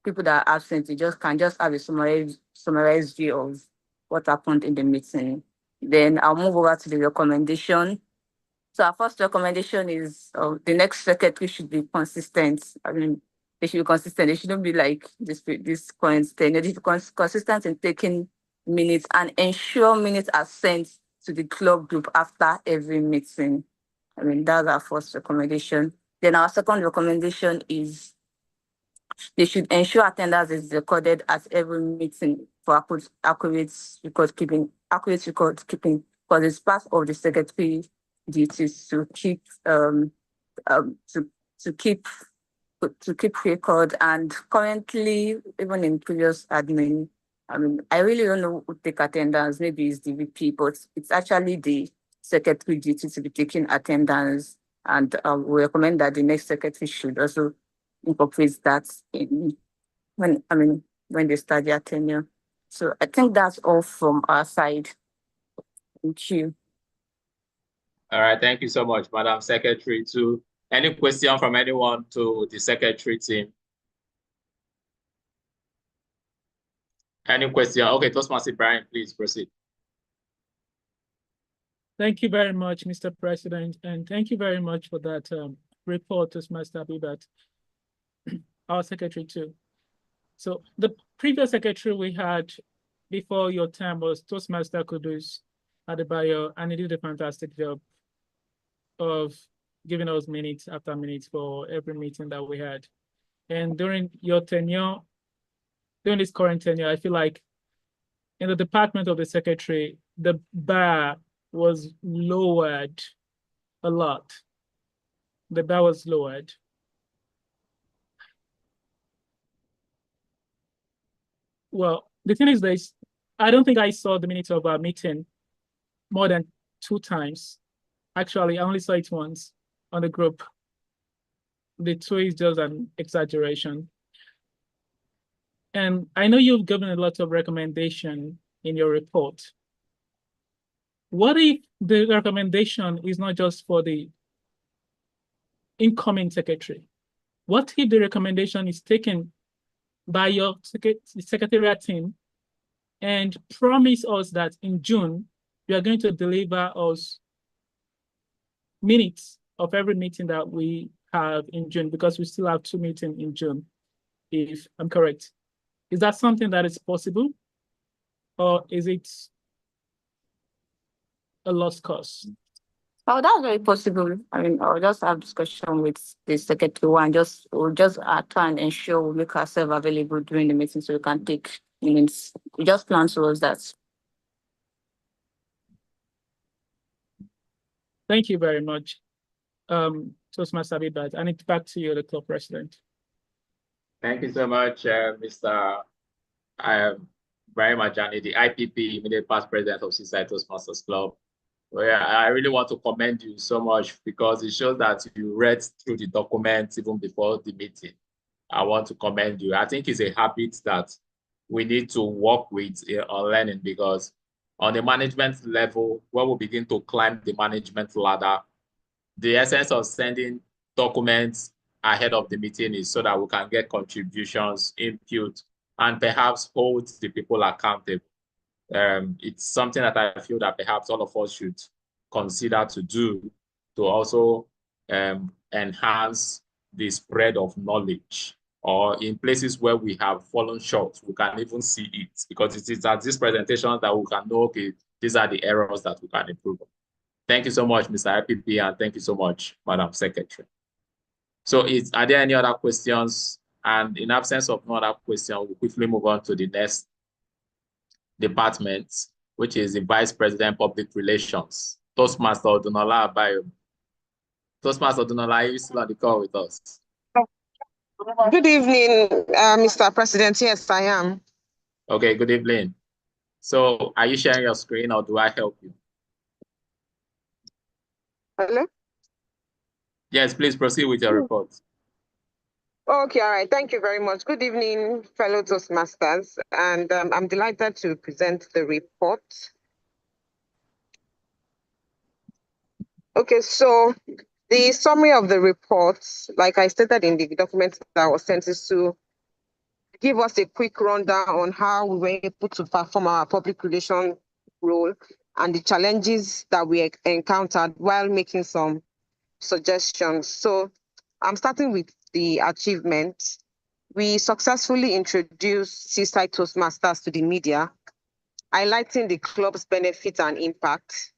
people that are absent, they can just have a summarized view of what happened in the meeting. Then I'll move over to the recommendation. So our first recommendation is the next secretary should be consistent. They should be consistent. They shouldn't be like this constant. They should be consistent in taking minutes and ensure minutes are sent to the club group after every meeting. That's our first recommendation. Then our second recommendation is they should ensure attendance is recorded at every meeting for accurate record keeping, because it's part of the secretary duties to keep to keep record. And currently, even in previous admin, I really don't know who take attendance. Maybe it's the VP, but it's actually the secretary duty to be taking attendance. And we recommend that the next secretary should also incorporate that in when they start their tenure. So I think that's all from our side. Thank you. All right, thank you so much, Madam Secretary. Any question from anyone to the secretary team? Any question? Okay, Toastmaster Brian, please proceed. Thank you very much, Mr. President, and thank you very much for that report, Toastmaster Abibat, our secretary too. So the previous secretary we had before your term was Toastmaster Kudus Adebayo, and he did a fantastic job of giving us minutes after minutes for every meeting that we had. And during your tenure, during this current tenure, I feel like in the department of the secretary, the bar was lowered a lot. The bar was lowered. Well, the thing is this, I don't think I saw the minutes of our meeting more than 2 times. Actually, I only saw it once on the group. The 2 is just an exaggeration. And I know you've given a lot of recommendation in your report. what if the recommendation is not just for the incoming secretary? What if the recommendation is taken by your secretariat team and promise us that in June, you are going to deliver us minutes of every meeting that we have in June, because we still have 2 meetings in June, if I'm correct. Is that something that is possible, or is it a lost cause? Oh, that's very possible. I mean, I'll just have discussion with the secretary and we'll just try and ensure we make ourselves available during the meeting so we can take minutes. We just plan towards that. Thank you very much, Toastmaster Abibat. And it's back to you, the club president. Thank you so much, Mr. Ibrahim Ajani, the IPP, immediate past president of Seaside Toastmasters Club. Well, I really want to commend you so much because it shows that you read through the documents even before the meeting. I want to commend you. I think it's a habit that we need to work with on learning, because on the management level, when we begin to climb the management ladder, the essence of sending documents ahead of the meeting is so that we can get contributions, input, and perhaps hold the people accountable. It's something that I feel that perhaps all of us should consider to do to also enhance the spread of knowledge, or in places where we have fallen short, we can even see it, because it is at this presentation that we can know, okay, these are the errors that we can improve on. Thank you so much, Mr. IPP, and thank you so much, Madam Secretary. So are there any other questions? And in absence of no other question, we'll quickly move on to the next department, which is the Vice President Public Relations, Toastmaster Odunola Abayo. Toastmaster Odunola, are you still on the call with us? Good evening, Mr. President. Yes, I am. Okay, good evening. So are you sharing your screen, or do I help you? Hello? Yes, please proceed with your report. Okay, all right. Thank you very much. Good evening, fellow Toastmasters. And I'm delighted to present the report. Okay, so the summary of the report, like I stated in the document that was sent, is to give us a quick rundown on how we were able to perform our public relation role and the challenges that we encountered while making some suggestions. So I'm starting with the achievement. We successfully introduced Seaside Toastmasters to the media, highlighting the club's benefit and impact.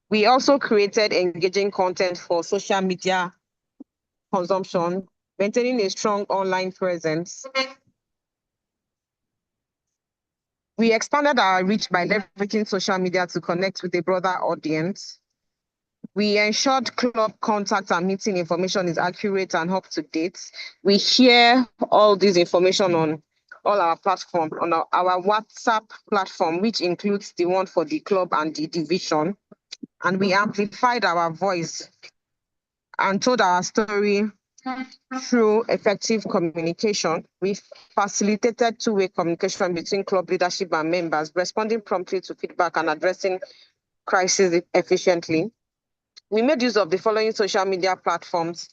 We also created engaging content for social media consumption, maintaining a strong online presence. We expanded our reach by leveraging social media to connect with a broader audience. We ensured club contact and meeting information is accurate and up to date. We share all this information on all our platforms, on our WhatsApp platform, which includes the one for the club and the division. And we amplified our voice and told our story through effective communication. We facilitated two-way communication between club leadership and members, responding promptly to feedback and addressing crises efficiently. We made use of the following social media platforms,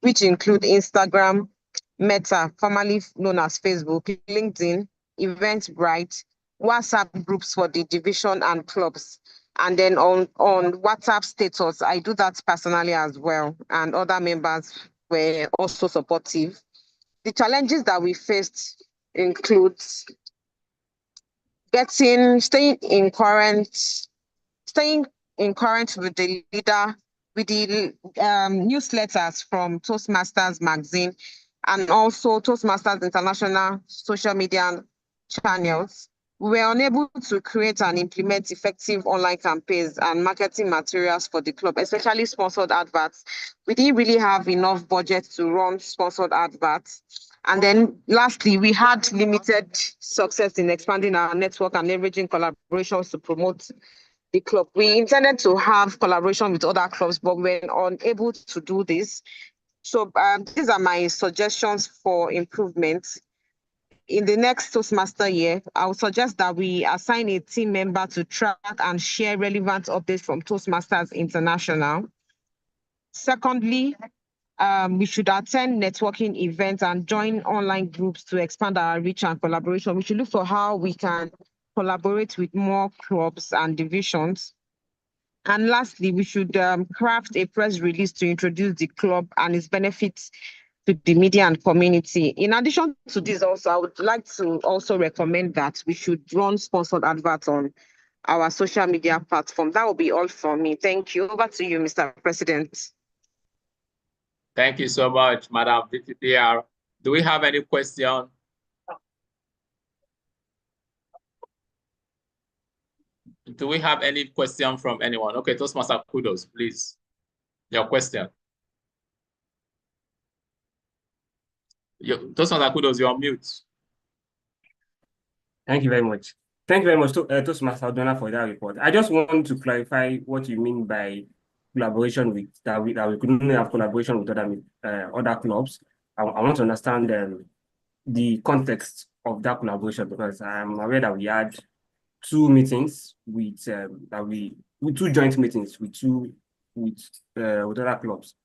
which include Instagram, Meta, formerly known as Facebook, LinkedIn, Eventbrite, WhatsApp groups for the division and clubs. And then on WhatsApp status, I do that personally as well. And other members were also supportive. The challenges that we faced include staying in current with the leader, with the newsletters from Toastmasters magazine and also Toastmasters International social media channels. We were unable to create and implement effective online campaigns and marketing materials for the club, especially sponsored adverts. We didn't really have enough budget to run sponsored adverts. And then lastly, we had limited success in expanding our network and leveraging collaborations to promote the club. We intended to have collaboration with other clubs, but we're unable to do this. So these are my suggestions for improvement. in the next Toastmaster year, I would suggest that we assign a team member to track and share relevant updates from Toastmasters International. Secondly, we should attend networking events and join online groups to expand our reach and collaboration. We should look for how we can collaborate with more clubs and divisions. And lastly, we should craft a press release to introduce the club and its benefits to the media and community. In addition to this, also, I would like to also recommend that we should run sponsored adverts on our social media platform. That will be all from me. Thank you. Over to you, Mr. President. Thank you so much, Madam VPPR. Do we have any question? Do we have any question from anyone? Okay, Toastmaster Kudos, please. Your question. Toastmaster Kudos, you're on mute. Thank you very much. Thank you very much, Toastmaster Donna, for that report. I just want to clarify what you mean by collaboration with that we couldn't have collaboration with other clubs. I want to understand the context of that collaboration, because I'm aware that we had two meetings with two joint meetings with other clubs.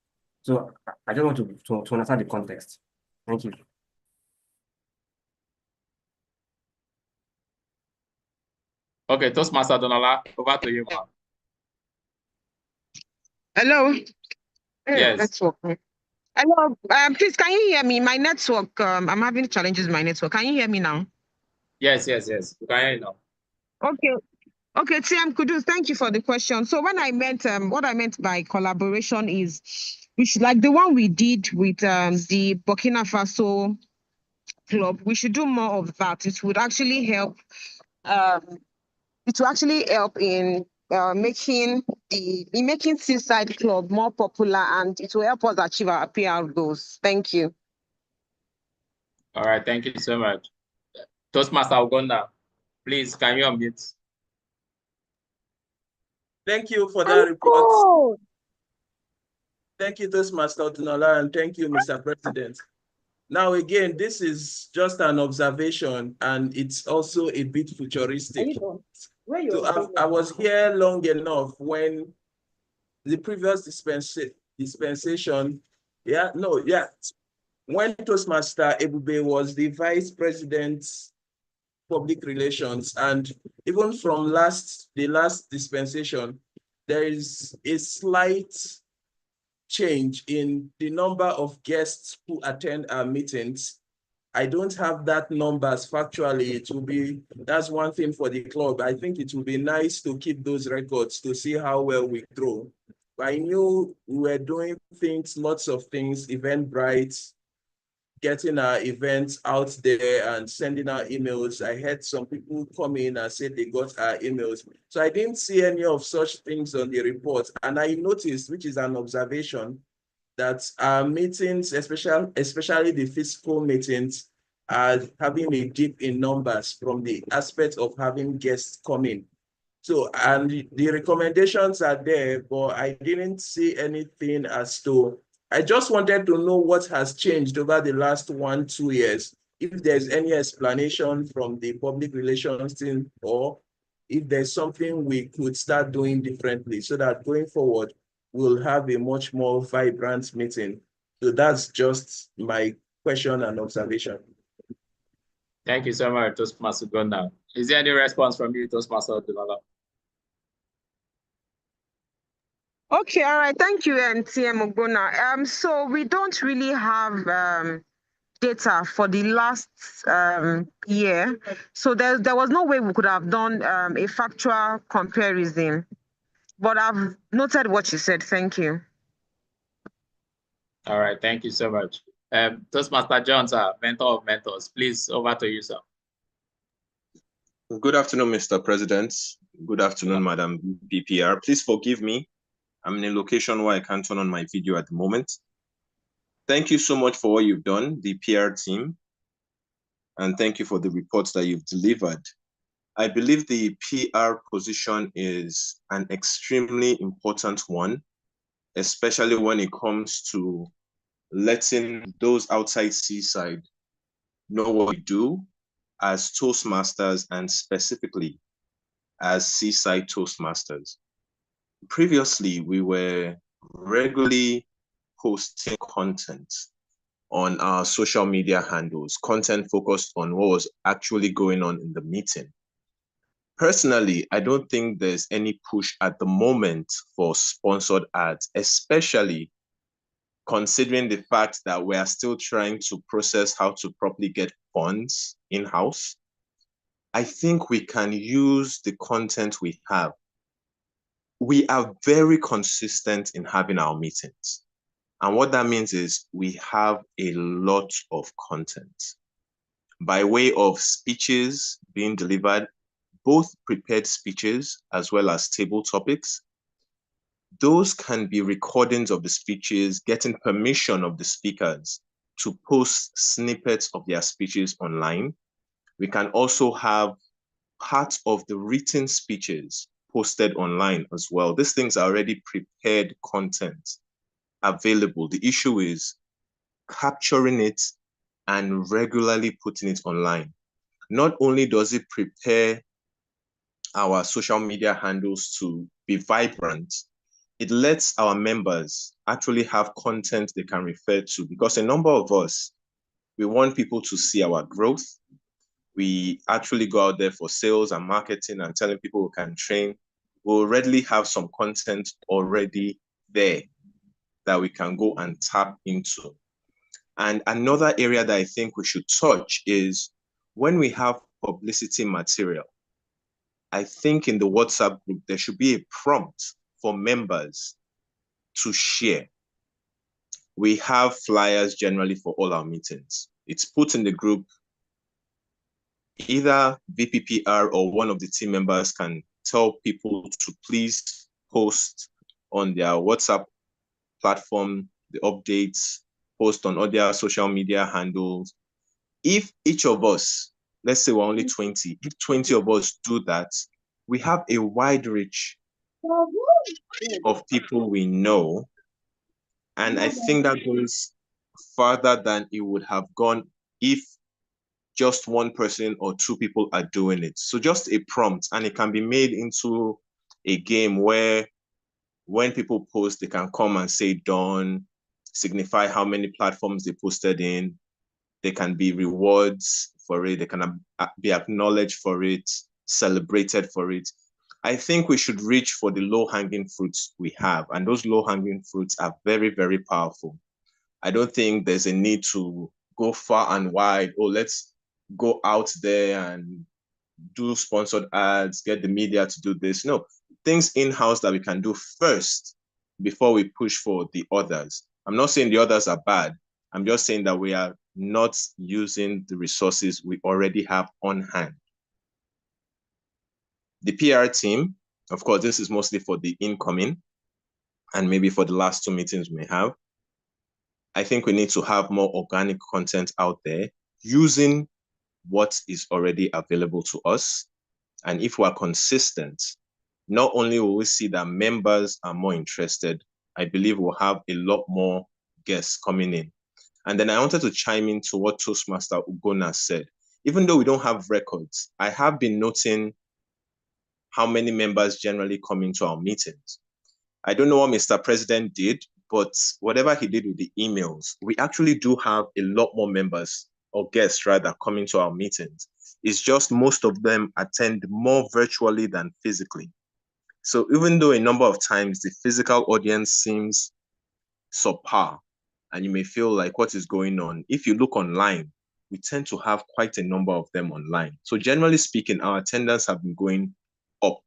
So I just want to understand the context. Thank you. Okay, Toastmaster Donala, over to you, ma'am. Hello. Yes. Network. Hello. Please, can you hear me? My network. I'm having challenges with my network. Can you hear me now? Yes. We can hear you now. Okay, TM Kudus, thank you for the question. So when I meant, what I meant by collaboration is, we should, like the one we did with the Burkina Faso club, we should do more of that. It would actually help. It will actually help in making Seaside Club more popular, and it will help us achieve our PR goals. Thank you. All right, thank you so much. Toastmaster Ugonda, please, can you unmute? Thank you for that report. Thank you, Toastmaster Otunola, and thank you, Mr. President. Now, again, this is just an observation, and it's also a bit futuristic. So I was here long enough when the previous dispensation, when Toastmaster Ebube was the Vice President Public Relations, and even from the last dispensation, there is a slight change in the number of guests who attend our meetings. I don't have that numbers factually. That's one thing for the club. I think it would be nice to keep those records to see how well we grow. I knew we were doing lots of things, Eventbrite, getting our events out there and sending out emails. I had some people come in and said they got our emails. So I didn't see any of such things on the report. And I noticed, which is an observation, that our meetings, especially the physical meetings, are having a dip in numbers from the aspect of having guests come in. So, and the recommendations are there, but I didn't see anything as to, I just wanted to know what has changed over the last 1-2 years. If there's any explanation from the public relations team, or if there's something we could start doing differently so that going forward, we'll have a much more vibrant meeting. So that's just my question and observation. Thank you so much, Toastmaster Gonda. Is there any response from you, Toastmaster Odunola? Okay, all right. Thank you, TM Ogbonna. So we don't really have data for the last year. So there was no way we could have done a factual comparison. But I've noted what you said. Thank you. All right, thank you so much. Toastmaster Jones, mentor of mentors, please, over to you, sir. Good afternoon, Mr. President. Good afternoon, Madam BPR. Please forgive me. I'm in a location where I can't turn on my video at the moment. Thank you so much for what you've done, the PR team, and thank you for the reports that you've delivered. I believe the PR position is an extremely important one, especially when it comes to letting those outside Seaside know what we do as Toastmasters and specifically as Seaside Toastmasters. Previously, we were regularly posting content on our social media handles, content focused on what was actually going on in the meeting. Personally, I don't think there's any push at the moment for sponsored ads, especially considering the fact that we are still trying to process how to properly get funds in-house. I think we can use the content we have. We are very consistent in having our meetings. And what that means is we have a lot of content by way of speeches being delivered, both prepared speeches as well as table topics. Those can be recordings of the speeches, getting permission of the speakers to post snippets of their speeches online. We can also have parts of the written speeches posted online as well. These things are already prepared content available. The issue is capturing it and regularly putting it online. Not only does it prepare our social media handles to be vibrant, it lets our members actually have content they can refer to, because a number of us, we want people to see our growth. We actually go out there for sales and marketing and telling people we can train. We already have some content already there that we can go and tap into. And another area that I think we should touch is when we have publicity material. I think in the WhatsApp group, there should be a prompt for members to share. We have flyers generally for all our meetings. It's put in the group. Either VPPR or one of the team members can tell people to please post on their WhatsApp platform, the updates, post on other social media handles. If each of us, let's say we're only 20, if 20 of us do that, we have a wide reach of people we know. And I think that goes further than it would have gone if just one person or two people are doing it. So just a prompt, and it can be made into a game where when people post, they can come and say done, signify how many platforms they posted in. There can be rewards for it. They can be acknowledged for it, celebrated for it. I think we should reach for the low-hanging fruits we have, and those low-hanging fruits are very, very powerful. I don't think there's a need to go far and wide. Oh, let's go out there and do sponsored ads, get the media to do this. No, things in-house that we can do first before we push for the others. I'm not saying the others are bad. I'm just saying that we are not using the resources we already have on hand. The PR team, of course, this is mostly for the incoming and maybe for the last two meetings we may have. I think we need to have more organic content out there using what is already available to us. And if we're consistent, not only will we see that members are more interested, I believe we'll have a lot more guests coming in. And then I wanted to chime into what Toastmaster Ugona said. Even though we don't have records, I have been noting how many members generally come into our meetings. I don't know what Mr. President did, but whatever he did with the emails, we actually do have a lot more members or guests rather coming to our meetings. It's just most of them attend more virtually than physically. So even though a number of times the physical audience seems subpar and you may feel like what is going on, if you look online, we tend to have quite a number of them online. So generally speaking, our attendance have been going up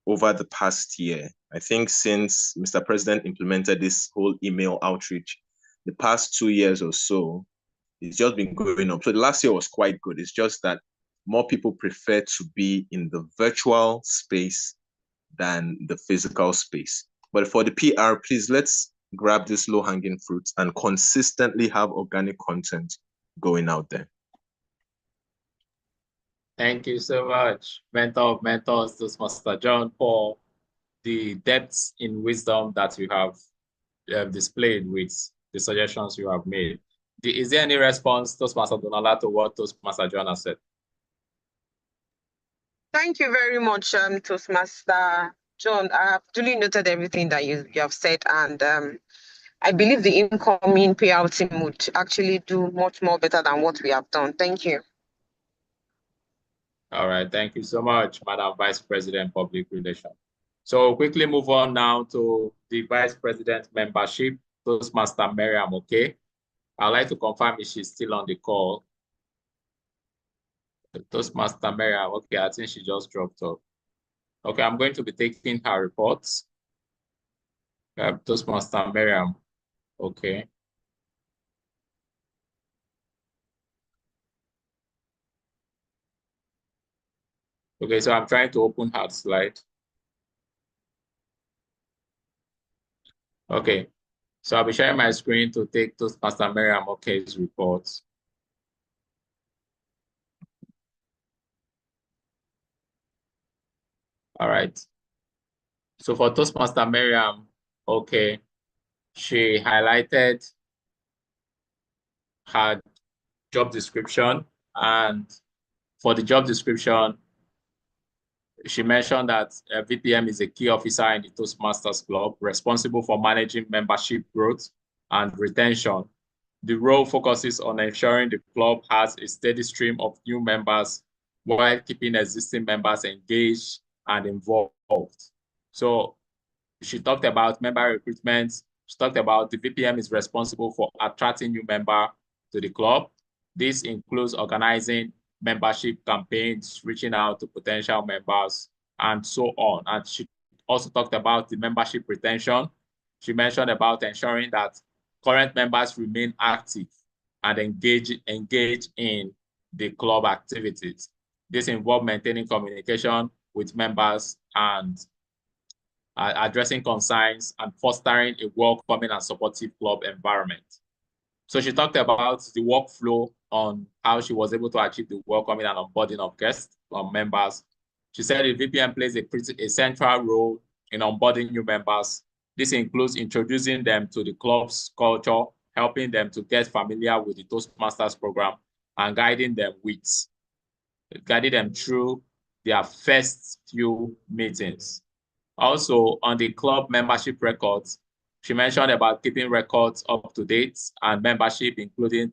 over the past year. I think since Mr. President implemented this whole email outreach, the past 2 years or so, it's just been going up. So the last year was quite good. It's just that more people prefer to be in the virtual space than the physical space. But for the PR, please, let's grab this low-hanging fruits and consistently have organic content going out there. Thank you so much, mentor of mentors, Toastmaster John, for the depth in wisdom that you have displayed with the suggestions you have made. Is there any response, Toastmaster Donala, to what Toastmaster Joanna said? Thank you very much, Toastmaster John. I have duly noted everything that you have said, and I believe the incoming payout team would actually do much more better than what we have done. Thank you. All right, thank you so much, Madam Vice President, Public Relations. So quickly move on now to the Vice President membership, Toastmaster Miriam, okay? I'd like to confirm if she's still on the call. Toastmaster Miriam, okay, I think she just dropped off. Okay, I'm going to be taking her reports. Toastmaster Miriam, okay. Okay, so I'm trying to open her slide. Okay, so I'll be sharing my screen to take Toastmaster Miriam Okay's reports. All right. So for Toastmaster Miriam, okay, she highlighted her job description, and for the job description, she mentioned that VPM is a key officer in the Toastmasters Club, responsible for managing membership growth and retention. The role focuses on ensuring the club has a steady stream of new members while keeping existing members engaged and involved. So she talked about member recruitment. She talked about the VPM is responsible for attracting new members to the club. This includes organizing membership campaigns, reaching out to potential members, and so on. And she also talked about the membership retention. She mentioned about ensuring that current members remain active and engage in the club activities. This involves maintaining communication with members and addressing concerns and fostering a welcoming and supportive club environment. So she talked about the workflow on how she was able to achieve the welcoming and onboarding of guests or members. She said the VPN plays a central role in onboarding new members. This includes introducing them to the club's culture, helping them to get familiar with the Toastmasters program, and guiding them through their first few meetings. Also, on the club membership records, she mentioned about keeping records up to date and membership, including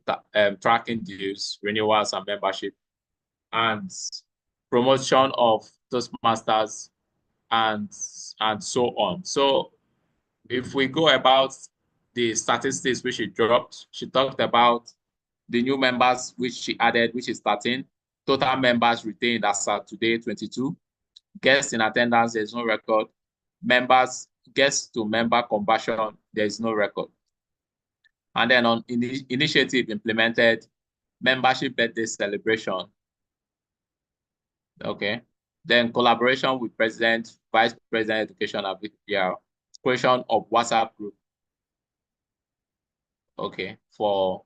tracking dues, renewals, and membership, and promotion of Toastmasters, and so on. So if we go about the statistics which she dropped, she talked about the new members which she added, which is 13, total members retained as of today, 22, guests in attendance, there's no record, guests to member conversion, there is no record. And then on initiative implemented, membership birthday celebration. Okay. Then collaboration with President, Vice President Education and VPR, creation of WhatsApp group. Okay. For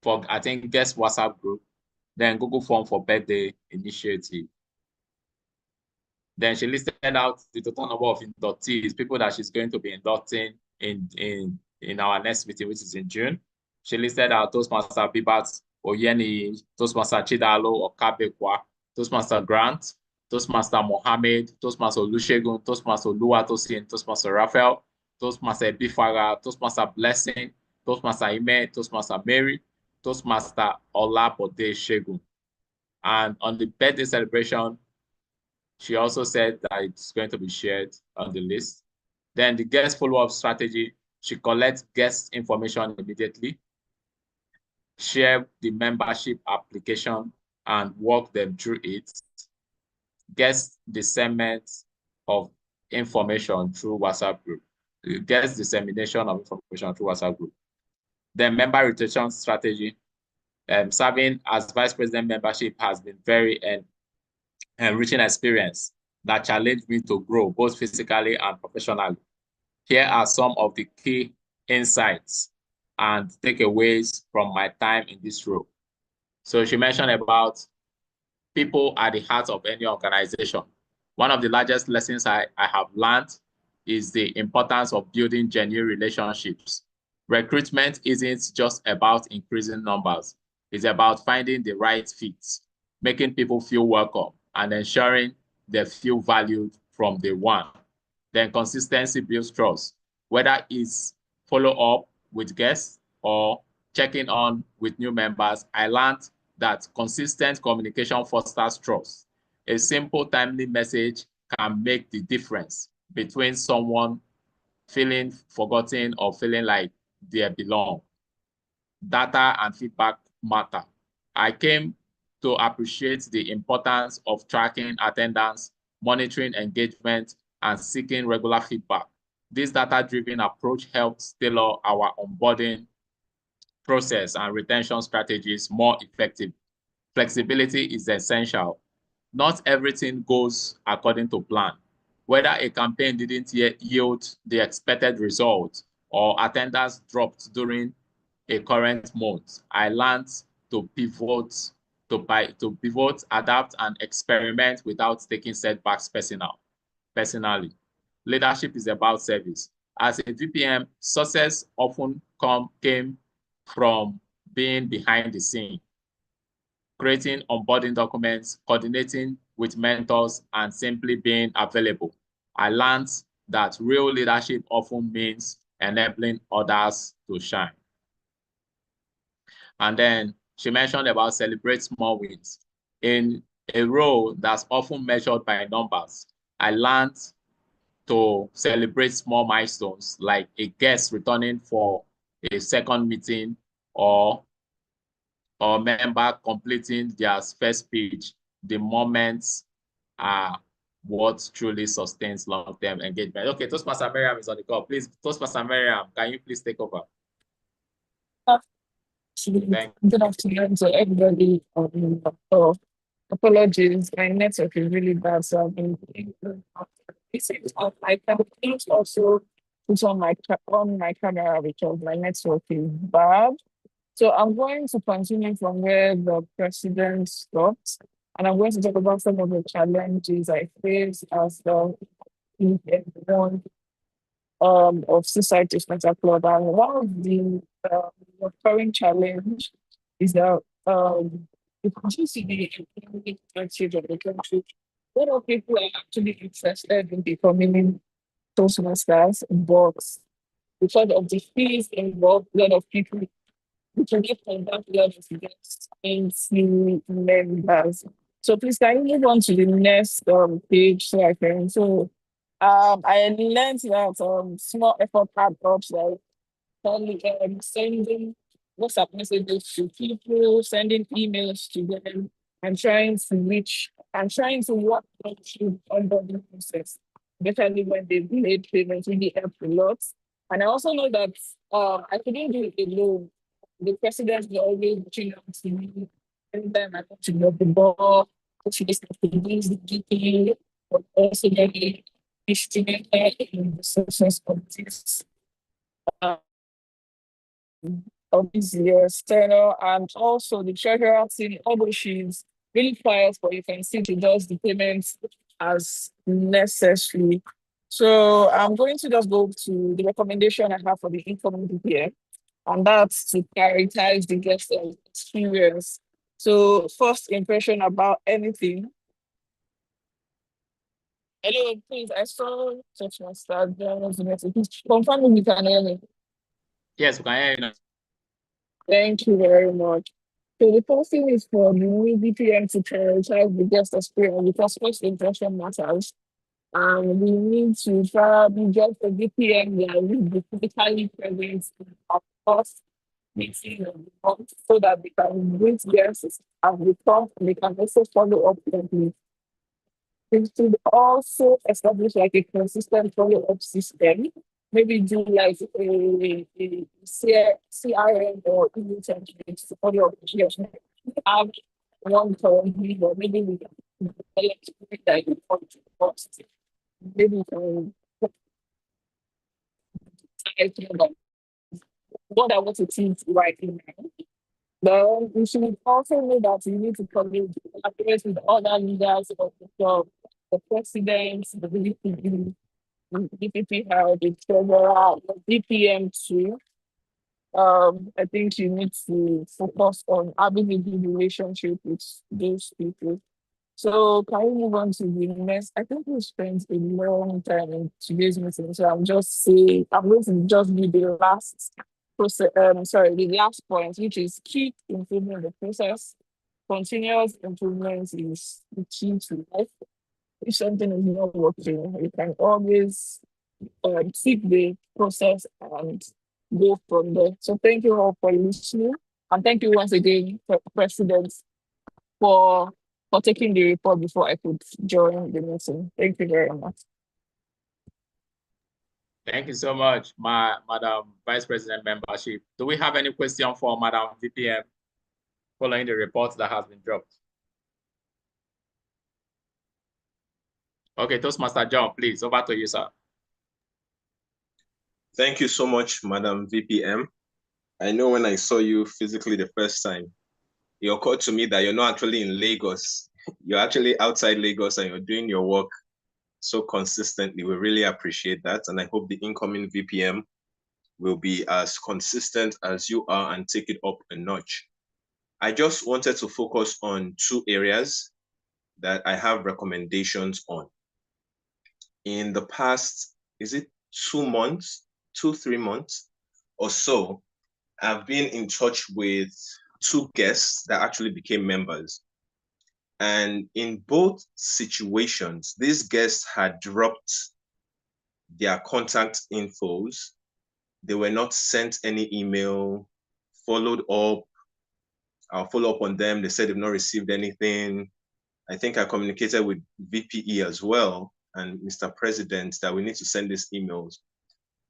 I think guest WhatsApp group. Then Google Form for birthday initiative. Then she listed out the total number of inductees, people that she's going to be inducting in our next meeting, which is in June. She listed out Toastmaster Bibat Oyeni, Toastmaster Chidalo Okabekwa, Toastmaster Grant, Toastmaster Mohammed, Toastmaster Olusegun, Toastmaster Oluwatosin, Toastmaster Raphael, Toastmaster Bifaga, Toastmaster Blessing, Toastmaster Ime, Toastmaster Mary, Toastmaster Olabode Shegun. And on the birthday celebration, she also said that it's going to be shared on the list. Then the guest follow-up strategy, she collects guest information immediately, share the membership application and walk them through it, guest dissemination of information through WhatsApp group, guest dissemination of information through WhatsApp group. Then member retention strategy, serving as vice president membership has been very enriching experience that challenged me to grow both physically and professionally. Here are some of the key insights and takeaways from my time in this role. So she mentioned about people at the heart of any organization. One of the largest lessons I have learned is the importance of building genuine relationships Recruitment isn't just about increasing numbers. It's about finding the right fits, making people feel welcome, and ensuring they feel valued from day one. Then consistency builds trust, whether it's follow up with guests or checking on with new members. I learned that consistent communication fosters trust. A simple, timely message can make the difference between someone feeling forgotten or feeling like they belong. Data and feedback matter. I came to appreciate the importance of tracking attendance, monitoring engagement, and seeking regular feedback. This data-driven approach helps tailor our onboarding process and retention strategies more effective. Flexibility is essential. Not everything goes according to plan. Whether a campaign didn't yield the expected result or attendance dropped during a current month, I learned to pivot, adapt, and experiment without taking setbacks personally. Leadership is about service. As a VPM, success often came from being behind the scene, creating onboarding documents, coordinating with mentors, and simply being available. I learned that real leadership often means enabling others to shine. And then she mentioned about celebrate small wins. In a role that's often measured by numbers, I learned to celebrate small milestones like a guest returning for a second meeting or member completing their first speech. The moments are what truly sustains long-term engagement. Okay, Toastmaster Miriam is on the call. Please, Toastmaster Miriam, can you please take over? Good afternoon to everybody. Apologies, my network is really bad, so I've been I can also put on my camera because my network is bad. So I'm going to continue from where the president stopped, and I'm going to talk about some of the challenges I face as the one of Seaside Toastmasters Club. And one of the recurring challenge is that it continues to be economic active of the country. A lot of people are actually interested in becoming Toastmasters, but because of the fees involved, a lot of people we can get contact levels against NC members. So please can you move on to the next page so I can I learned that small effort add ups like sending WhatsApp messages to people, sending emails to them, and trying to work them through onboarding process, especially when they've made payments really help a lot. And I also know that I couldn't do it alone. The president will always reaching out to me anytime I want to know the ball, which is the GP, but also getting instrumental in the success of this of this year's tenor, and also the treasurer team, although she's really quiet, but you can see she does the payments as necessary. So I'm going to just go to the recommendation I have for the incoming year, and that's to prioritize the guest experience. So first impression about anything. Hello, please, I saw Toastmasters. Confirm if you can hear me. Yes, we can hear you now. Thank you very much. So the first thing is for the new VPN to prioritize the guest experience because first impression matters. And we need to probably get a VPN that will be physically present of course meeting so that they can greet guests as they come and they can also follow up with. We should also establish like a consistent follow-up system. Maybe do like a CRM or email template to follow up. Have one currently, or maybe we can develop that in maybe we can what I want to teach right now. Then we should also know that we need to collaborate with other leaders of the club, the president, the VP, the DPP, the treasurer, the DPM too. I think you need to focus on having a good relationship with those people. So can we move on to the next? I think we spent a long time in today's meeting, so I'm going to just do the last process. Sorry, the last point, which is keep improving the process. Continuous improvement is the key to life. If something is not working, you can always keep the process and go from there. So thank you all for listening, and thank you once again, President, for taking the report before I could join the meeting. Thank you very much. Thank you so much, Madam Vice President Membership. Do we have any question for Madam VPM following the report that has been dropped? Okay, Toastmaster John, please, over to you, sir. Thank you so much, Madam VPM. I know when I saw you physically the first time, it occurred to me that you're not actually in Lagos. You're actually outside Lagos and you're doing your work so consistently. We really appreciate that. And I hope the incoming VPM will be as consistent as you are and take it up a notch. I just wanted to focus on two areas that I have recommendations on. In the past, is it 2 months, 3 months or so, I've been in touch with two guests that actually became members. And in both situations, these guests had dropped their contact infos. They were not sent any email, followed up. I'll follow up on them. They said they've not received anything. I think I communicated with VPE as well and Mr. President that we need to send these emails.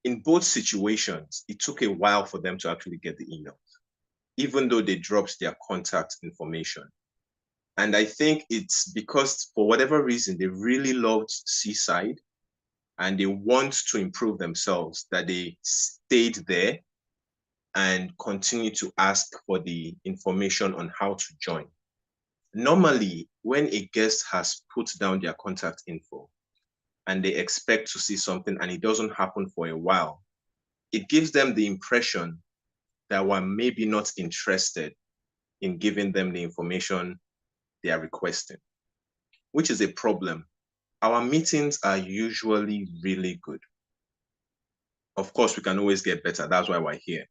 In both situations, it took a while for them to actually get the emails, even though they dropped their contact information. And I think it's because for whatever reason, they really loved Seaside and they want to improve themselves, that they stayed there and continue to ask for the information on how to join. Normally, when a guest has put down their contact info and they expect to see something and it doesn't happen for a while, it gives them the impression that we're maybe not interested in giving them the information they are requesting, which is a problem. Our meetings are usually really good. Of course, we can always get better. That's why we're here.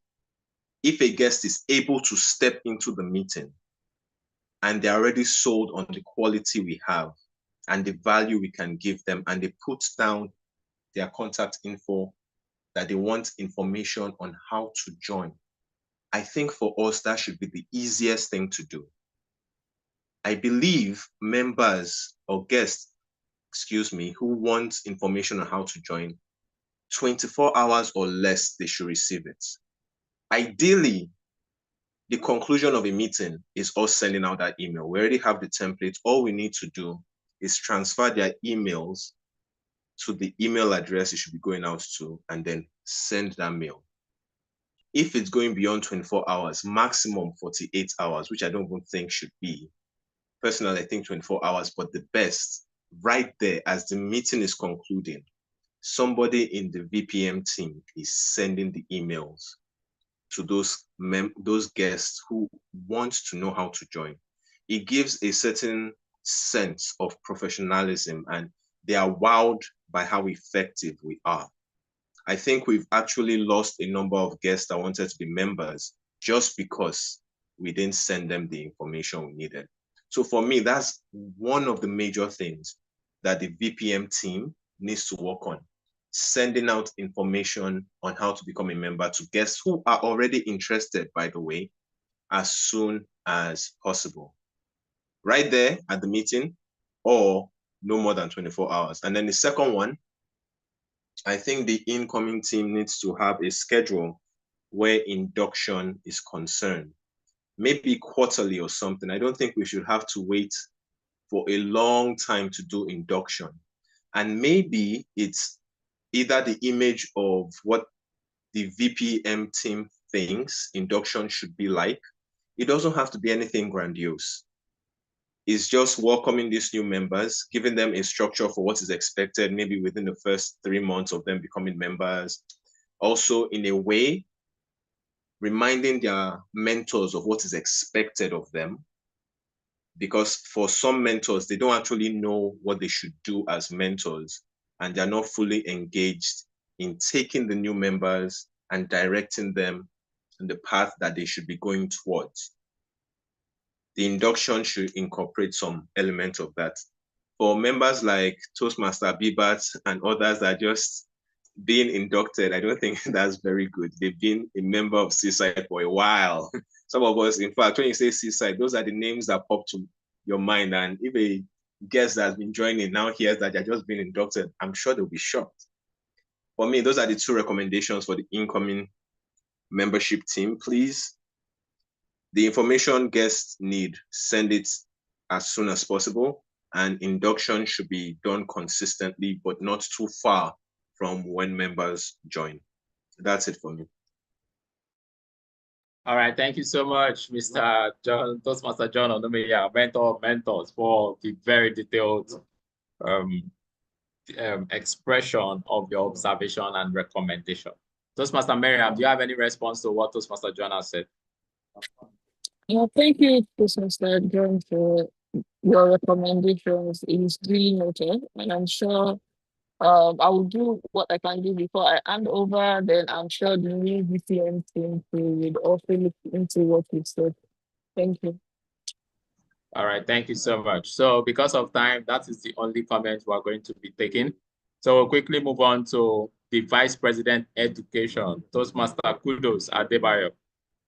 If a guest is able to step into the meeting and they're already sold on the quality we have and the value we can give them, and they put down their contact info, that they want information on how to join, I think for us, that should be the easiest thing to do. I believe members or guests, who want information on how to join, 24 hours or less, they should receive it. Ideally, the conclusion of a meeting is us sending out that email. We already have the template. All we need to do is transfer their emails to the email address it should be going out to, and then send that mail. If it's going beyond 24 hours, maximum 48 hours, which I don't even think should be. Personally, I think 24 hours, but the best, right there as the meeting is concluding, somebody in the VPM team is sending the emails to those guests who want to know how to join. It gives a certain sense of professionalism, and they are wowed by how effective we are. I think we've actually lost a number of guests that wanted to be members just because we didn't send them the information we needed. So for me, that's one of the major things that the VPM team needs to work on, sending out information on how to become a member to guests who are already interested, by the way, as soon as possible. Right there at the meeting, or no more than 24 hours. And then the second one, I think the incoming team needs to have a schedule where induction is concerned, maybe quarterly or something. I don't think we should have to wait for a long time to do induction. And maybe it's either the image of what the VPM team thinks induction should be like. It doesn't have to be anything grandiose. It's just welcoming these new members, giving them a structure for what is expected, maybe within the first 3 months of them becoming members. Also, in a way, reminding their mentors of what is expected of them. Because for some mentors, they don't actually know what they should do as mentors, and they're not fully engaged in taking the new members and directing them in the path that they should be going towards. The induction should incorporate some element of that. For members like Toastmaster Bibat and others that are just being inducted, I don't think that's very good. They've been a member of Seaside for a while. Some of us, in fact, when you say Seaside, those are the names that pop to your mind. And if a guest that's been joining now hears that they're just being inducted, I'm sure they'll be shocked. For me, those are the two recommendations for the incoming membership team. Please, the information guests need, send it as soon as possible. And induction should be done consistently, but not too far from when members join. That's it for me. All right, thank you so much, Mr. John, Toastmaster John Onumeya, mentor of mentors, for the very detailed expression of your observation and recommendation. Toastmaster Miriam, do you have any response to what Toastmaster John has said? Yeah, thank you, Toastmaster John, for your recommendations. It's really noted, and I'm sure I will do what I can do before I hand over. Then I'm sure the new VCM team will also look into what you said. Thank you. All right, thank you so much. So because of time, that is the only comment we're going to be taking. So we'll quickly move on to the Vice President Education, Toastmaster Kudos Adebayo.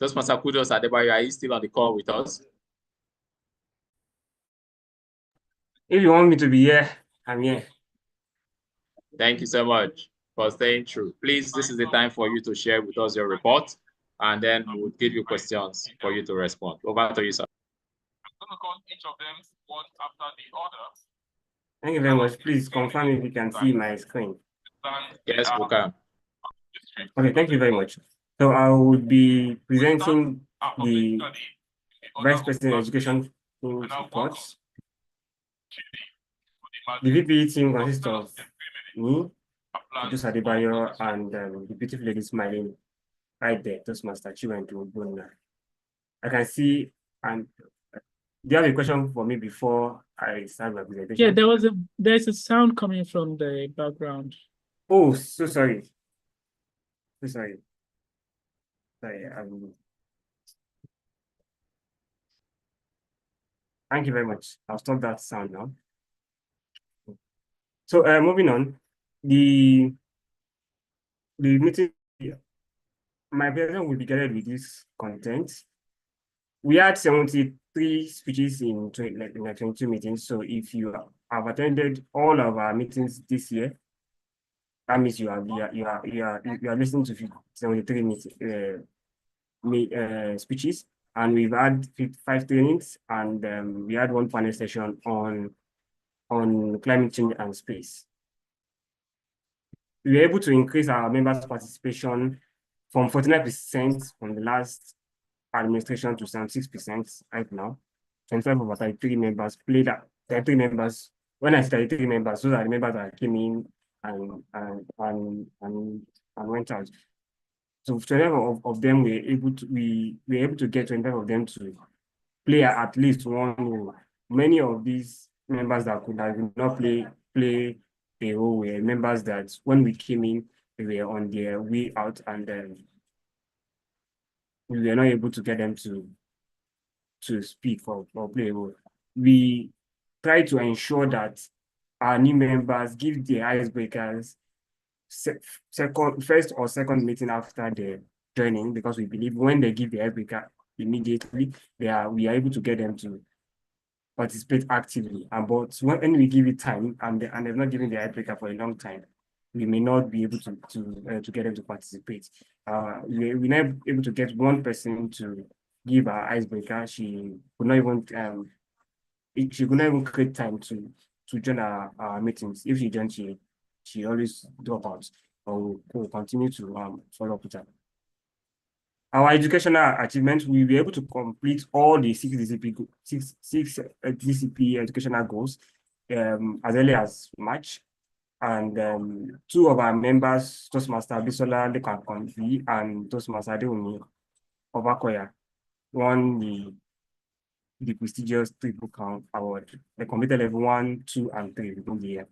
Toastmaster Kudos Adebayo, are you still on the call with us? If you want me to be here, I'm here. Thank you so much for staying true. Please, this is the time for you to share with us your report, and then we will give you questions for you to respond. Over to you, sir. I'm going to call each of them one after the other. Thank you very much. Please confirm if you can see my screen. Yes, we can. Okay, thank you very much. So I will be presenting the Vice President Education reports. The VPE team consists of me, Kudos Adebayo, and the beautiful lady smiling right there, Toastmaster Chiwendu Ogbonna. I can see, and do you have a question for me before I start my presentation? Yeah, there's a sound coming from the background. Oh, so sorry. So sorry. Sorry. Thank you very much. I'll stop that sound now. So moving on, the meeting, my presentation will be guided with this content. We had 73 speeches in 22 meetings. So if you have attended all of our meetings this year, that means you are listening to 73 speeches, and we've had 5 trainings, and we had 1 panel session on climate change and space. We were able to increase our members' participation from 49% from the last administration to 76% right now. 25 of our 33 members played that. 33 members, when I say 33 members, those are the members that came in and went out. So 25 of them we were able to get 25 of them to play at least one role. Many of these members that could have not play a role were members that when we came in, they were on their way out, and we were not able to get them to speak or play a role. We try to ensure that our new members give the icebreakers first or second meeting after the joining, because we believe when they give the icebreaker immediately, we are able to get them to participate actively. But when we give it time and they've not given the icebreaker for a long time, we may not be able to get them to participate. We're not able to get one person to give our icebreaker. She could not even create time to join our meetings. If she joins, she always drop out, or will continue to follow up with her. Our educational achievements, we were able to complete all the 6 DCP educational goals as early as March. And 2 of our members, Toastmaster Bisola Lekankonvi and Toastmaster Adeomi, Obakoya won the prestigious Triple Crown Award. They completed level 1, 2, and 3 within the year.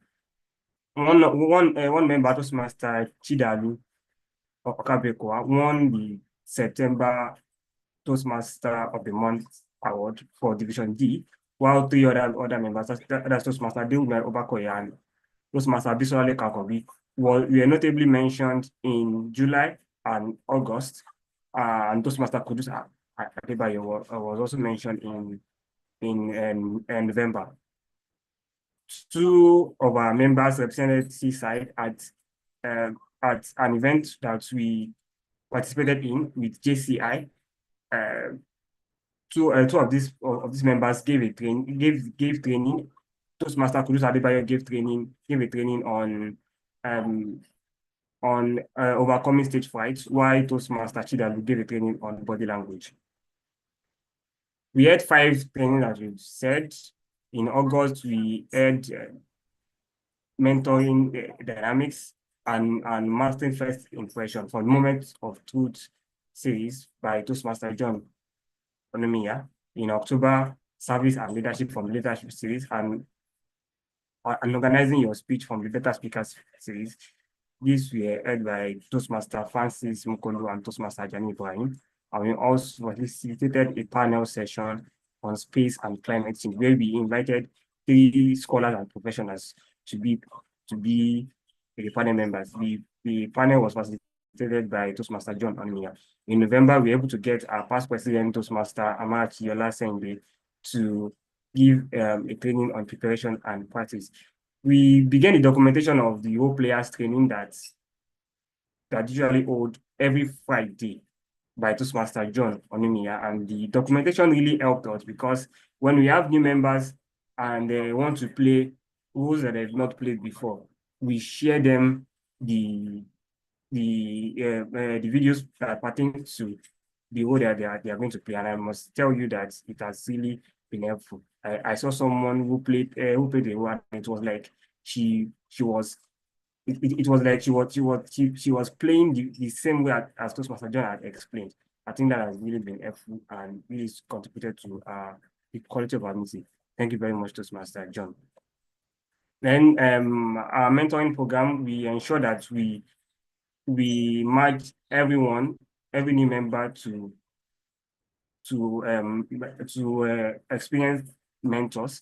One member, Toastmaster Chidalu Okabekwa, won the September Toastmaster of the Month Award for Division D, while three other members, that's Toastmaster Dilmer Obakoya and Toastmaster Bisola Kakobi, were notably mentioned in July and August, and Toastmaster Kudus Adebayo was also mentioned in November. Two of our members represented Seaside at an event that we participated in with JCI. Two of these members gave training. Toastmaster Kudus Adebayo gave a training on overcoming stage fright, while Toastmaster Chidalu gave a training on body language. We had 5 trainings, as we said. In August, we had mentoring dynamics and mastering first impression from Moments of Truth series by Toastmaster John Onomiya. In October, service and leadership from leadership series and organizing your speech from the better speakers series. These were held by Toastmaster Francis Mukolo and Toastmaster Jani Ibrahim. And we also facilitated a panel session on space and climate change, where we invited 3 scholars and professionals to be the panel members. The panel was facilitated by Toastmaster John Onomiya. In November, we were able to get our past president, Toastmaster Amachi Yola Sengbe, to give a training on preparation and practice. We began the documentation of the role players training that usually hold every Friday by Toastmaster John Onomiya, and the documentation really helped us because when we have new members and they want to play roles that they've not played before, we share them the videos that pertain to the role that they are going to play, and I must tell you that it has really been helpful. I saw someone who played the role, and it was like she was playing the same way as Toastmaster John had explained. I think that has really been helpful and really contributed to the quality of our meeting. Thank you very much, Toastmaster John. Then our mentoring program, we ensure that we match every new member to experienced mentors.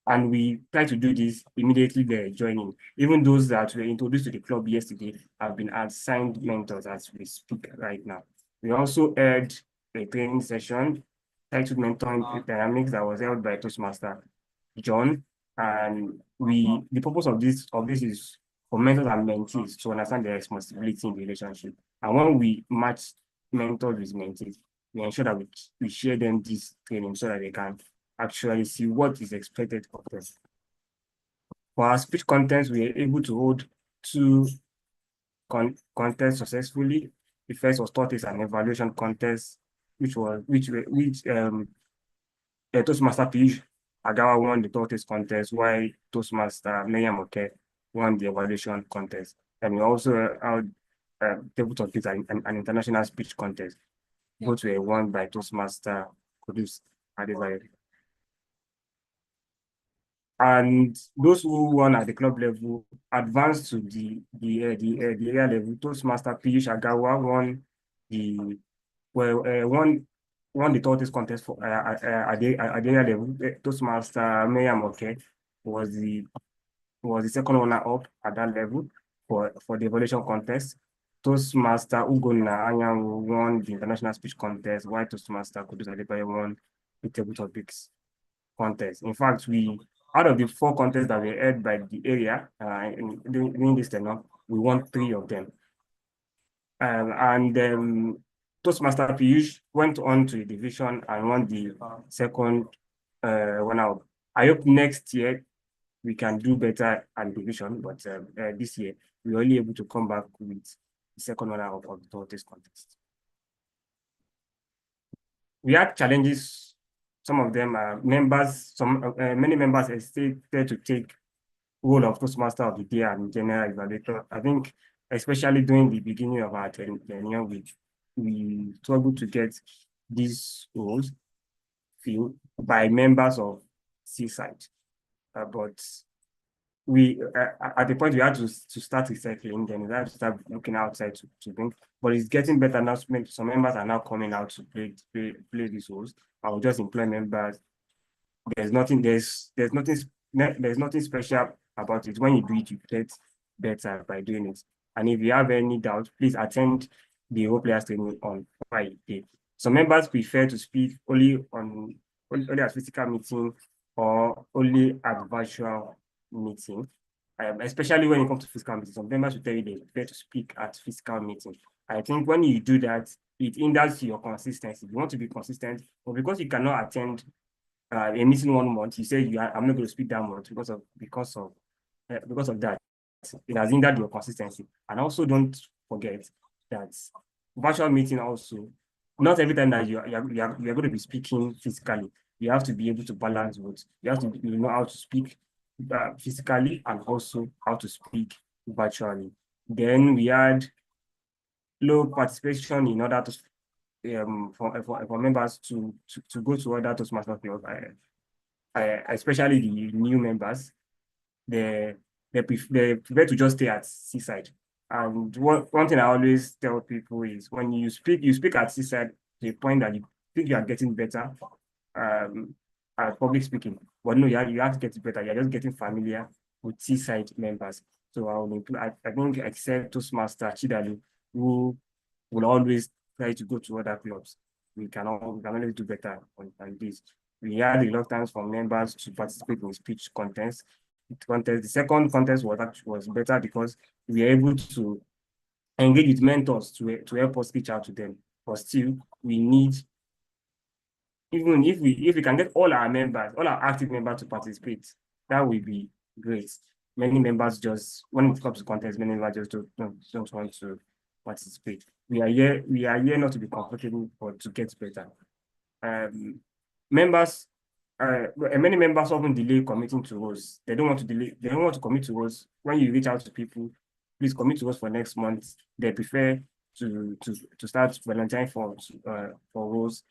And we try to do this immediately they're joining. Even those that were introduced to the club yesterday have been assigned mentors as we speak right now. We also had a training session titled Mentoring Dynamics that was held by Toastmaster John. And the purpose of this is for mentors and mentees to understand their responsibility in the relationship. And when we match mentors with mentees, we ensure that we share them this training so that they can actually see what is expected of them. For our speech contents, we are able to hold 2 contests successfully. The first was Tortoise and Evaluation Contest, which Toastmaster Piyush Agawa won the Tortoise contest, while Toastmaster Miriam Oke won the Evaluation Contest. And we also held table topics and an international speech contest. Both were won by Toastmaster Kudus Adebayo. And those who won at the club level advanced to the area level. Toastmaster Piyush Agawa won the Tortoise contest for at the area level. Toastmaster Miriam Oke was the second runner up at that level for the evaluation contest. Toastmaster Ugonna Anyanwu won the international speech contest, while Toastmaster Kudus Adebayo won the table topics contest. In fact, out of the 4 contests that were held by the area during this tenure, we won 3 of them. Toastmaster Piyush went on to the division and won the second runner-up. I hope next year we can do better at division, but this year we were only able to come back with the second runner-up of the Tortoise contest. We had challenges. Some of them are members. Many members hesitated to take role of Toastmaster of the Day and General Evaluator. I think, especially during the beginning of our tenure, we struggle to get these roles filled by members of Seaside. But we at the point we had to start recycling, then we had to start looking outside to bring. But it's getting better now. Some members are now coming out to play these roles. I will just employ members. There's nothing special about it. When you do it, you get better by doing it. And if you have any doubt, please attend the role players training on Friday. Some members prefer to speak only at physical meeting or only at virtual meeting. Especially when it comes to physical meetings, some members will tell you they prefer to speak at physical meeting. I think when you do that, it hinders your consistency. You want to be consistent, but because you cannot attend a meeting 1 month, you say I'm not going to speak that month because of that. It has hindered your consistency. And also don't forget that virtual meeting also, not every time that you're going to be speaking physically, you have to be able to balance both. You have to know how to speak physically and also how to speak virtually. Then we had low participation in order to for members to go to other Toastmasters clubs, especially the new members. They prefer to just stay at Seaside. And one thing I always tell people is when you speak at Seaside to a point that you think you are getting better at public speaking. But no, you have to get better. You're just getting familiar with Seaside members. So I think except Toastmaster Chidalu, who will always try to go to other clubs. We can always do better on this. We had reluctance from members to participate in speech contests. The second contest was better because we were able to engage with mentors to help us reach out to them. But still, we need, even if we can get all our active members to participate, that would be great. Many members when it comes to contests, many members just don't want to participate. We are here not to be comfortable, but to get better. Many members often delay committing to roles. They don't want to commit to roles. When you reach out to people, please commit to us for next month. They prefer to start volunteering for roles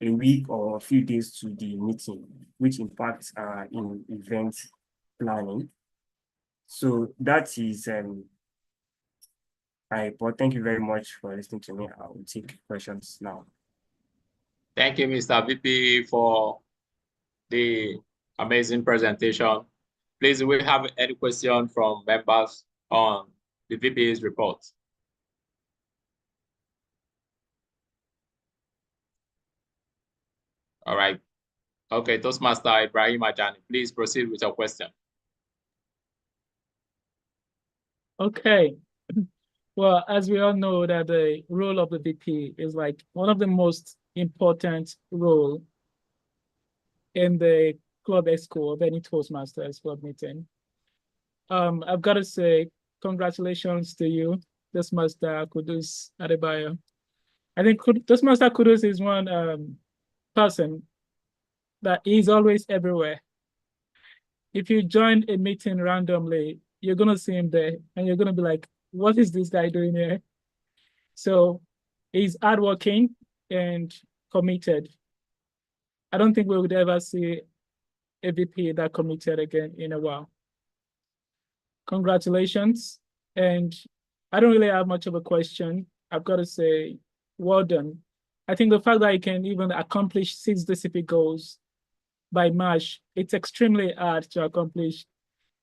a week or a few days to the meeting, which impacts in event planning. So that is but thank you very much for listening to me. I will take questions now. Thank you, Mr. VP, for the amazing presentation. Please, do we have any question from members on the VP's report? All right. Okay, Toastmaster Ibrahim Ajani, please proceed with your question. Okay. Well, as we all know that the role of the VP is like one of the most important role in the club exco of any Toastmasters club meeting. I've got to say congratulations to you, Toastmaster Kudus Adebayo. I think Toastmaster Kudus is one person that is always everywhere. If you join a meeting randomly, you're gonna see him there and you're gonna be like, what is this guy doing here? So he's hardworking and committed. I don't think we would ever see a VP that committed again in a while. Congratulations. And I don't really have much of a question. I've got to say, well done. I think the fact that you can even accomplish 6 DCP goals by March, it's extremely hard to accomplish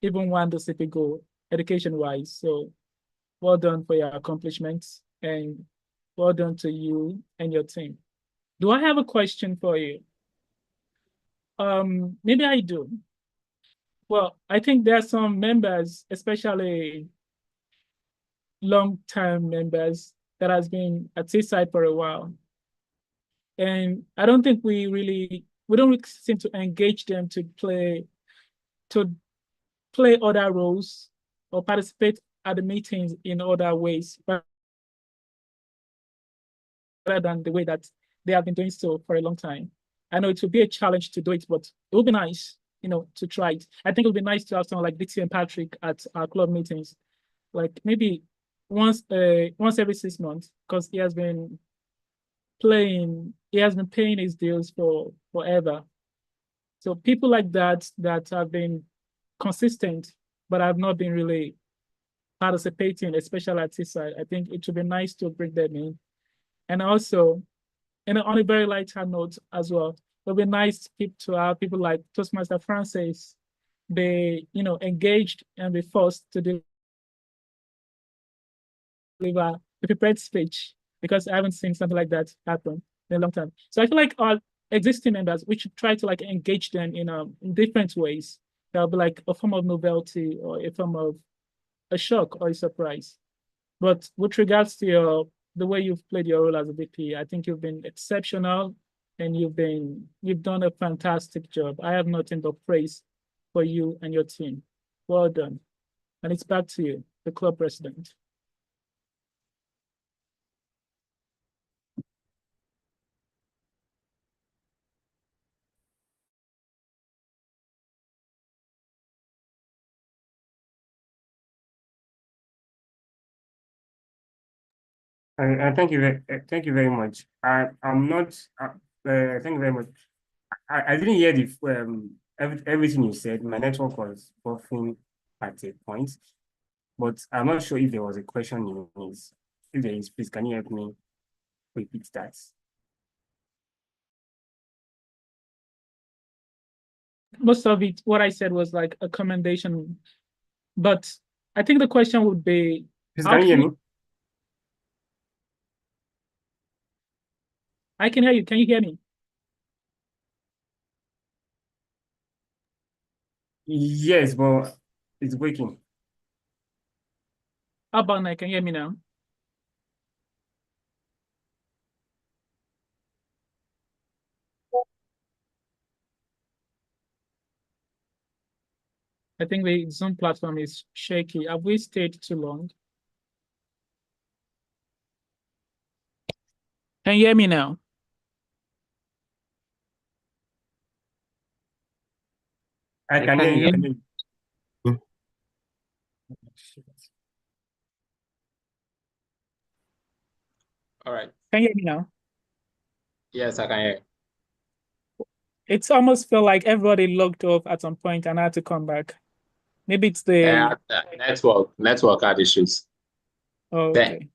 even 1 DCP goal education-wise. So well done for your accomplishments and well done to you and your team. Do I have a question for you? Maybe I do. Well, I think there are some members, especially long-term members that has been at Seaside for a while. And I don't think we don't really seem to engage them to play other roles or participate at the meetings in other ways, rather than the way that they have been doing so for a long time. I know it will be a challenge to do it, but it would be nice, to try it. I think it would be nice to have someone like DT and Patrick at our club meetings, like maybe once every 6 months, because he has been he has been paying his dues for forever. So people like that have been consistent, but have not been really participating, especially at Seaside. I think it would be nice to bring them in. And also, on a very lighter note as well, it would be nice to have people like Toastmaster Francis be, engaged and be forced to deliver a prepared speech, because I haven't seen something like that happen in a long time. So I feel like our existing members, we should try to like engage them in different ways. That'll be like a form of novelty or a form of a shock or a surprise. But with regards to the way you've played your role as a VP, I think you've been exceptional and you've done a fantastic job. I have nothing but praise for you and your team. Well done. And it's back to you, the club president. Thank you very much. I'm not. Thank you very much. I didn't hear everything you said. My network was buffering at a point, but I'm not sure if there was a question in this. If there is, please can you help me repeat that? Most of it, what I said was like a commendation, but I think the question would be, Please, can you hear me? I can hear you. Can you hear me? Yes, but it's breaking. How about now? Can you hear me now? I think the Zoom platform is shaky. Have we stayed too long? Can you hear me now? I can hear you. I can hear you. All right. Can you hear me now? Yes, I can hear. It's almost felt like everybody logged off at some point and had to come back. Maybe it's the network had issues. Oh, okay.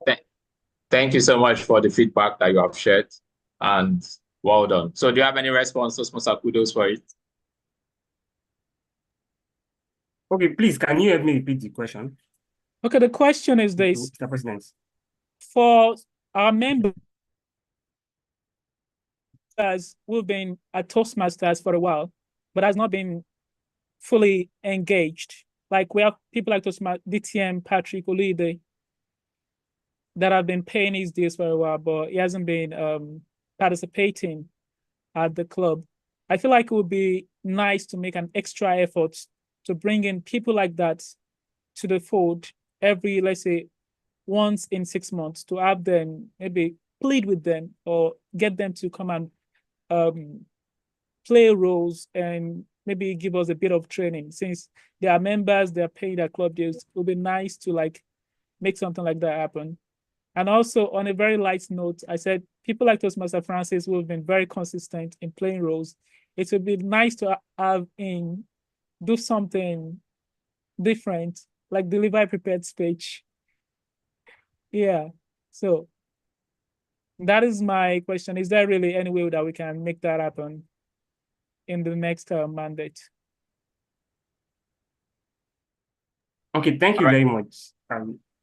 Thank you so much for the feedback that you have shared, and well done. So do you have any response, Toastmaster? Kudos for it. Okay, please, can you help me repeat the question? Okay, the question is this. Mr. President. For our members who've been at Toastmasters for a while, but has not been fully engaged, like we have people like Toastmasters, DTM, Patrick Olide, that have been paying his dues for a while, but he hasn't been participating at the club. I feel like it would be nice to make an extra effort to bring in people like that to the fold every, let's say, once in 6 months, to have them maybe plead with them or get them to come and play roles and maybe give us a bit of training. Since they are members, they're paying their club dues, it would be nice to like make something like that happen. And also, on a very light note, I said people like Toastmaster Francis who have been very consistent in playing roles. It would be nice to have him do something different, like deliver a prepared speech. Yeah. So that is my question. Is there really any way that we can make that happen in the next mandate? Okay, thank you very much.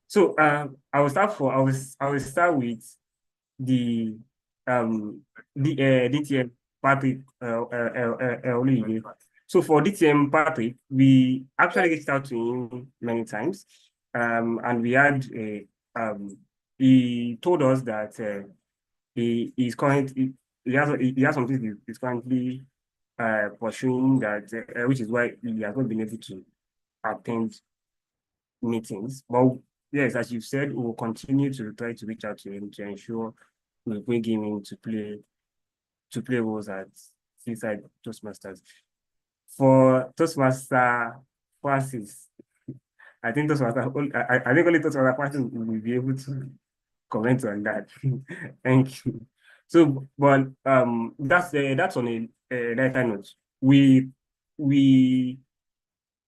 So I will start with the DTM Patrick Olivia. So for DTM Patrick, we actually reached out to him many times, and we had he told us that he has something he's currently pursuing, that which is why he has not been able to attend meetings. But yes, as you said, we will continue to try to reach out to him to ensure we bring him in to play roles at Seaside Toastmasters. For Toastmaster Francis, I think only Toastmaster Francis will be able to comment on that. Thank you. So, but that's on a lighter note. We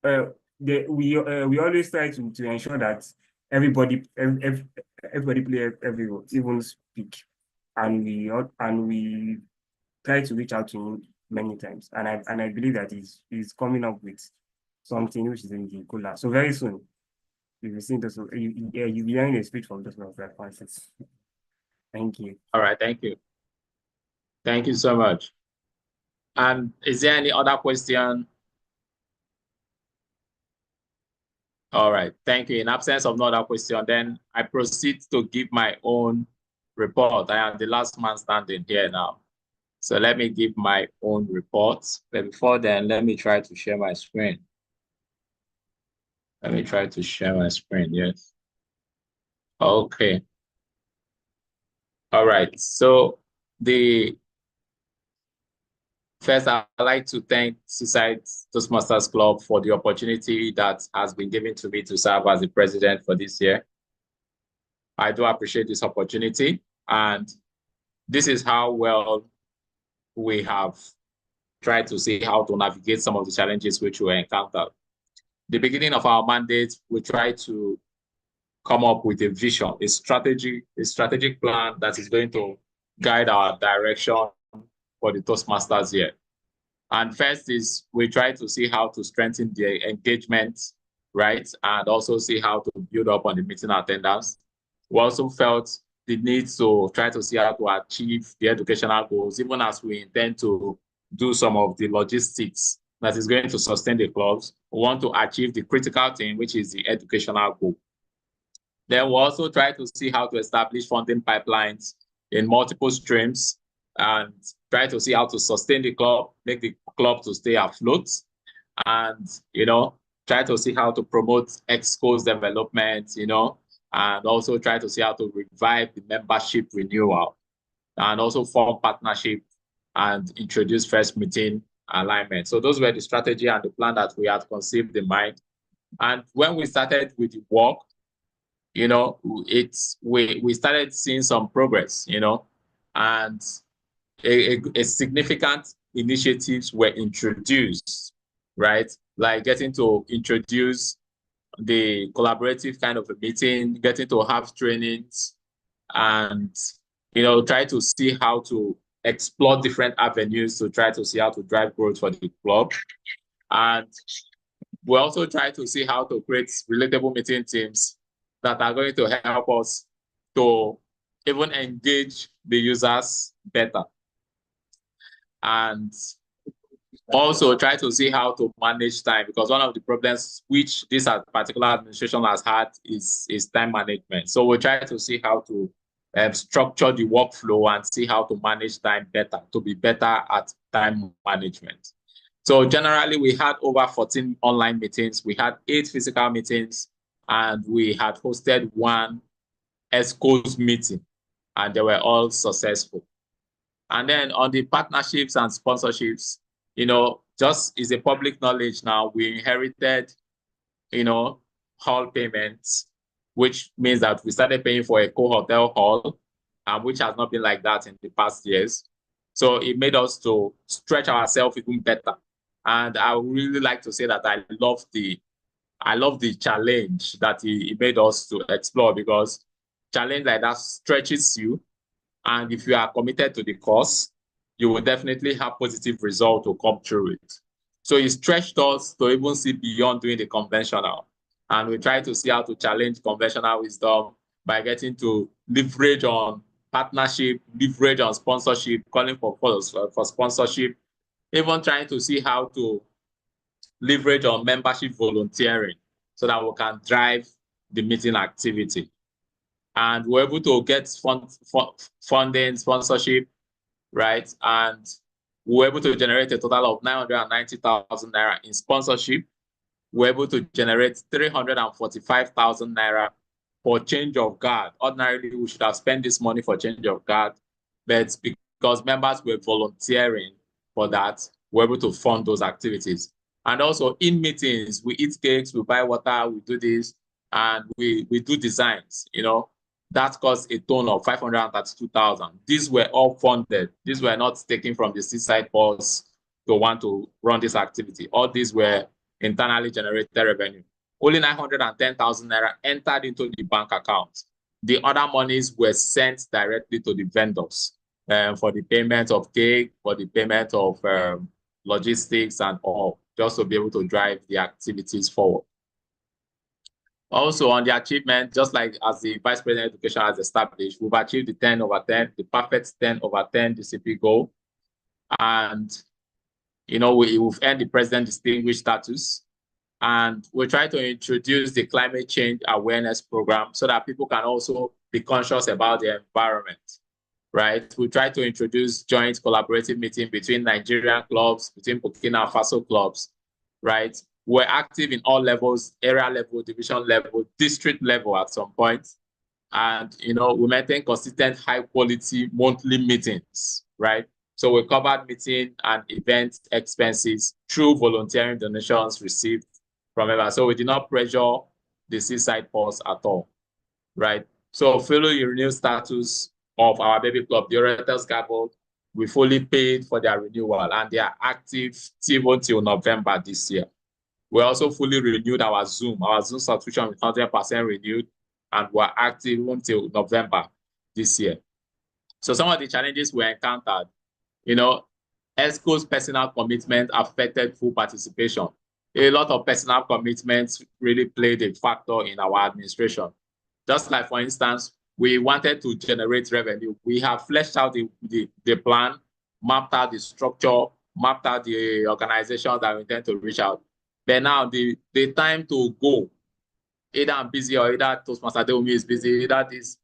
always try to ensure that everybody play every role, even speak, and we try to reach out to him many times, and I believe that he's coming up with something which is in the cooler. So very soon, you'll be seeing those. You'll be hearing a speech from those responses. Thank you. All right, thank you. Thank you so much. And is there any other question? All right, thank you. In absence of no other question, then I proceed to give my own report. I am the last man standing here now. So let me give my own report. But before then, let me try to share my screen. Let me try to share my screen, yes. Okay. All right, so first, I'd like to thank Seaside Toastmasters Club for the opportunity that has been given to me to serve as the president for this year. I do appreciate this opportunity, and this is how well we have tried to see how to navigate some of the challenges which we encountered. The beginning of our mandate, we tried to come up with a vision, a strategic plan that is going to guide our direction for the Toastmasters year. And first is we try to see how to strengthen the engagement, right? And also see how to build up on the meeting attendance. We also felt the need to try to see how to achieve the educational goals, even as we intend to do some of the logistics that is going to sustain the clubs. We want to achieve the critical thing, which is the educational goal. Then we also try to see how to establish funding pipelines in multiple streams and try to see how to sustain the club, make the club to stay afloat, and, try to see how to promote Excos development, and also try to see how to revive the membership renewal, and also form partnership and introduce first meeting alignment. So those were the strategy and the plan that we had conceived in mind. And when we started with the work, we started seeing some progress, and a significant initiatives were introduced, right? Like getting to introduce the collaborative kind of a meeting, getting to have trainings, and try to see how to explore different avenues to try to see how to drive growth for the club. And we also try to see how to create relatable meeting teams that are going to help us to even engage the users better. And also try to see how to manage time, because one of the problems which this particular administration has had is time management. So we try to see how to structure the workflow and see how to manage time better, to be better at time management. So generally, we had over 14 online meetings. We had 8 physical meetings, and we had hosted 1 Excos meeting, and they were all successful. And then on the partnerships and sponsorships, just is a public knowledge now, we inherited, hall payments, which means that we started paying for a co-hotel hall, which has not been like that in the past years. So it made us to stretch ourselves even better. And I would really like to say that I love the challenge that he made us to explore, because challenge like that stretches you. And if you are committed to the cause, you will definitely have positive results to come through it. So it stretched us to even see beyond doing the conventional. And we try to see how to challenge conventional wisdom by getting to leverage on partnership, leverage on sponsorship, calling for sponsorship, even trying to see how to leverage on membership volunteering so that we can drive the meeting activity. And we're able to get funding, sponsorship, right? And we're able to generate a total of 990,000 naira in sponsorship. We're able to generate 345,000 naira for change of guard. Ordinarily, we should have spent this money for change of guard, but because members were volunteering for that, we're able to fund those activities. And also in meetings, we eat cakes, we buy water, we do this, and we do designs, That cost a total of 532,000. These were all funded. These were not taken from the Seaside Pulse to want to run this activity. All these were internally generated revenue. Only 910,000 naira entered into the bank account. The other monies were sent directly to the vendors for the payment of cake, for the payment of logistics and all, just to be able to drive the activities forward. Also on the achievement, just like as the Vice President of Education has established, we've achieved the 10/10, the perfect 10/10 DCP goal. And, you know, we've earned the President Distinguished status. And we try to introduce the climate change awareness program so that people can also be conscious about the environment, right? We try to introduce joint collaborative meeting between Nigerian clubs, between Burkina Faso clubs, right? We're active in all levels, area level, division level, district level at some point. And, you know, we maintain consistent high quality monthly meetings, right? So we covered meeting and event expenses through volunteering donations received from members. So we did not pressure the Seaside Pulse at all, right? So following the renewed status of our baby club, the Orators Gavel, we fully paid for their renewal and they are active till November this year. We also fully renewed our Zoom subscription is 100% renewed and we're active until November this year. So some of the challenges we encountered, you know, Excos personal commitment affected full participation. A lot of personal commitments really played a factor in our administration. Just like, for instance, we wanted to generate revenue. We have fleshed out the plan, mapped out the structure, mapped out the organization that we intend to reach out. But now the time to go, either I'm busy or either Toastmaster Deumi is busy, either this,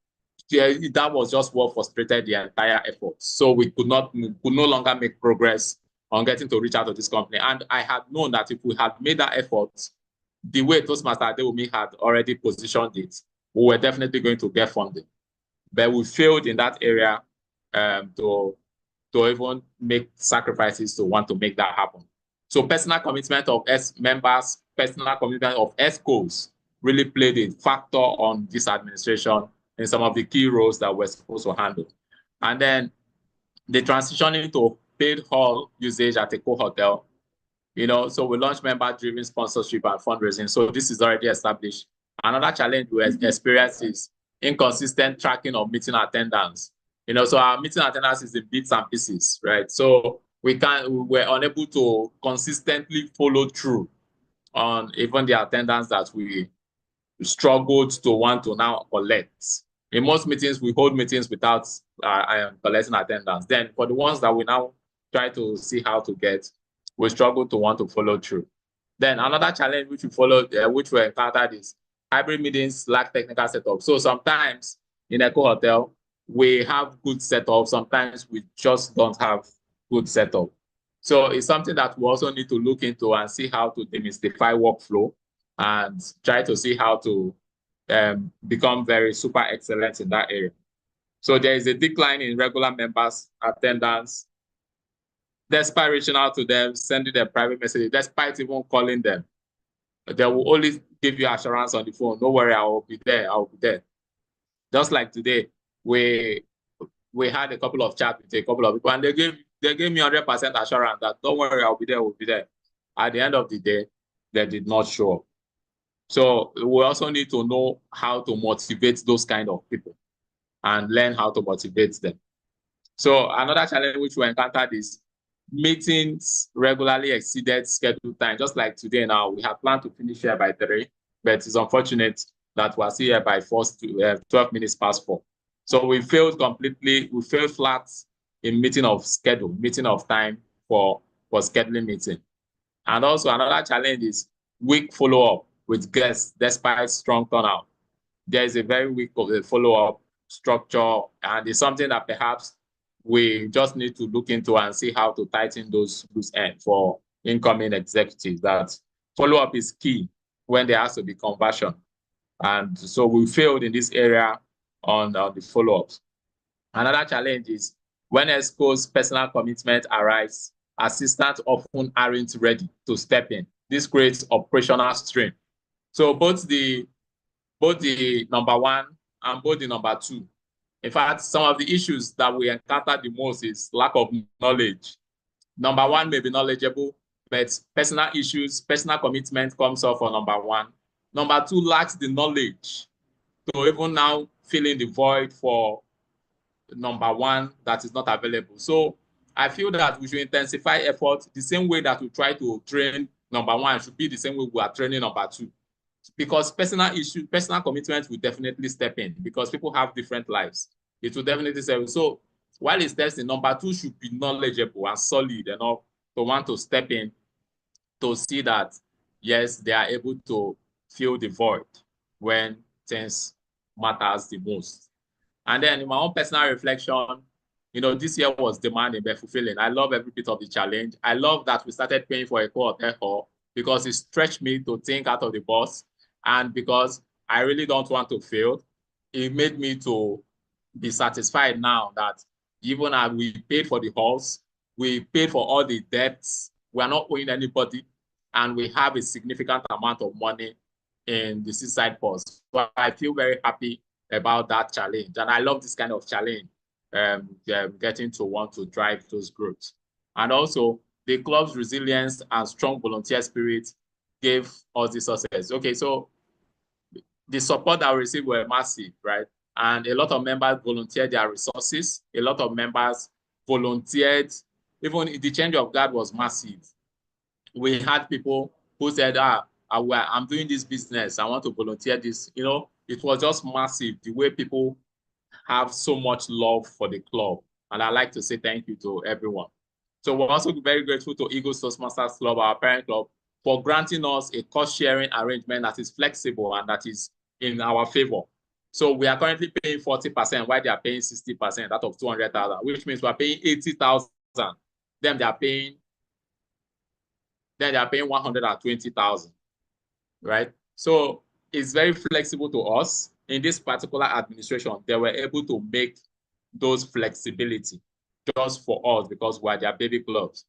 that was just what frustrated the entire effort. So we could no longer make progress on getting to reach out to this company. And I had known that if we had made that effort, the way Toastmaster Deumi had already positioned it, we were definitely going to get funding. But we failed in that area to even make sacrifices to want to make that happen. So personal commitment of members, personal commitment of Excos really played a factor on this administration in some of the key roles that we're supposed to handle. And then the transitioning to paid hall usage at Eco Hotel, you know, so we launched member-driven sponsorship and fundraising. So this is already established. Another challenge we experience is inconsistent tracking of meeting attendance. You know, so our meeting attendance is in bits and pieces, right? So we're unable to consistently follow through on even the attendance that we struggled to want to now collect. In most meetings, we hold meetings without collecting attendance. Then for the ones that we now try to see how to get, we struggle to want to follow through. Then another challenge which we encountered is hybrid meetings lack technical setup. So sometimes in Eco Hotel, we have good setup. Sometimes we just don't have good setup. So it's something that we also need to look into and see how to demystify workflow and try to see how to become very super excellent in that area. So there is a decline in regular members' attendance, despite reaching out to them, sending them private messages, despite even calling them. They will always give you assurance on the phone. Don't worry, I will be there. I will be there. Just like today, we had a couple of chats with a couple of people, and they gave me 100% assurance that don't worry, I'll be there. We'll be there. At the end of the day, they did not show up. So we also need to know how to motivate those kind of people and learn how to motivate them. So another challenge which we encountered is meetings regularly exceeded scheduled time. Just like today now, we had planned to finish here by 3, but it's unfortunate that we're still here by 12 minutes past 4. So we failed completely, we failed flat in meeting of time for scheduling meeting. And also another challenge is weak follow-up with guests despite strong turnout. There is a very weak follow-up structure, and it's something that perhaps we just need to look into and see how to tighten those loose ends for incoming executives. That follow-up is key when there has to be conversion. And so we failed in this area on the follow-ups. Another challenge is when Excos personal commitment arise, assistants often aren't ready to step in. This creates operational strain. So both the number one I'm bold in number 2. In fact, some of the issues that we encounter the most is lack of knowledge. Number 1 may be knowledgeable, but personal issues, personal commitment comes off for number 1. Number 2 lacks the knowledge to even now fill in the void for number 1 that is not available. So I feel that we should intensify effort the same way that we try to train number 1 should be the same way we are training number 2. Because personal issues, personal commitment will definitely step in because people have different lives. It will definitely step in. So while it's testing, number 2 should be knowledgeable and solid enough to want to step in to see that, yes, they are able to fill the void when things matters the most. And then in my own personal reflection, this year was demanding but fulfilling. I love every bit of the challenge. I love that we started paying for a co-hotel hall because it stretched me to think out of the box. And because I really don't want to fail, it made me to be satisfied now that even as we paid for the halls, we paid for all the debts, we are not owing anybody, and we have a significant amount of money in the Seaside purse. So I feel very happy about that challenge. And I love this kind of challenge, getting to want to drive those growths. And also, the club's resilience and strong volunteer spirit gave us the success. Okay, so the support that we received were massive, right? And a lot of members volunteered their resources. A lot of members volunteered. Even the change of guard was massive. We had people who said, I'm doing this business. I want to volunteer this. It was just massive, the way people have so much love for the club. And I'd like to say thank you to everyone. So we're also very grateful to Excos Toastmasters Club, our parent club, for granting us a cost-sharing arrangement that is flexible and that is in our favor. So we are currently paying 40% while they are paying 60% out of 200,000, which means we are paying 80,000. Then they are paying 120,000, right? So it's very flexible to us. In this particular administration, they were able to make those flexibility just for us because we are their baby clubs.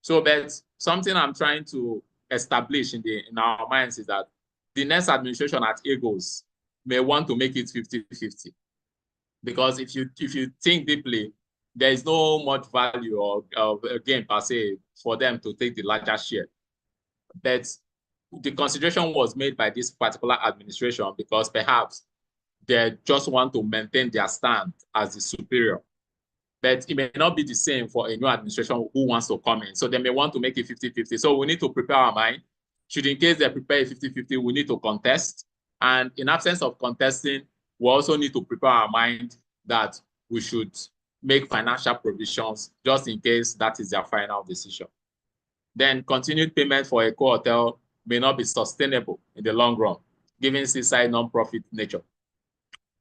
So that's something I'm trying to establish in our minds is that the next administration at Excos may want to make it 50-50. Because if you think deeply, there is no much value or gain per se for them to take the larger share. But the consideration was made by this particular administration because perhaps they just want to maintain their stand as the superior. But it may not be the same for a new administration who wants to come in. So they may want to make it 50-50. So we need to prepare our mind. Should in case they prepare a 50-50, we need to contest. And in absence of contesting, we also need to prepare our mind that we should make financial provisions just in case that is their final decision. Then continued payment for a co-hotel may not be sustainable in the long run, given Seaside non-profit nature.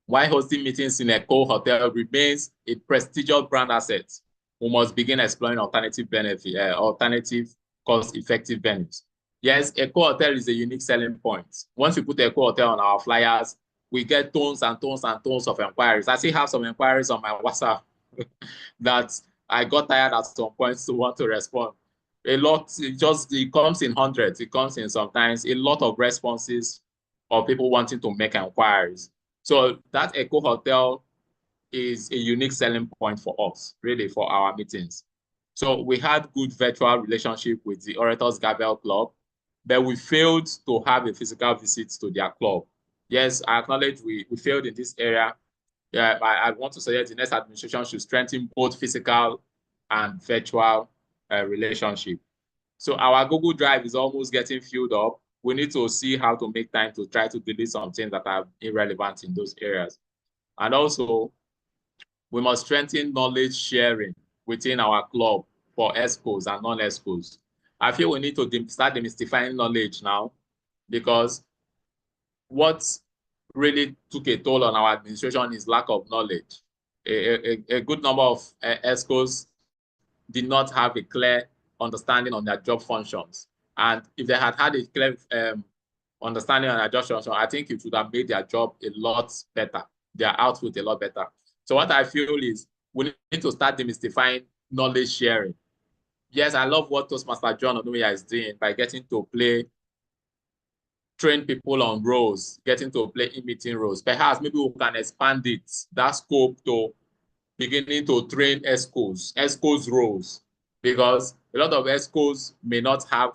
While hosting meetings in a co-hotel remains a prestigious brand asset, we must begin exploring alternative cost-effective venues. Yes, a co-hotel is a unique selling point. Once we put a co-hotel on our flyers, we get tons and tons and tons of inquiries. I still have some inquiries on my WhatsApp that I got tired at some points to want to respond. A lot, it comes in hundreds. It comes in sometimes a lot of responses of people wanting to make inquiries. So that Eco Hotel is a unique selling point for us, really, for our meetings. So we had good virtual relationship with the Orators Gavel Club, but we failed to have a physical visit to their club. Yes, I acknowledge we failed in this area. Yeah, I want to suggest the next administration should strengthen both physical and virtual relationship. So our Google Drive is almost getting filled up. We need to see how to make time to try to delete some things that are irrelevant in those areas. And also, we must strengthen knowledge sharing within our club for Excos and non-Excos. I feel we need to start demystifying knowledge now because what really took a toll on our administration is lack of knowledge. A good number of Excos did not have a clear understanding on their job functions. And if they had a clear understanding on their job functions, I think it would have made their job a lot better, their output a lot better. So what I feel is we need to start demystifying knowledge sharing. Yes, I love what Toastmaster John Onuya is doing by getting to play train people on roles, getting to play in meeting roles. Perhaps maybe we can expand it, that scope, to beginning to train Excos roles, because a lot of Excos may not have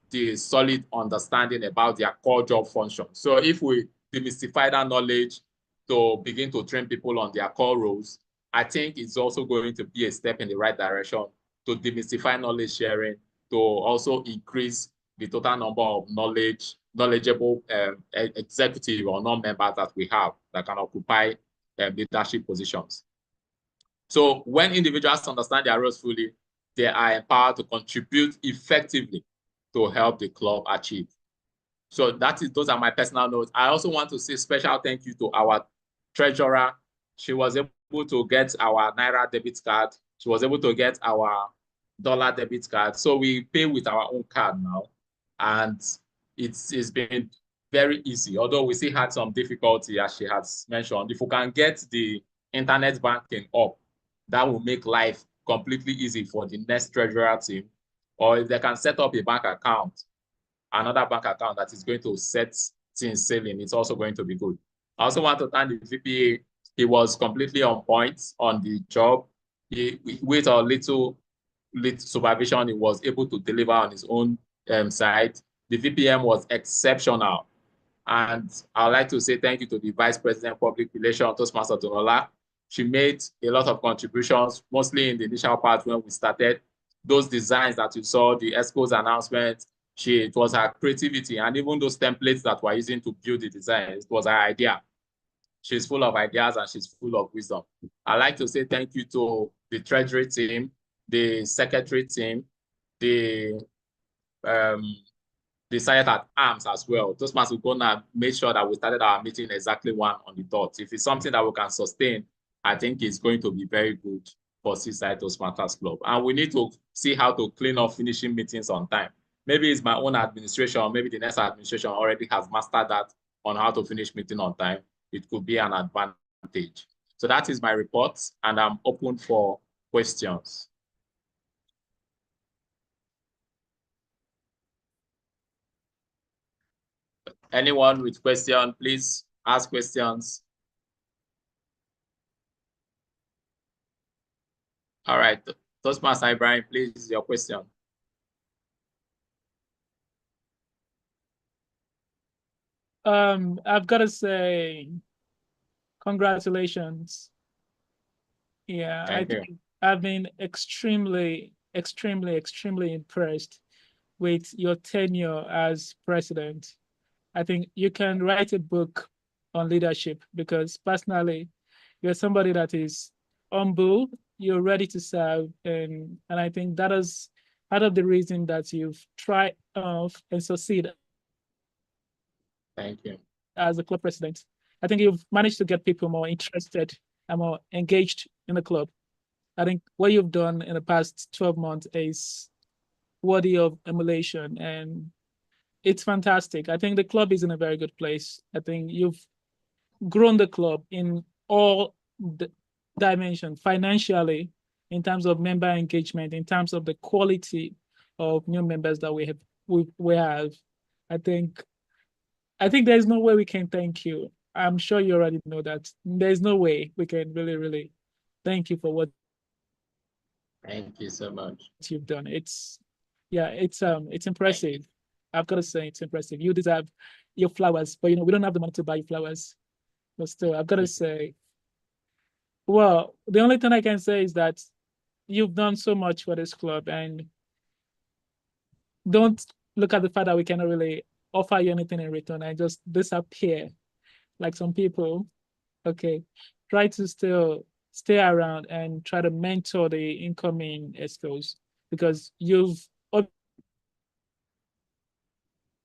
the solid understanding about their core job function. So if we demystify that knowledge to begin to train people on their core roles, I think it's also going to be a step in the right direction to demystify knowledge sharing, to also increase the total number of knowledgeable executive or non-members that we have that can occupy leadership positions. So when individuals understand their roles fully, they are empowered to contribute effectively to help the club achieve. So those are my personal notes. I also want to say special thank you to our treasurer. She was able to get our Naira debit card. She was able to get our dollar debit card. So we pay with our own card now. And it's been very easy, although we still had some difficulty, as she has mentioned. If we can get the internet banking up, that will make life completely easy for the next treasurer team. Or if they can set up a bank account, another bank account that is going to set things sailing, it's also going to be good. I also want to thank the VPA. He was completely on point on the job. With a little supervision, he was able to deliver on his own side. The VPM was exceptional. And I'd like to say thank you to the Vice President Public Relations, Toastmaster Tonola. She made a lot of contributions, mostly in the initial part when we started. Those designs that you saw, the Excos announcement, it was her creativity, and even those templates that we're using to build the design, it was her idea. She's full of ideas and she's full of wisdom. I'd like to say thank you to the Treasury team, the Secretary team, the Sergeant at Arms as well. Toastmasters will go and make sure that we started our meeting exactly 1 on the dot. If it's something that we can sustain, I think it's going to be very good for Seaside Toastmasters Club. And we need to see how to clean up finishing meetings on time. Maybe it's my own administration, or maybe the next administration already has mastered that on how to finish meeting on time. It could be an advantage. So that is my report, and I'm open for questions. Anyone with question, please ask questions. All right, Toastmaster Ibrahim, please, your question. I've got to say, congratulations. Yeah, I think I've been extremely impressed with your tenure as president. I think you can write a book on leadership, because personally, you're somebody that is humble, you're ready to serve, and I think that is part of the reason that you've tried and succeed. Thank you. As a club president, I think you've managed to get people more interested and more engaged in the club. I think what you've done in the past 12 months is worthy of emulation, and it's fantastic. I think the club is in a very good place. I think you've grown the club in all the dimensions, financially, in terms of member engagement, in terms of the quality of new members that we have. I think there's no way we can thank you. I'm sure you already know that. There's no way we can really thank you for what. Thank you so much. You've done. It's impressive. I've got to say, it's impressive. You deserve your flowers, but we don't have the money to buy you flowers. But still, I've got to say, well, the only thing I can say is that you've done so much for this club, and don't look at the fact that we cannot really offer you anything in return and just disappear like some people. Okay, try to still stay around and try to mentor the incoming Excos, because you've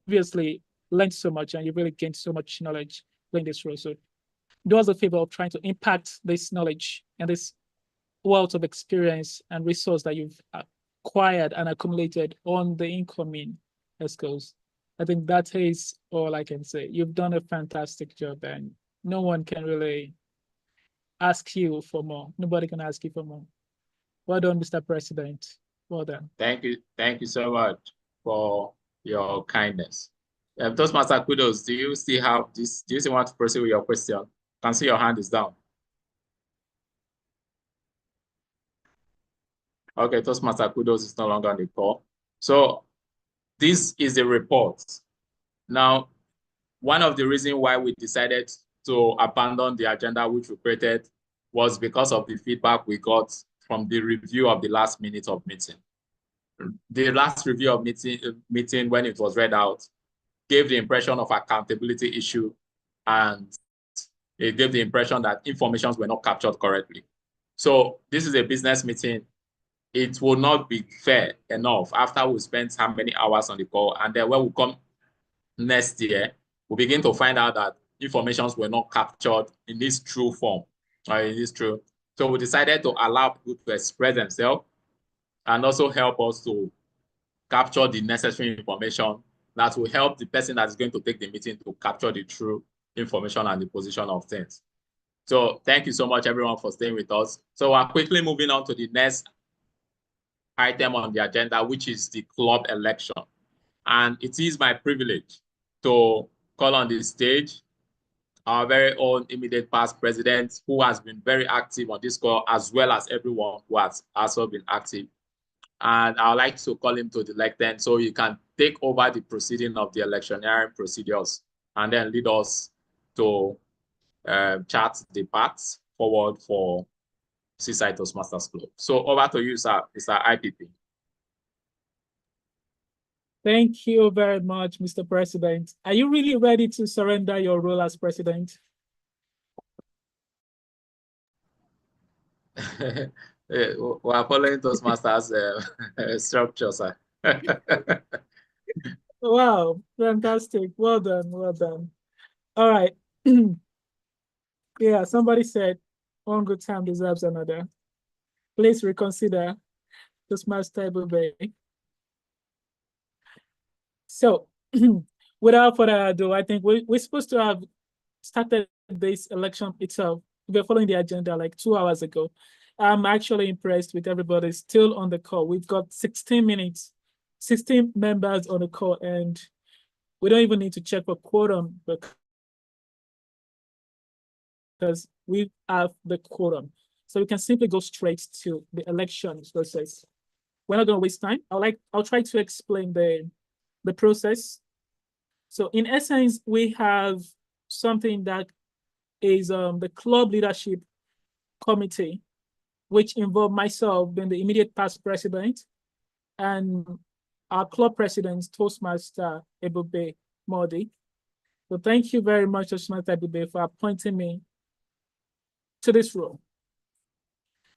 obviously learned so much and you've really gained so much knowledge playing this role. So do us a favor of trying to impact this knowledge and this wealth of experience and resource that you've acquired and accumulated on the incoming Excos. I think that is all I can say. You've done a fantastic job, and no one can really ask you for more. Nobody can ask you for more. Well done, Mr. President. Well done. Thank you so much for your kindness. Toastmaster Kudos, do you still have this? Do you still want to proceed with your question? Can see your hand is down. Okay, Toastmaster Kudos is no longer on the call. So this is the report. Now, one of the reasons why we decided to abandon the agenda which we created was because of the feedback we got from the review of the last minute of meeting. The last review of meeting when it was read out gave the impression of accountability issue, and it gave the impression that informations were not captured correctly. So this is a business meeting. It will not be fair enough after we spend how many hours on the call, and then when we come next year, we begin to find out that informations were not captured in this true form, or in this true. So we decided to allow people to express themselves and also help us to capture the necessary information that will help the person that is going to take the meeting to capture the true information and the position of things. So thank you so much, everyone, for staying with us. So we're quickly moving on to the next item on the agenda, which is the club election. And it is my privilege to call on the stage our very own immediate past president, who has been very active on this call, as well as everyone who has also been active. And I'd like to call him to the lectern so he can take over the proceeding of the electioneering procedures and then lead us to chart the path forward for Seaside Toastmasters Club. So over to you, sir, Mr. IPP. Thank you very much, Mr. President. Are you really ready to surrender your role as president? We're following Toastmasters structure, sir. Wow, fantastic. Well done, well done. All right. Yeah, somebody said one good time deserves another. Please reconsider Toastmaster Ebube. So without further ado, I think we're supposed to have started this election itself. We're following the agenda like 2 hours ago. I'm actually impressed with everybody still on the call. We've got 16 minutes, 16 members on the call, and we don't even need to check for quorum because we have the quorum. So we can simply go straight to the election process. We're not going to waste time. I'll try to explain the process. So in essence, we have something that is the club leadership committee, which involved myself being the immediate past president and our club president, Toastmaster Ebube Modi. So thank you very much, Toastmaster Ebube, for appointing me to this role.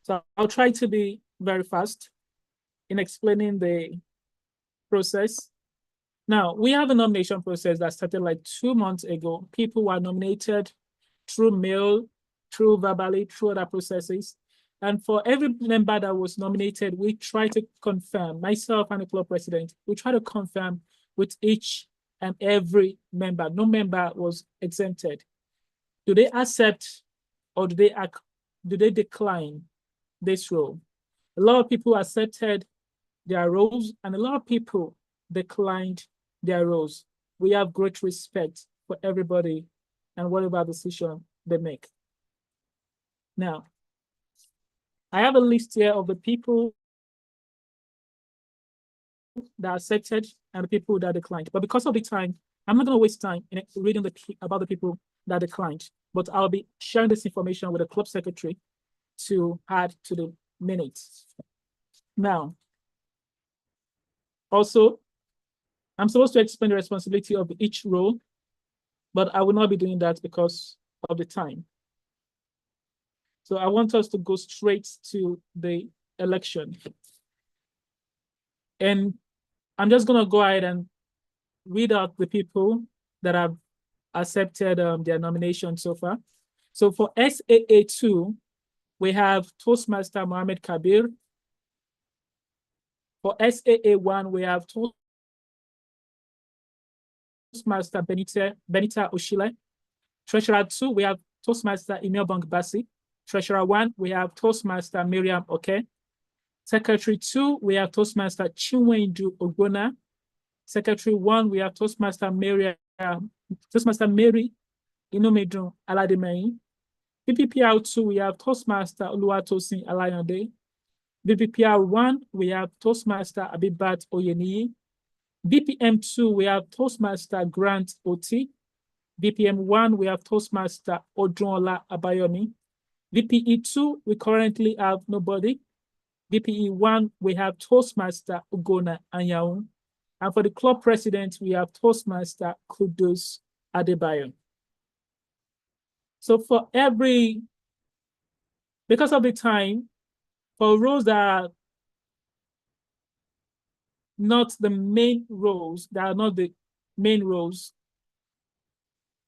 So I'll try to be very fast in explaining the process. Now, we have a nomination process that started like 2 months ago. People were nominated through mail, through verbally, through other processes. And for every member that was nominated, we try to confirm, myself and the club president, we try to confirm with each and every member. No member was exempted. Do they accept or do they decline this role? A lot of people accepted their roles and a lot of people declined their roles. We have great respect for everybody and whatever decision they make. Now, I have a list here of the people that accepted and the people that declined. But because of the time, I'm not going to waste time in reading about the people that declined, but I'll be sharing this information with the club secretary to add to the minutes. Now, also, I'm supposed to explain the responsibility of each role, but I will not be doing that because of the time. So I want us to go straight to the election. And I'm just going to go ahead and read out the people that have accepted their nomination so far. So for SAA2, we have Toastmaster Mohammed Kabir. For SAA1, we have Toastmaster Benita Oshile. Treasurer 2, we have Toastmaster Emil Bangbasi. Treasurer 1, we have Toastmaster Miriam Oke. Secretary 2, we have Toastmaster Chinwendu Ogbona. Secretary 1, we have Toastmaster Mary Inumidun Aladimei. VPPR 2, we have Toastmaster Oluwatosin Alayande. VPPR 1, we have Toastmaster Abibat Oyeniyi. VPM 2, we have Toastmaster Grant Oti. VPM 1, we have Toastmaster Odronola Abayomi. VPE 2, we currently have nobody. VPE 1, we have Toastmaster Ugona Anyaun. And for the club president, we have Toastmaster Kudus Adebayo. So for because of the time, for roles that are not the main roles, that are not the main roles,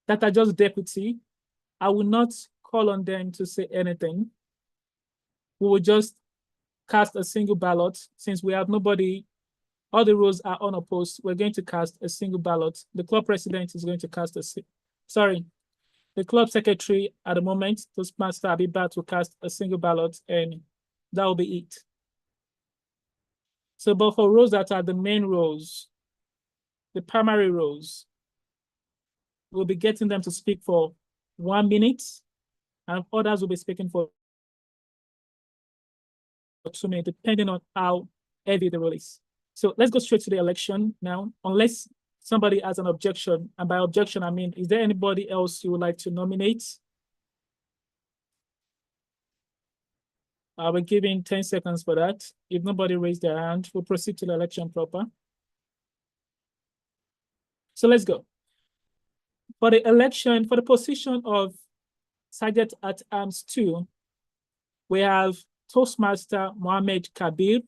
that are just deputy, I will not call on them to say anything. We will just cast a single ballot. Since we have nobody, all the roles are unopposed, we're going to cast a single ballot. The club president is going to cast the club secretary at the moment, Toastmaster Abibat, will cast a single ballot, and that will be it. So, but for roles that are the main roles, the primary roles, we'll be getting them to speak for 1 minute, and others will be speaking for 2 minutes, depending on how heavy the role is. So let's go straight to the election now, unless somebody has an objection. And by objection, I mean, is there anybody else you would like to nominate? I'll be giving 10 seconds for that. If nobody raised their hand, we'll proceed to the election proper. So let's go. For the election, for the position of Sergeant at Arms 2, we have Toastmaster Mohammed Kabir.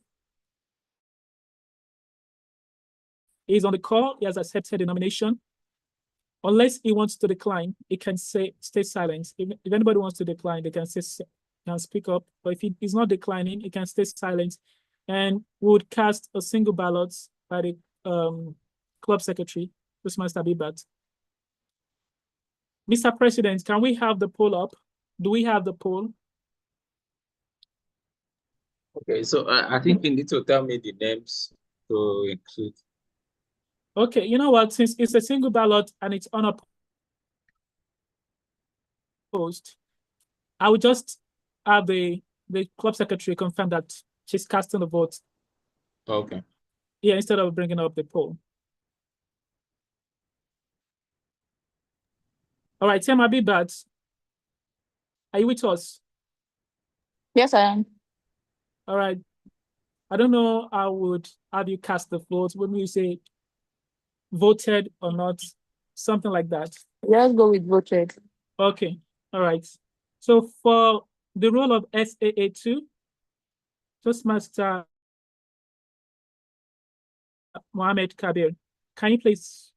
He's on the call. He has accepted the nomination. Unless he wants to decline, he can stay silent. If anybody wants to decline, they can speak up. But if he's not declining, he can stay silent. And we would cast a single ballot by the club secretary, Toastmaster Abibat. Mr. President, can we have the poll up? Do we have the poll? Okay, so I think you need to tell me the names to include. Okay, you know what? Since it's a single ballot and it's unopposed, I would just have the club secretary confirm that she's casting the vote. Okay. Yeah, instead of bringing up the poll. All right, Tim Abibat, are you with us? Yes, I am. All right. I don't know how would have you cast the vote. When you say voted or not, something like that. Let's go with voted. Okay, all right. So for the role of SAA2, Toastmaster Mohammed Kabir, can you please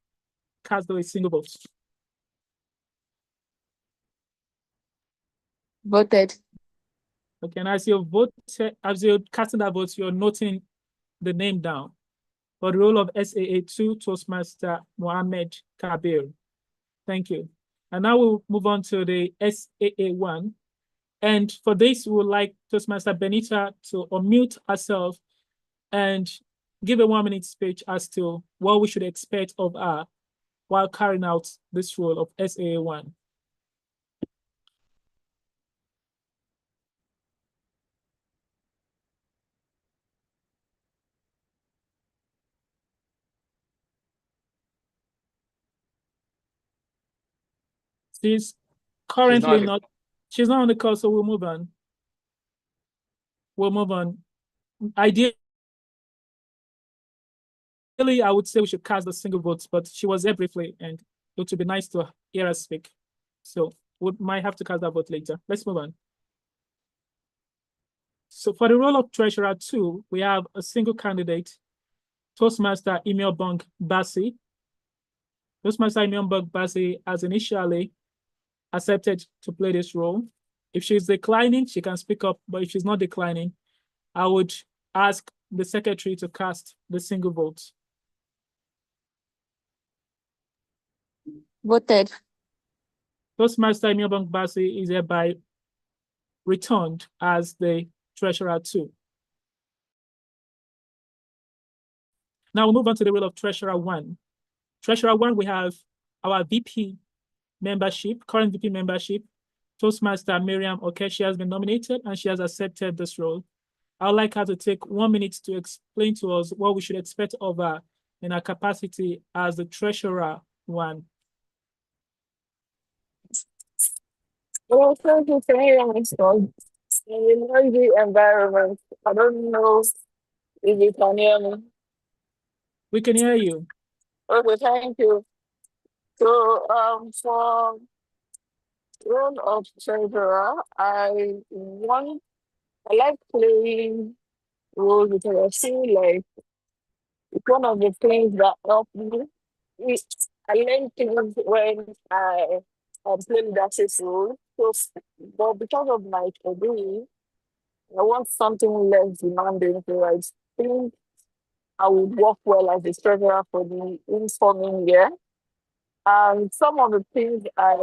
cast the single vote? Voted. Okay, and as you're casting that vote, you're noting the name down. For the role of SAA2, Toastmaster Mohammed Kabir. Thank you. And now we'll move on to the SAA1. And for this, we would like Toastmaster Benita to unmute herself and give a 1 minute speech as to what we should expect of her while carrying out this role of SAA1. She's currently she's not on the call, so we'll move on. We'll move on. Ideally, I would say we should cast the single votes, but she was there briefly, and it would be nice to hear her speak. So we might have to cast that vote later. Let's move on. So for the role of Treasurer 2, we have a single candidate, Toastmaster Imiobong Basi. Toastmaster Imiobong Basi has initially accepted to play this role. If she's declining, she can speak up, but if she's not declining, I would ask the secretary to cast the single vote. Voted. Toastmaster Imiobong Basi is hereby returned as the Treasurer 2. Now we'll move on to the role of Treasurer 1. Treasurer 1, we have our VP membership, current VP membership, Toastmaster Miriam Okay. She has been nominated and she has accepted this role. I would like her to take 1 minute to explain to us what we should expect of her in her capacity as the Treasurer 1. Well, thank you for hearing my story. In a noisy environment, I don't know if you can hear me. We can hear you. Okay, thank you. So, for role of treasurer, I like playing roles because I feel like it's one of the things that help me. We- I learn things when I play leadership role. So, but because of my career, I want something less demanding. So I think I would work well as a treasurer for the incoming year. And some of the things I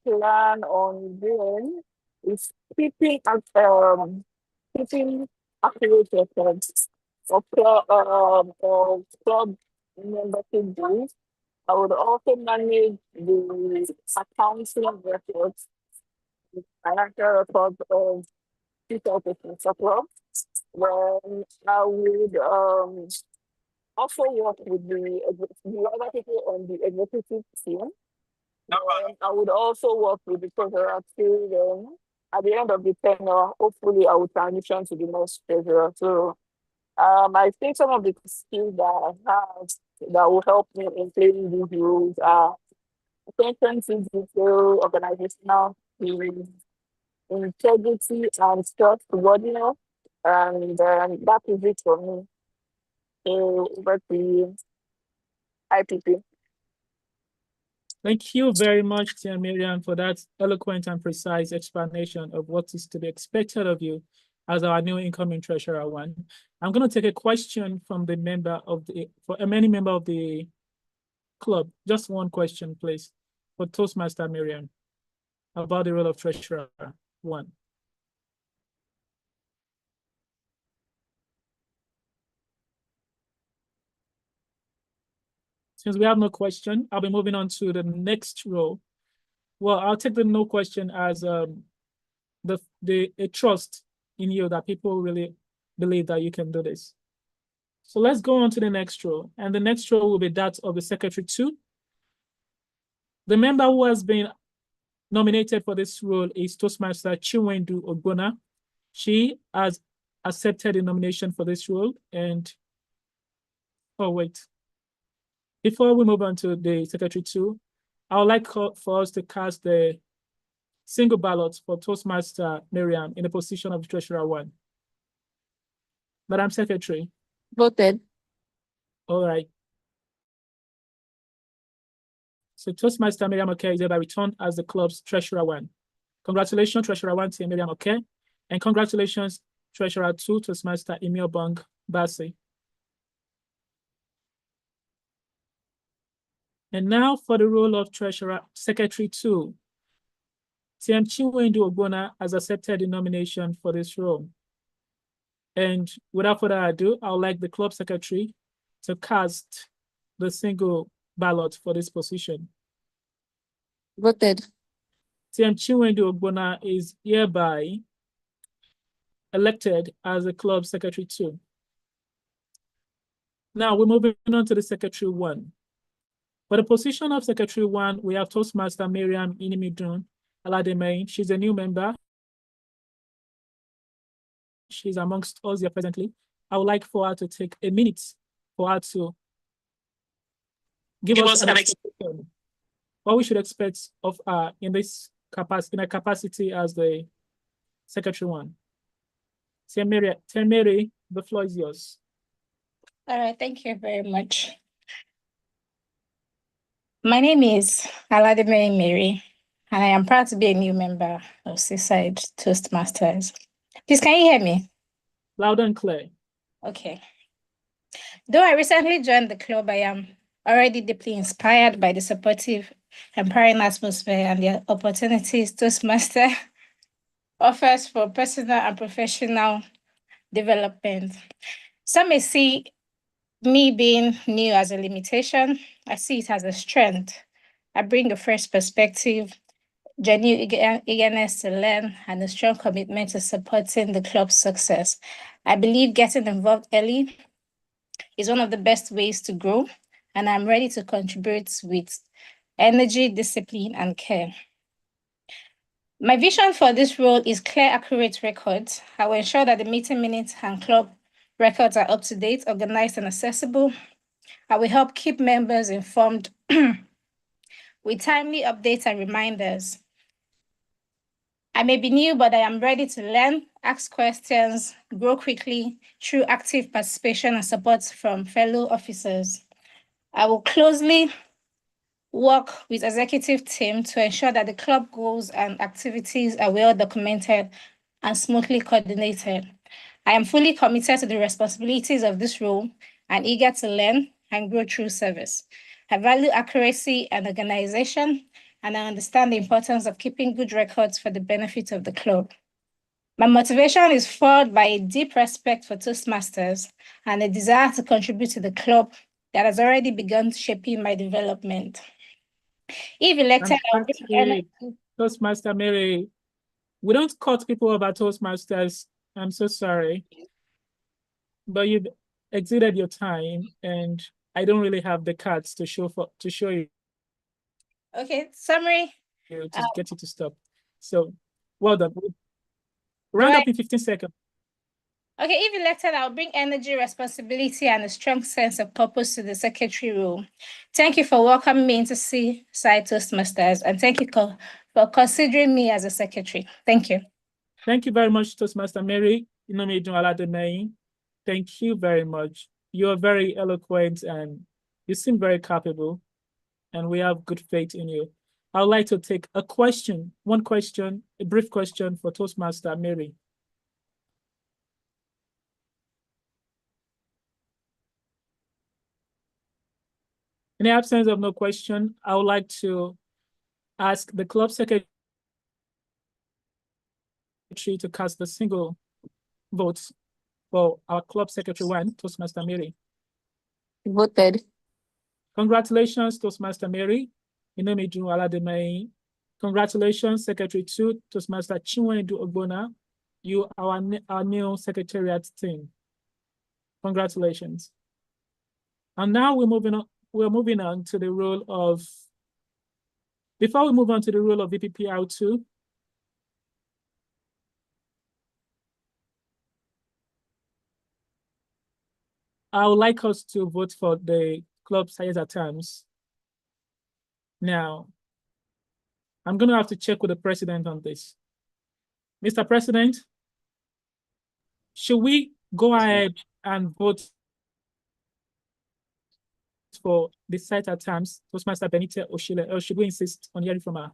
plan on doing is keeping accurate records of club membership dues. I would also manage the accounting records, financial records of people within the club. When I would also work with the other people on the executive team. I would also work with the treasurer too. Then at the end of the tenure, hopefully I will transition to the next treasurer. So I think some of the skills that I have that will help me in playing these roles are attention to detail, organizational skills, integrity, and trustworthiness. And that is it for me. So over to you, IPP. Thank you very much, Tia Miriam, for that eloquent and precise explanation of what is to be expected of you as our new incoming Treasurer 1. I'm going to take a question from the member of the, for any member of the club. Just one question, please, for Toastmaster Miriam about the role of Treasurer 1. Since we have no question, I'll be moving on to the next role. Well, I'll take the no question as a trust in you that people really believe that you can do this. So let's go on to the next role. And the next role will be that of the Secretary 2. The member who has been nominated for this role is Toastmaster Chinwendu Ogbonna. She has accepted the nomination for this role. And, oh, wait. Before we move on to the Secretary 2, I would like for us to cast the single ballot for Toastmaster Miriam in the position of Treasurer 1. Madam Secretary. Voted. All right. So Toastmaster Miriam Okay is hereby returned as the club's Treasurer 1. Congratulations, Treasurer 1 to Miriam Okay. And congratulations, Treasurer 2, Toastmaster Emil Bong Bassi. And now for the role of Treasurer Secretary 2. TM Chinwendu Ogbonna has accepted the nomination for this role. And without further ado, I would like the club secretary to cast the single ballot for this position. Voted. TM Chinwendu Ogbonna is hereby elected as the club secretary 2. Now we're moving on to the Secretary 1. For the position of Secretary 1, we have Toastmaster Miriam Inimidun Alademain. She's a new member. She's amongst us here presently. I would like for her to take a minute for her to give us an expectation what we should expect of her in this capacity, in her capacity as the Secretary 1. Temere, the floor is yours. All right, thank you very much. My name is Alademe Mary, and I am proud to be a new member of Seaside Toastmasters. Please, can you hear me? Loud and clear. Okay. Though I recently joined the club, I am already deeply inspired by the supportive, empowering atmosphere and the opportunities Toastmaster offers for personal and professional development. Some may see Me being new as a limitation, I see it as a strength. I bring a fresh perspective, genuine eagerness to learn, and a strong commitment to supporting the club's success. I believe getting involved early is one of the best ways to grow, and I'm ready to contribute with energy, discipline, and care. My vision for this role is clear, accurate records. I will ensure that the meeting minutes and club records are up to date, organized, and accessible. I will help keep members informed with timely updates and reminders. I may be new, but I am ready to learn, ask questions, grow quickly through active participation and support from fellow officers. I will closely work with executive team to ensure that the club goals and activities are well documented and smoothly coordinated. I am fully committed to the responsibilities of this role and eager to learn and grow through service. I value accuracy and organization, and I understand the importance of keeping good records for the benefit of the club. My motivation is fueled by a deep respect for Toastmasters and a desire to contribute to the club that has already begun shaping my development. If elected, I'll bring Toastmaster Mary, we don't cut people about Toastmasters. I'm so sorry. But you've exceeded your time, and I don't really have the cards to show you. Okay, summary. To get you to stop. So, well done. Round up in 15 seconds. Okay, if elected, I'll bring energy, responsibility, and a strong sense of purpose to the secretary role. Thank you for welcoming me into Seaside Toastmasters, and thank you for considering me as a secretary. Thank you. Thank you very much, Toastmaster Mary. Thank you very much. You are very eloquent and you seem very capable, and we have good faith in you. I would like to take a question, a brief question for Toastmaster Mary. In the absence of no question, I would like to ask the club secretary to cast the single votes for our club secretary one, Toastmaster Mary. Voted. Congratulations, Toastmaster Mary. Congratulations, Secretary 2, Toastmaster Chinwendu Ogbona. You are our new secretariat team. Congratulations. And now we're moving on to the role of, before we move on to the role of VPPR2, I would like us to vote for the club size at terms. Now, I'm going to have to check with the president on this. Mr. President, should we go ahead and vote for the site at terms, Toastmaster Benita Oshile, or should we insist on hearing from her?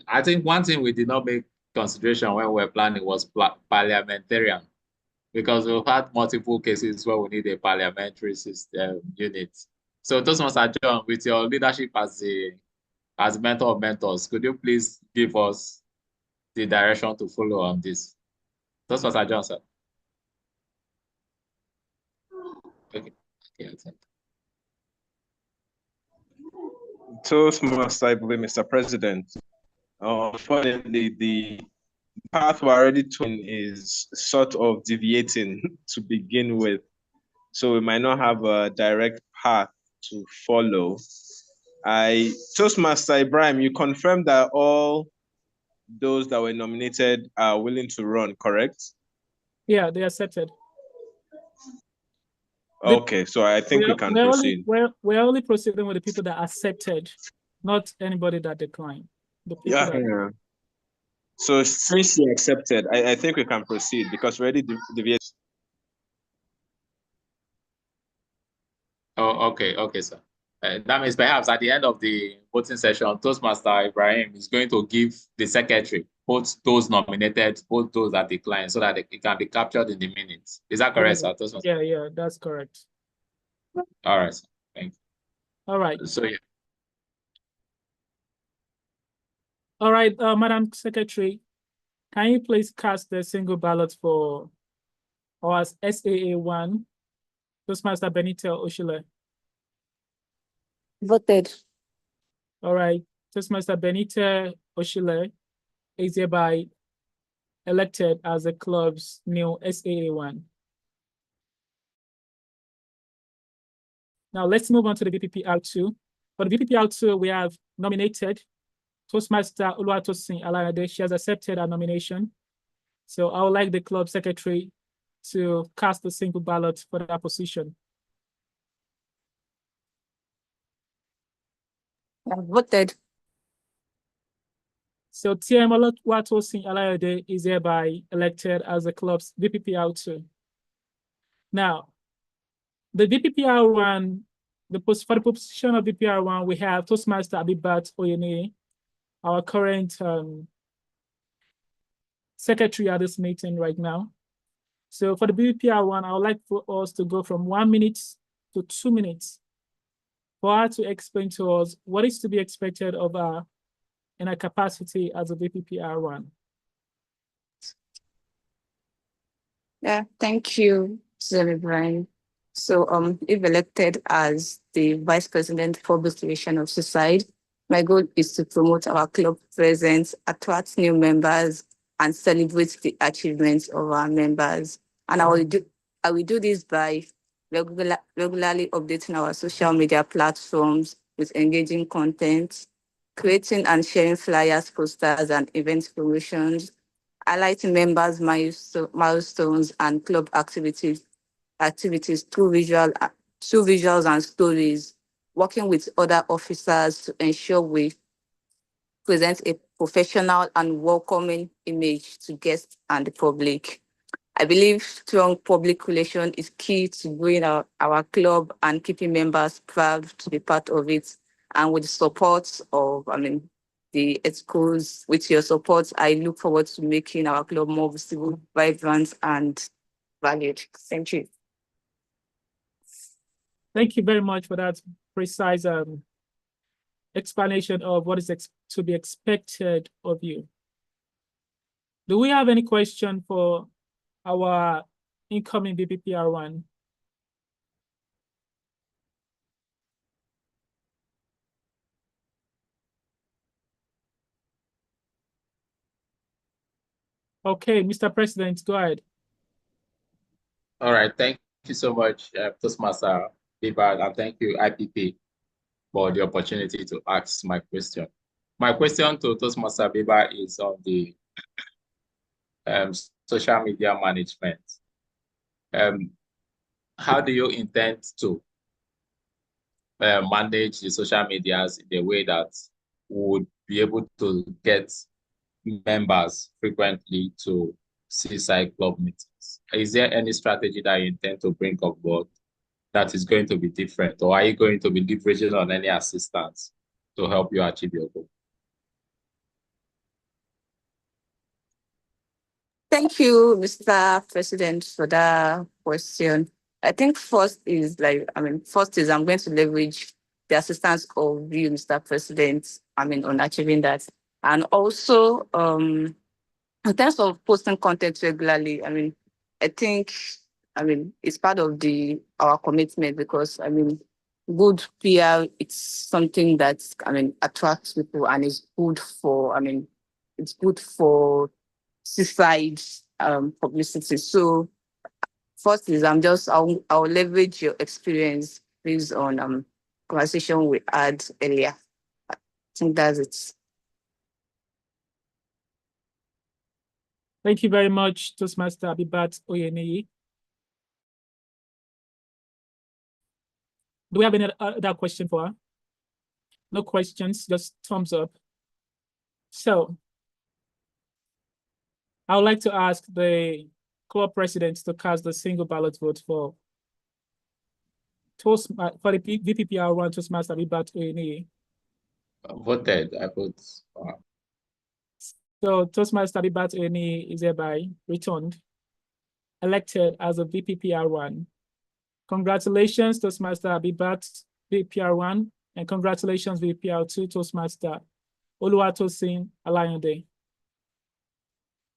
I think one thing we did not make consideration when we were planning was parliamentarian, because we've had multiple cases where we need a parliamentary system unit. So Toastmaster John, with your leadership as mentor of mentors, could you please give us the direction to follow on this? Toastmaster John, sir. Okay. Toastmaster, I believe, Mr. President. Unfortunately, the path we're already taking is sort of deviating to begin with. So we might not have a direct path to follow. Toastmaster Ibrahim, you confirmed that all those that were nominated are willing to run, correct? Yeah, they accepted. Okay, so I think we can proceed. We're only proceeding with the people that accepted, not anybody that declined. Yeah. So since you accepted, I think we can proceed because we already deviated. Oh, okay, sir. That means perhaps at the end of the voting session, Toastmaster Ibrahim is going to give the secretary both those nominated, both those that declined, so that it can be captured in the minutes. Is that correct, sir? Toastmaster? Yeah, that's correct. All right, sir. Thank you. All right. So, yeah. All right, Madam Secretary, can you please cast the single ballot for or as SAA1, Toastmaster Benito Oshile? Voted. All right, Toastmaster Benito Oshile is hereby elected as the club's new SAA1. Now let's move on to the VPPR2. For the VPPR2, we have nominated Toastmaster Oluwatosin Alayade. She has accepted our nomination. So I would like the club secretary to cast a single ballot for that position. Voted. So TM Oluwatosin Alayade is hereby elected as the club's VPPR2. Now, the VPPR1, for the position of VPPR1, we have Toastmaster Abibat Oyene, our current secretary at this meeting right now. So for the VPPR1, I would like for us to go from 1 minute to 2 minutes for her to explain to us what is to be expected of her in her capacity as a VPPR1. Yeah, thank you, Zemi Brian. So if elected as the Vice President for Public Relations of Seaside, my goal is to promote our club presence, attract new members, and celebrate the achievements of our members. And I will do this by regularly updating our social media platforms with engaging content, creating and sharing flyers, posters, and event promotions, highlighting members' milestones and club activities through visuals and stories, working with other officers to ensure we present a professional and welcoming image to guests and the public. I believe strong public relation is key to growing our club and keeping members proud to be part of it. And with the support of, the Excos, with your support, I look forward to making our club more visible, vibrant, and valued. Thank you. Thank you very much for that precise explanation of what is to be expected of you. Do we have any question for our incoming VPPR1? Okay, Mr. President, go ahead. All right, thank you so much, Toastmaster Bibad, and thank you, IPP, for the opportunity to ask my question. My question to Toastmaster Bibad is on the social media management. How do you intend to manage the social medias in a way that would be able to get members frequently to Seaside Club meetings? Is there any strategy that you intend to bring on board that is going to be different, or are you going to be leveraging on any assistance to help you achieve your goal? Thank you, Mr. President, for that question. I think first is I'm going to leverage the assistance of you, Mr. President, on achieving that. And also, in terms of posting content regularly, I think it's part of our commitment, because good PR, it's something that attracts people, and it's good for Seaside publicity. So first is I'll leverage your experience based on conversation we had earlier. I think that's it. Thank you very much, Toastmaster Abibat Oyeniyi. Do we have any other question for her? No questions, just thumbs up. So I would like to ask the club president to cast the single ballot vote for the VPPR1 Toastmaster Abibat Oyeniyi. Voted. I vote. So Toastmaster Abibat Oyeniyi is hereby returned, elected as a VPPR1. Congratulations, Toastmaster Abibat VPPR1, and congratulations, VPPR2 Toastmaster Oluwatosin Alayande.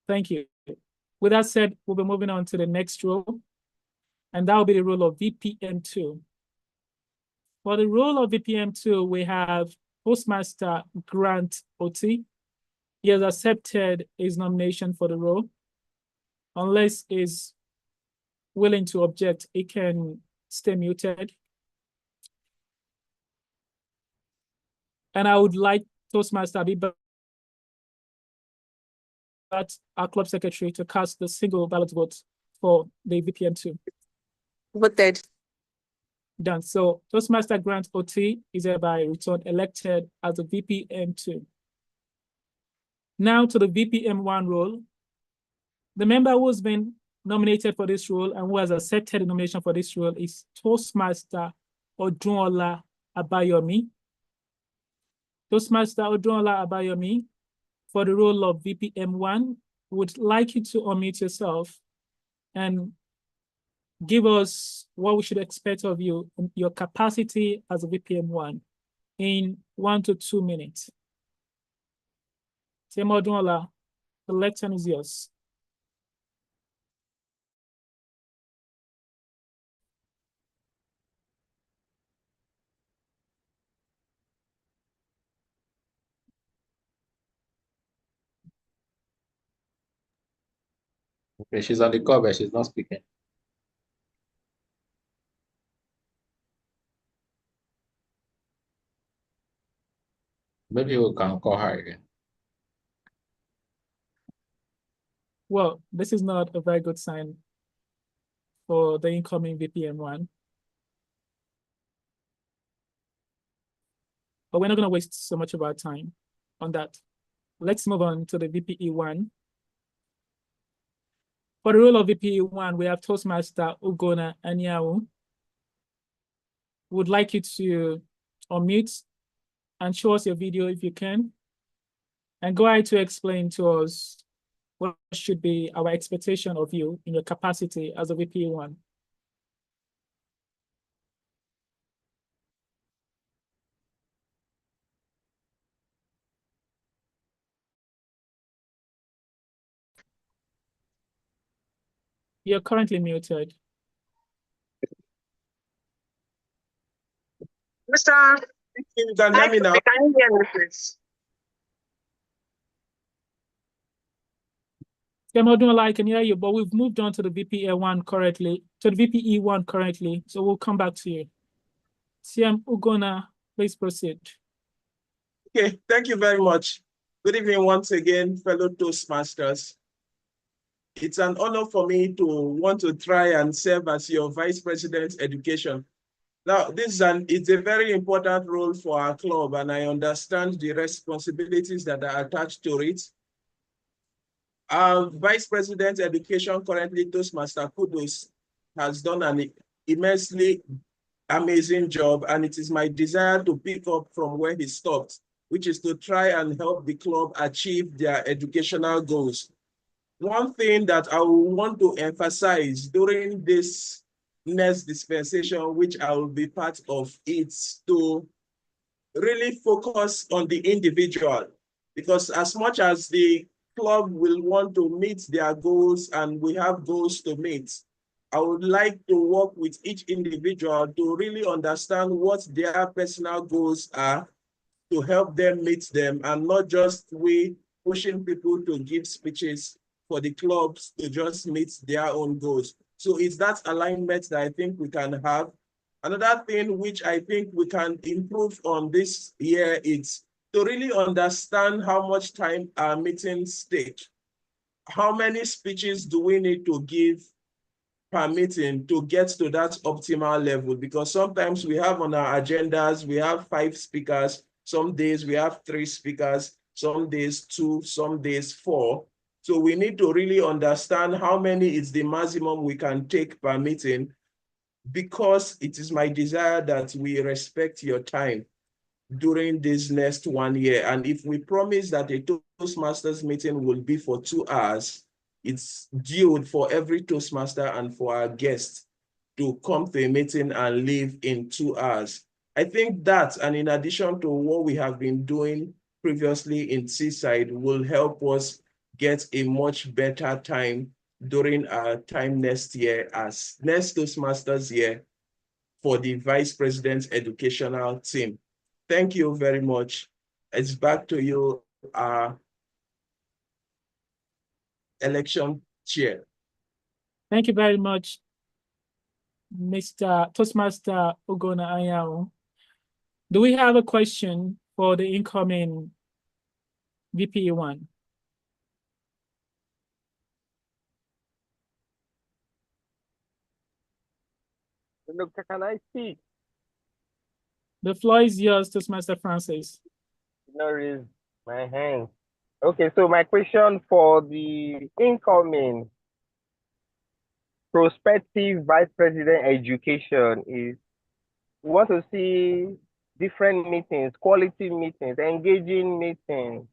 Thank you. With that said, we'll be moving on to the next role, and that will be the role of VPM2. For the role of VPM2, we have Toastmaster Grant Oti. He has accepted his nomination for the role. Unless he's willing to object, he can stay muted. And I would like Toastmaster Abibat, our club secretary, to cast the single ballot vote for the VPM2. Voted. Done. So Toastmaster Grant Oti is hereby returned elected as the VPM2. Now to the VPM1 role. The member who has been nominated for this role and who has accepted the nomination for this role is Toastmaster Odunola Abayomi. Toastmaster Odunola Abayomi, for the role of VPM1, would like you to unmute yourself and give us what we should expect of you in your capacity as a VPM1 in 1 to 2 minutes. Tim Odunola, the lecture is yours. Okay, she's on the call, but she's not speaking. Maybe we can call her again. Well, this is not a very good sign for the incoming VPM1. But we're not going to waste so much of our time on that. Let's move on to the VPE1. For the role of VPE1, we have Toastmaster Ugona Anyanwu. Would like you to unmute and show us your video if you can, and go ahead to explain to us what should be our expectation of you in your capacity as a VPE1. You're currently muted. Mr. You can hear me now. Can you hear me, please? I can hear you, but we've moved on to the VPE1 currently, so we'll come back to you. CM Ugona, please proceed. Okay, thank you very much. Good evening once again, fellow Toastmasters. It's an honor for me to want to try and serve as your Vice President Education. Now, it's a very important role for our club, and I understand the responsibilities that are attached to it. Our Vice President Education, currently Toastmaster Kudos, has done an immensely amazing job, and it is my desire to pick up from where he stopped, which is to try and help the club achieve their educational goals. One thing that I will want to emphasize during this next dispensation, which I will be part of, is to really focus on the individual, because as much as the club will want to meet their goals and we have goals to meet, I would like to work with each individual to really understand what their personal goals are, to help them meet them, and not just we pushing people to give speeches for the clubs to just meet their own goals. So it's that alignment that I think we can have. Another thing which I think we can improve on this year is to really understand how much time our meetings take. How many speeches do we need to give per meeting to get to that optimal level? Because sometimes we have on our agendas, we have 5 speakers, some days we have 3 speakers, some days 2, some days 4. So we need to really understand how many is the maximum we can take per meeting, because it is my desire that we respect your time during this next 1 year. And if we promise that a Toastmasters meeting will be for 2 hours, it's due for every Toastmaster and for our guests to come to a meeting and leave in 2 hours. I think that, and in addition to what we have been doing previously in Seaside, will help us get a much better time during our time next year as next Toastmasters year for the Vice President's educational team. Thank you very much. It's back to you, election chair. Thank you very much, Mr. Toastmaster Ogona Ayao. Do we have a question for the incoming VP1? Doctor, can I speak? The floor is yours, Toastmaster Francis. No, raise my hand. Okay, so my question for the incoming prospective Vice President Education is, we want to see different meetings, quality meetings, engaging meetings.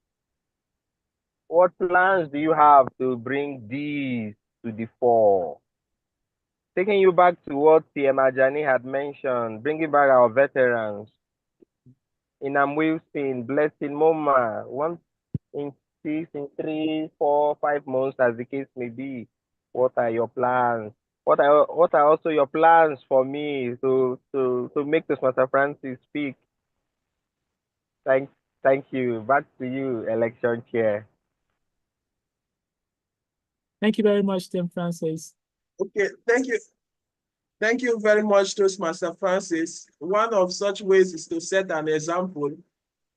What plans do you have to bring these to the fore? Taking you back to what TM Ajani had mentioned, bringing back our veterans. Inam Wilson, Blessing Moma, once in 6, in 3, 4, 5 months, as the case may be. What are your plans? What are also your plans for me to make this Master Francis speak? Thank you. Back to you, election chair. Thank you very much, Tim Francis. Okay, thank you. Thank you very much, Toastmaster Francis. One of such ways is to set an example.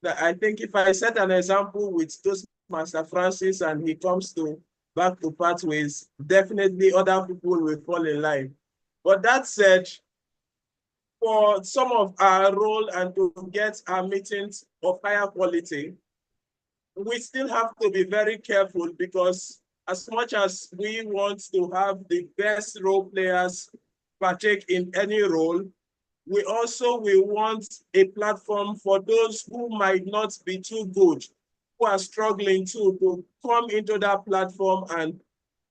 That I think if I set an example with Toastmaster Francis and he comes to back to pathways, definitely other people will fall in line. But that said, for some of our role and to get our meetings of higher quality, we still have to be very careful, because as much as we want to have the best role players partake in any role, we also will want a platform for those who might not be too good, who are struggling to come into that platform and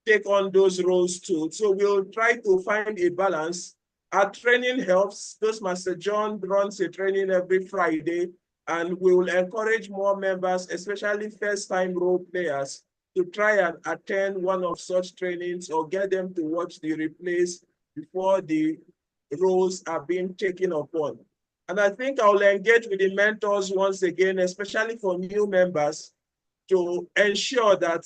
take on those roles too. So we'll try to find a balance. Our training helps. Toastmaster John runs a training every Friday, and we will encourage more members, especially first-time role players, to try and attend one of such trainings or get them to watch the replays before the roles are being taken upon. And I think I'll engage with the mentors once again, especially for new members, to ensure that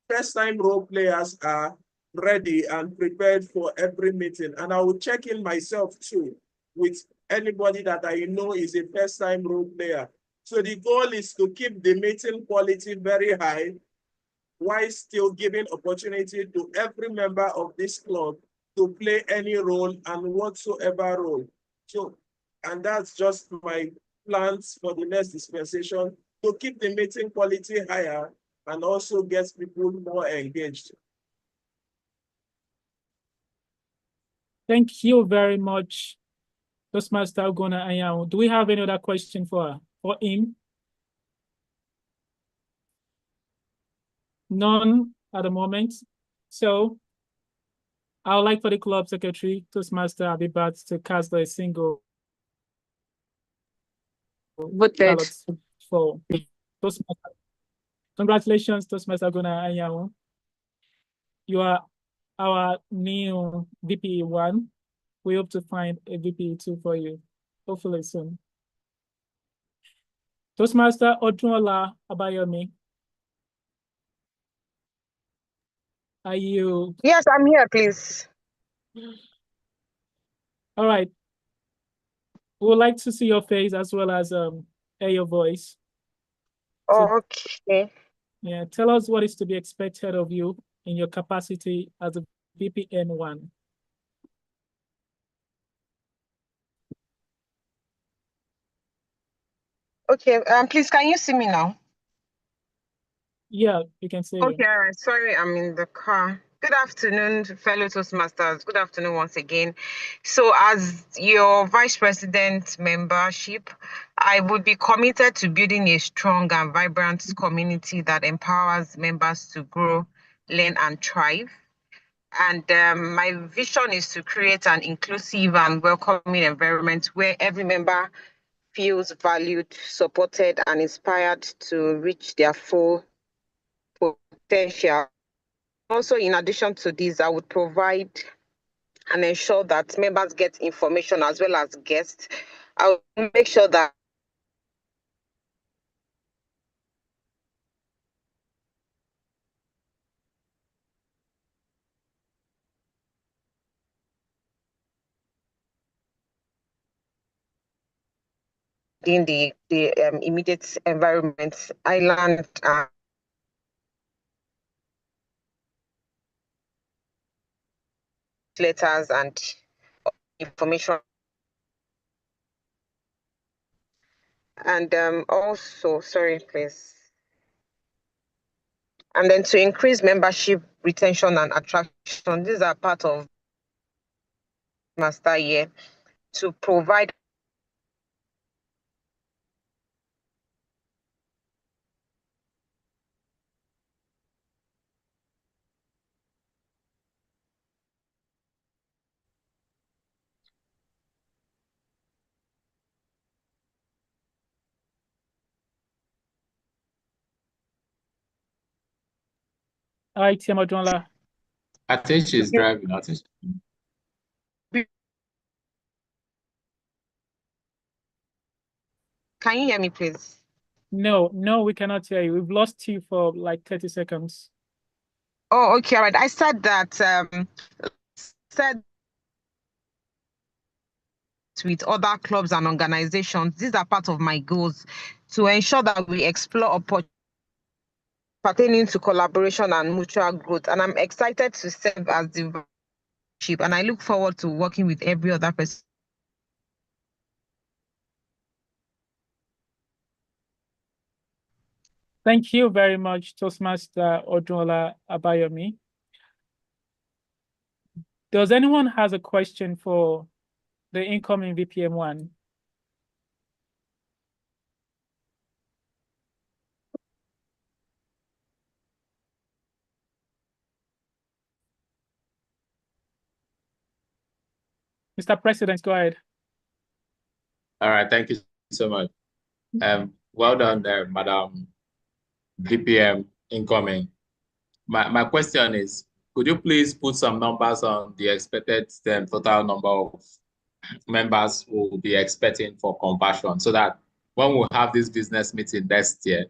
first-time role players are ready and prepared for every meeting. And I will check in myself too with anybody that I know is a first-time role player. So the goal is to keep the meeting quality very high while still giving opportunity to every member of this club to play any role and whatsoever role. So, and that's just my plans for the next dispensation, to keep the meeting quality higher and also get people more engaged. Thank you very much, Toastmaster Ogona Ayao. Do we have any other question for him? None at the moment. So I would like for the club secretary, Toastmaster Abibat, to cast a single ballot for Toastmaster. Congratulations, Toastmaster Ogona Ayao. You are our new VP1. We hope to find a VP2 for you, hopefully soon. Toastmaster Odunola Abayomi. Are you? Yes, I'm here, please. All right. We would like to see your face as well as hear your voice. Okay. Yeah, tell us what is to be expected of you in your capacity as a VPN1. Okay, please, can you see me now? Yeah, you can see Okay, you. all right. Sorry, I'm in the car. Good afternoon, fellow Toastmasters. Good afternoon once again. So as your Vice President membership, I would be committed to building a strong and vibrant community that empowers members to grow, learn, and thrive. And my vision is to create an inclusive and welcoming environment where every member feels valued, supported, and inspired to reach their full potential. also, in addition to this, I would provide and ensure that members get information as well as guests. I will make sure that in the immediate environment, island, letters and information. And also, sorry, please. And then to increase membership retention and attraction, these are part of master year to provide Hi, Tiamadonla. I think she's driving. I think. Can you hear me, please? No, we cannot hear you. We've lost you for like 30 seconds. Oh, okay, all right. I said that with other clubs and organizations, these are part of my goals to ensure that we explore opportunities pertaining to collaboration and mutual growth. And I'm excited to serve as the chief, and I look forward to working with every other person. Thank you very much, Toastmaster Odunola Abayomi. Does anyone has a question for the incoming VPM1? Mr. President, go ahead. All right, thank you so much. Well done there, Madam VPM incoming. My question is, could you please put some numbers on the expected total number of members who will be expecting for conversion, so that when we have this business meeting next year,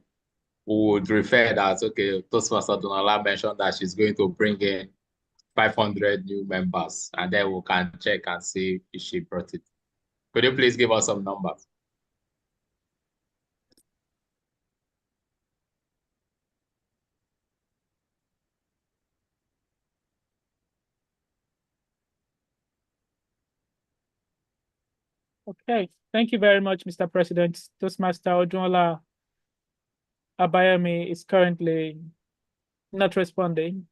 we would refer that, okay, Toastmaster Odunola mentioned that she's going to bring in 500 new members, and then we can check and see if she brought it. Could you please give us some numbers? Okay, thank you very much, Mr. President. Toastmaster Odunola Abayomi is currently not responding.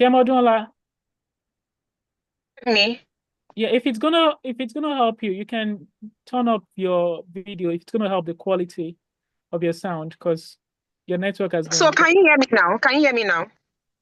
Odunola. Me? Yeah, if it's gonna help you, you can turn up your video if it's gonna help the quality of your sound, because your network has been. So can you hear me now? Can you hear me now?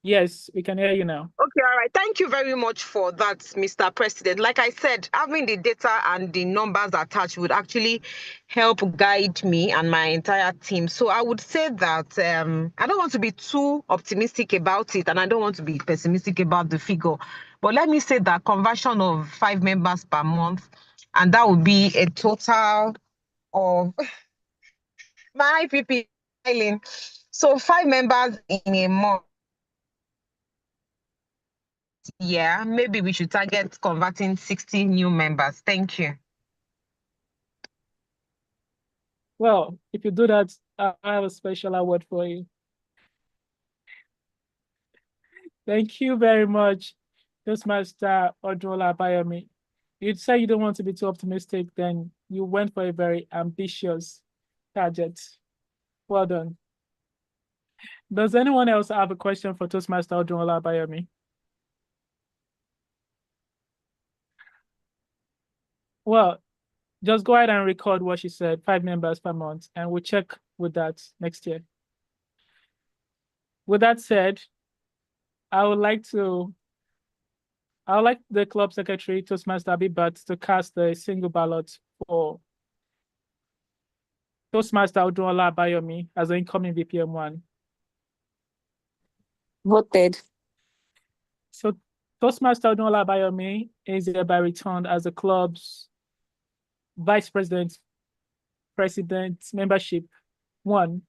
Yes, we can hear you now. Okay, all right. Thank you very much for that, Mr. President. Like I said, having the data and the numbers attached would actually help guide me and my entire team. So I would say that I don't want to be too optimistic about it, and I don't want to be pessimistic about the figure. But let me say that conversion of 5 members per month, and that would be a total of my IPP. So 5 members in a month. Yeah, maybe we should target converting 60 new members. Thank you. Well, if you do that, I have a special award for you. Thank you very much, Toastmaster Odunola Abayomi. You'd say you don't want to be too optimistic, then you went for a very ambitious target. Well done. Does anyone else have a question for Toastmaster Odunola Abayomi? Well, just go ahead and record what she said, 5 members per month, and we'll check with that next year. With that said, I would like the club secretary, Toastmaster Abibat, to cast a single ballot for Toastmaster Odunola Abayomi as the incoming VPM1. Voted. So Toastmaster Odunola Abayomi is hereby returned as the club's Vice President, Membership 1.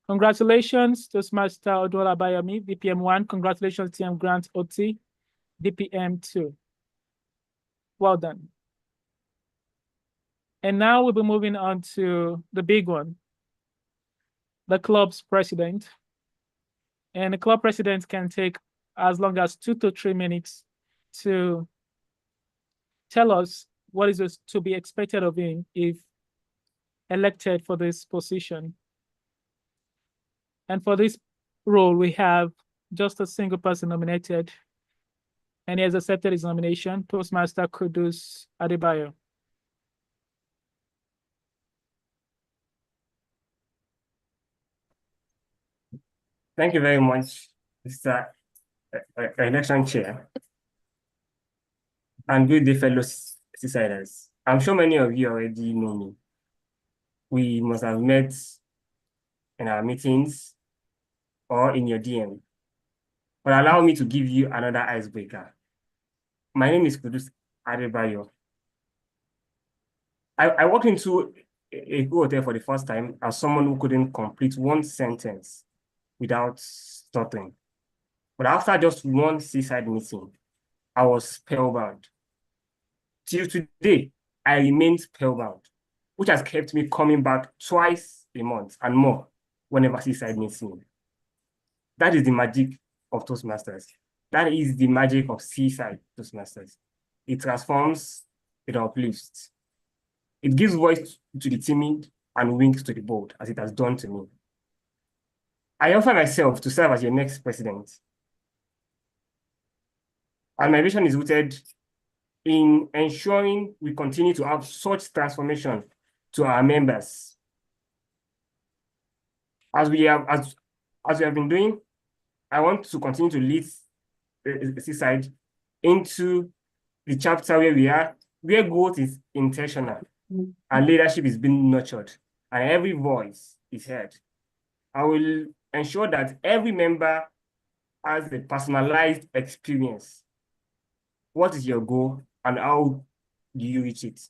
Congratulations, Toastmaster Odunola Abayomi, VPM1. Congratulations, TM Grant Oti, VPM2. Well done. And now we'll be moving on to the big one, the club's president. And the club president can take as long as 2 to 3 minutes to tell us what is to be expected of him if elected for this position. And for this role, we have just a single person nominated, and he has accepted his nomination, Toastmaster Kudus Adebayo. Thank you very much, Mr. Election Chair. And good day, fellow Seasiders. I'm sure many of you already know me. We must have met in our meetings or in your DM. But allow me to give you another icebreaker. My name is Kudus Adebayo. I walked into a hotel for the first time as someone who couldn't complete one sentence without stuttering. But after just one seaside meeting, I was spellbound. Till today, I remain spellbound, which has kept me coming back twice a month and more whenever seaside meets me. That is the magic of Toastmasters. That is the magic of Seaside Toastmasters. It transforms, it uplifts. It gives voice to the timid and wings to the bold, as it has done to me. I offer myself to serve as your next president. And my vision is rooted in ensuring we continue to have such transformation to our members. As we have been doing, I want to continue to lead Seaside into the chapter where growth is intentional and leadership is being nurtured and every voice is heard. I will ensure that every member has a personalized experience. What is your goal and how do you reach it?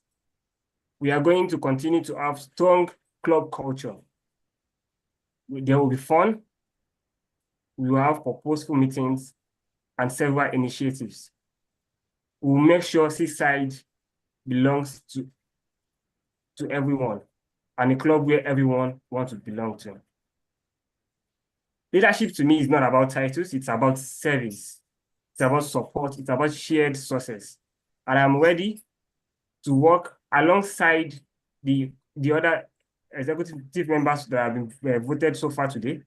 We are going to continue to have strong club culture. There will be fun. We will have purposeful meetings and several initiatives. We will make sure Seaside belongs to everyone and a club where everyone wants to belong to. Leadership to me is not about titles, it's about service. It's about support, it's about shared success. And I'm ready to work alongside the other executive members that have been voted so far today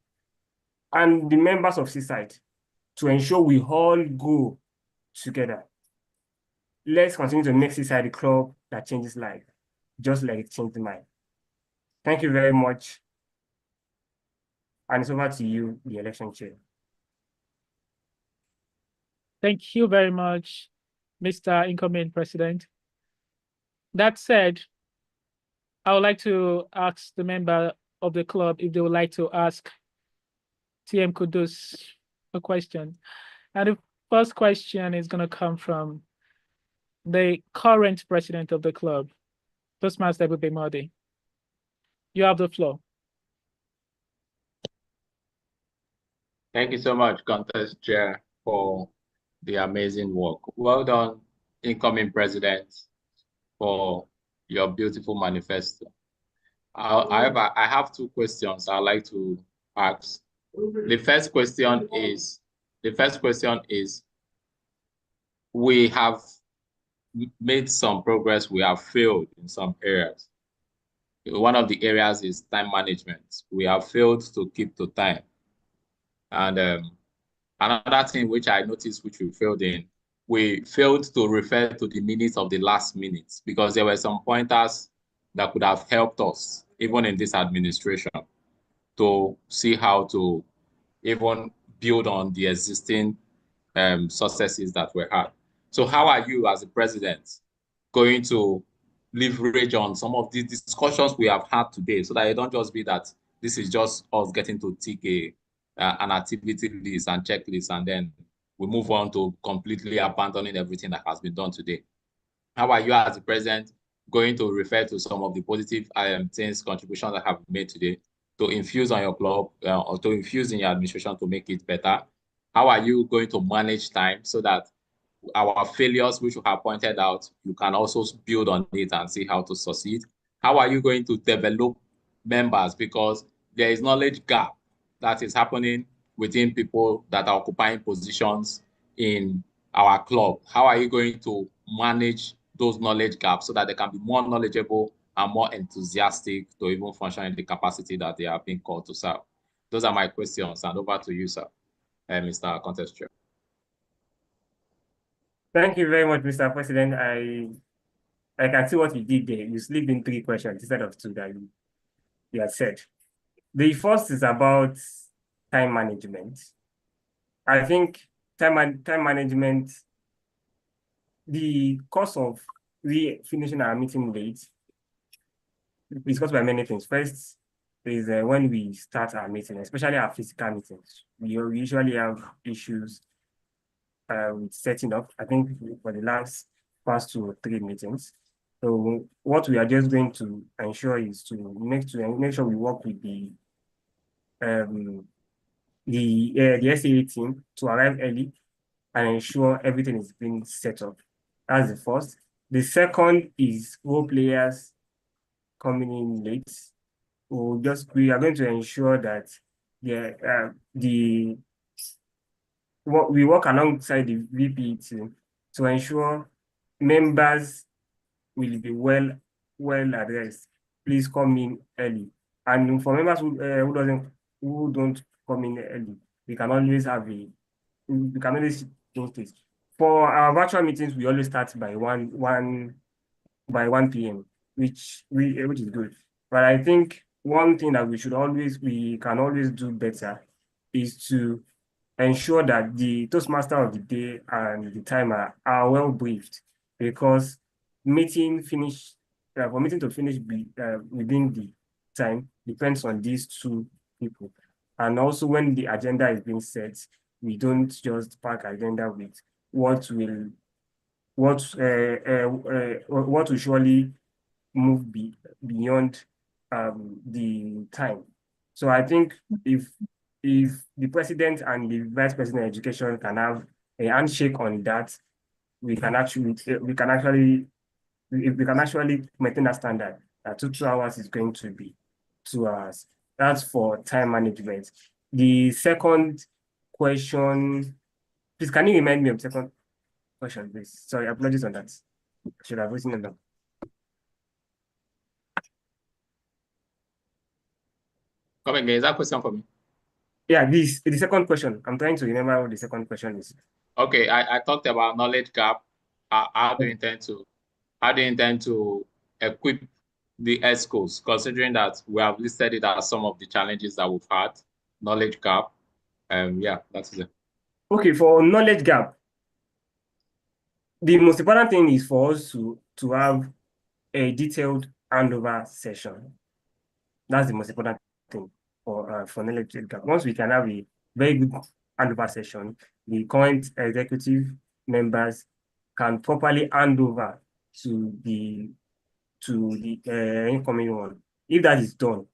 and the members of Seaside to ensure we all go together. Let's continue to make Seaside a club that changes life, just like it changed mine. Thank you very much. And it's over to you, the election chair. Thank you very much, Mr. Incoming President. That said, I would like to ask the member of the club if they would like to ask TM Kudus a question. And the first question is going to come from the current president of the club, Toastmaster Ebube Modi. You have the floor. Thank you so much, Contest Chair, for the amazing work. Well done, incoming president, for your beautiful manifesto. However, I have 2 questions I'd like to ask. The first question is, we have made some progress, we have failed in some areas. One of the areas is time management. We have failed to keep to time. And another thing which I noticed which we failed to refer to the minutes of the last minutes, because there were some pointers that could have helped us, even in this administration, to see how to even build on the existing successes that were had. So how are you as a president going to leverage on some of the discussions we have had today, so that it don't just be that this is just us getting to tick an activity list and checklist, and then we move on to completely abandoning everything that has been done today. How are you as the president going to refer to some of the positive things, contributions that have been made today to infuse on your club or to infuse in your administration to make it better? How are you going to manage time so that our failures, which you have pointed out, you can also build on it and see how to succeed? How are you going to develop members? Because there is knowledge gap that is happening within people that are occupying positions in our club. How are you going to manage those knowledge gaps so that they can be more knowledgeable and more enthusiastic to even function in the capacity that they are being called to serve? Those are my questions, and over to you, sir, Mr. Contest Chair. Thank you very much, Mr. President. I can see what you did there. You slipped in 3 questions instead of 2 that you had said. The first is about time management. I think time management, the cost of finishing our meeting late is caused by many things. First is when we start our meeting, especially our physical meetings, we usually have issues with setting up. I think for the past 2 or 3 meetings. So what we are just going to ensure is to make sure we work with the SAA team to arrive early and ensure everything is being set up. That's the first. The second is role players coming in late. We are going to ensure that we work alongside the VP team to ensure members will be well addressed. Please come in early. And for members who don't come in early, we can always do this. For our virtual meetings, we always start by 1 p.m., which is good. But I think one thing that we can always do better is to ensure that the Toastmaster of the day and the timer are well briefed, because for meeting to finish within the time depends on these 2 people. And also, when the agenda is being set, we don't just pack agenda with what will surely move beyond the time. So I think if the president and the vice president of education can have a handshake on that, we can actually maintain that standard. That 2 hours is going to be 2 hours. That's for time management. The second question, please, can you remind me of the second question, please? Sorry, apologies on that. I should have written it down. Come again, is that question for me? Yeah, the second question. I'm trying to remember what the second question is. Okay, I talked about knowledge gap. How do you intend to equip the Excos, considering that we have listed it as some of the challenges that we've had, knowledge gap? Yeah, that's it. Okay, for knowledge gap, the most important thing is for us to have a detailed handover session. That's the most important thing for knowledge gap. Once we can have a very good handover session, the current executive members can properly hand over to the incoming one. If that is done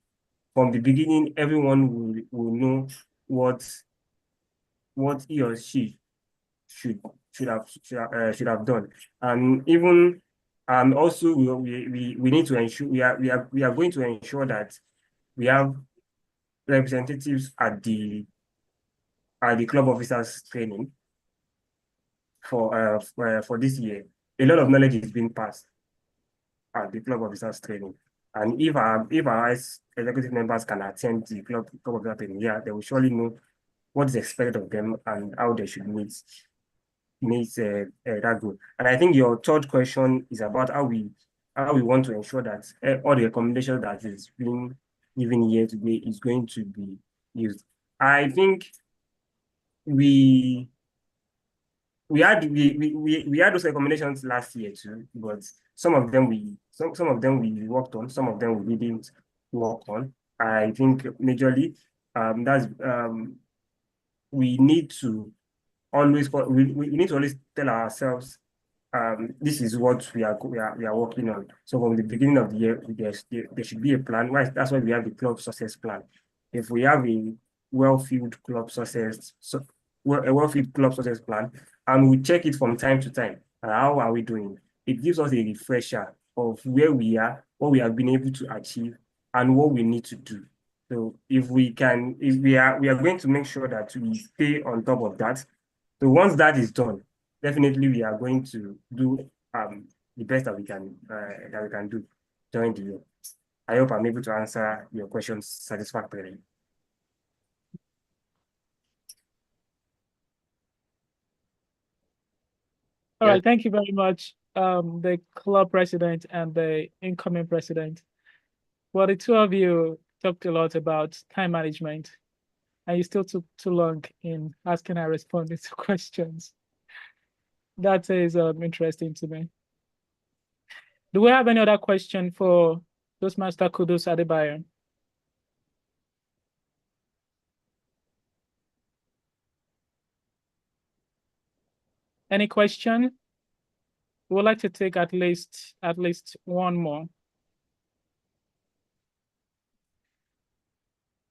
from the beginning, everyone will know what he or she should have done. And also we need to ensure we are going to ensure that we have representatives at the club officers training for this year. A lot of knowledge is being passed at the club officers training. And if our executive members can attend the club officer training, yeah, they will surely know what is expected of them and how they should meet that goal. And I think your third question is about how we want to ensure that all the recommendations that is being given here today is going to be used. I think we we had those recommendations last year too, but some of them we worked on, some of them we didn't work on. I think majorly we need to always we need to always tell ourselves this is what we are working on. So from the beginning of the year, there should be a plan. That's why we have the club success plan. If we have a well-filled club success, a well-filled club success plan, and we check it from time to time, how are we doing? It gives us a refresher of where we are, what we have been able to achieve, and what we need to do. So if we are going to make sure that we stay on top of that. So once that is done, definitely we are going to do the best that we can do during the year. I hope I'm able to answer your questions satisfactorily. All right, thank you very much, the club president and the incoming president. Well, the two of you talked a lot about time management, and you still took too long in asking and responding to questions. That is interesting to me. Do we have any other question for Toastmaster Kudus Adebayo? Any question? We would like to take at least one more.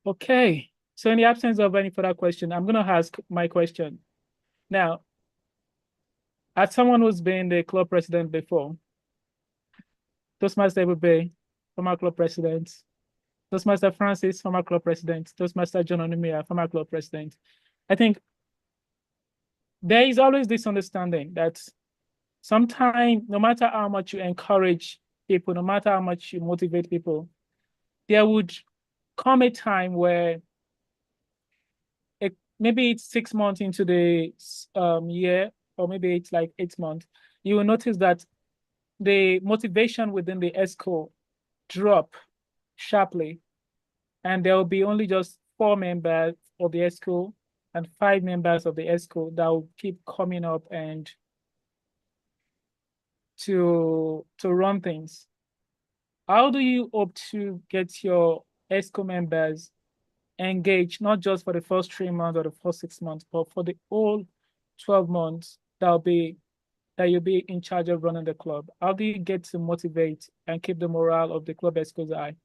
Okay, so in the absence of any further question, I'm going to ask my question. Now, as someone who's been the club president before, Toastmaster Ebube, former club president, Toastmaster Francis, former club president, Toastmaster John Onumia, former club president, I think there is always this understanding that sometimes, no matter how much you encourage people, no matter how much you motivate people, there would come a time where maybe it's 6 months into the year, or maybe it's like 8 months, you will notice that the motivation within the ESCO drop sharply, and there will be only just 4 members of the ESCO and 5 members of the ESCO that will keep coming up and to run things. How do you hope to get your ESCO members engaged, not just for the first 3 months or the first 6 months, but for the whole 12 months that you'll be in charge of running the club? How do you get to motivate and keep the morale of the club ESCOs high?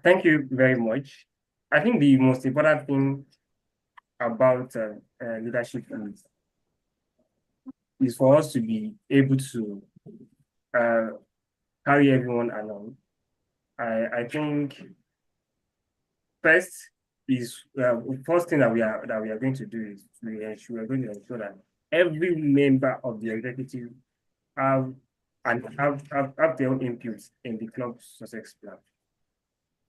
Thank you very much. I think the most important thing about leadership is for us to be able to carry everyone along. I think first thing that we are going to do is we are going to ensure that every member of the executive have their own input in the club success plan.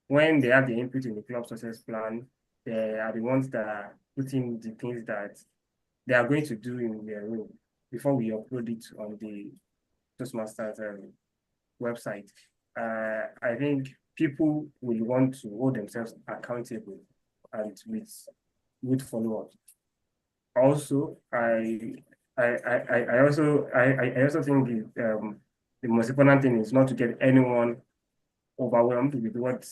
When they have the input in the club success plan, they are the ones that are putting the things that they are going to do in their role before we upload it on the Toastmasters website. I think people will want to hold themselves accountable and with good follow-up. Also, I also think the most important thing is not to get anyone overwhelmed with what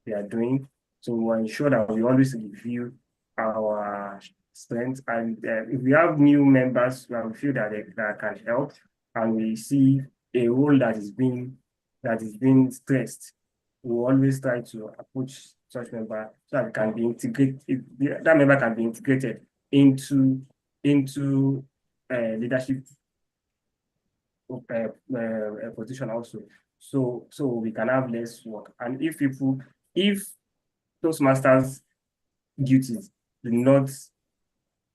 they are doing. So we ensure that we always review our strengths, and if we have new members who we feel that that can help, and we see a role that is being stressed, we will always try to approach such member so that it can be integrated. That member can be integrated into leadership position also. So we can have less work. And if Toastmasters duties do not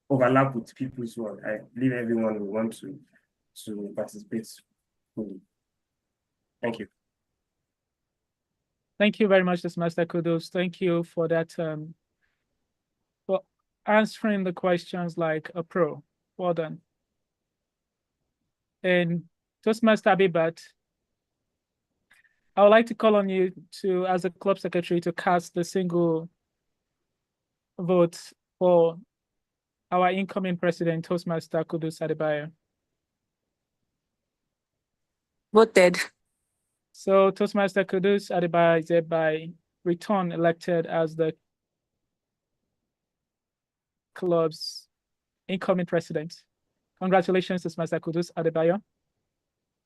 overlap with people's work, I believe everyone will want to participate fully. Thank you. Thank you very much, Toastmaster Kudus. Thank you for that, for answering the questions like a pro. Well done. And Toastmaster Abibat, I would like to call on you to, as a club secretary, to cast the single vote for our incoming president, Toastmaster Kudus Adebayo? Voted. So Toastmaster Kudus Adebayo is hereby returned elected as the club's incoming president. Congratulations, Toastmaster Kudus Adebayo.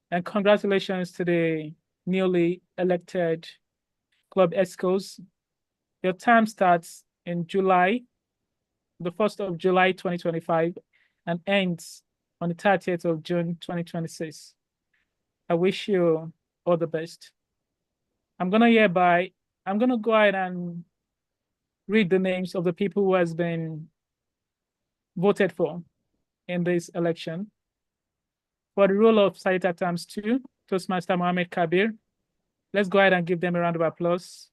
And congratulations to the newly elected Club Excos. Your term starts in July, the 1st of July 2025, and ends on the 30th of June 2026. I wish you all the best. I'm gonna go ahead and read the names of the people who has been voted for in this election. For the role of Saita times 2, Toastmaster Mohammed Kabir. Let's go ahead and give them a round of applause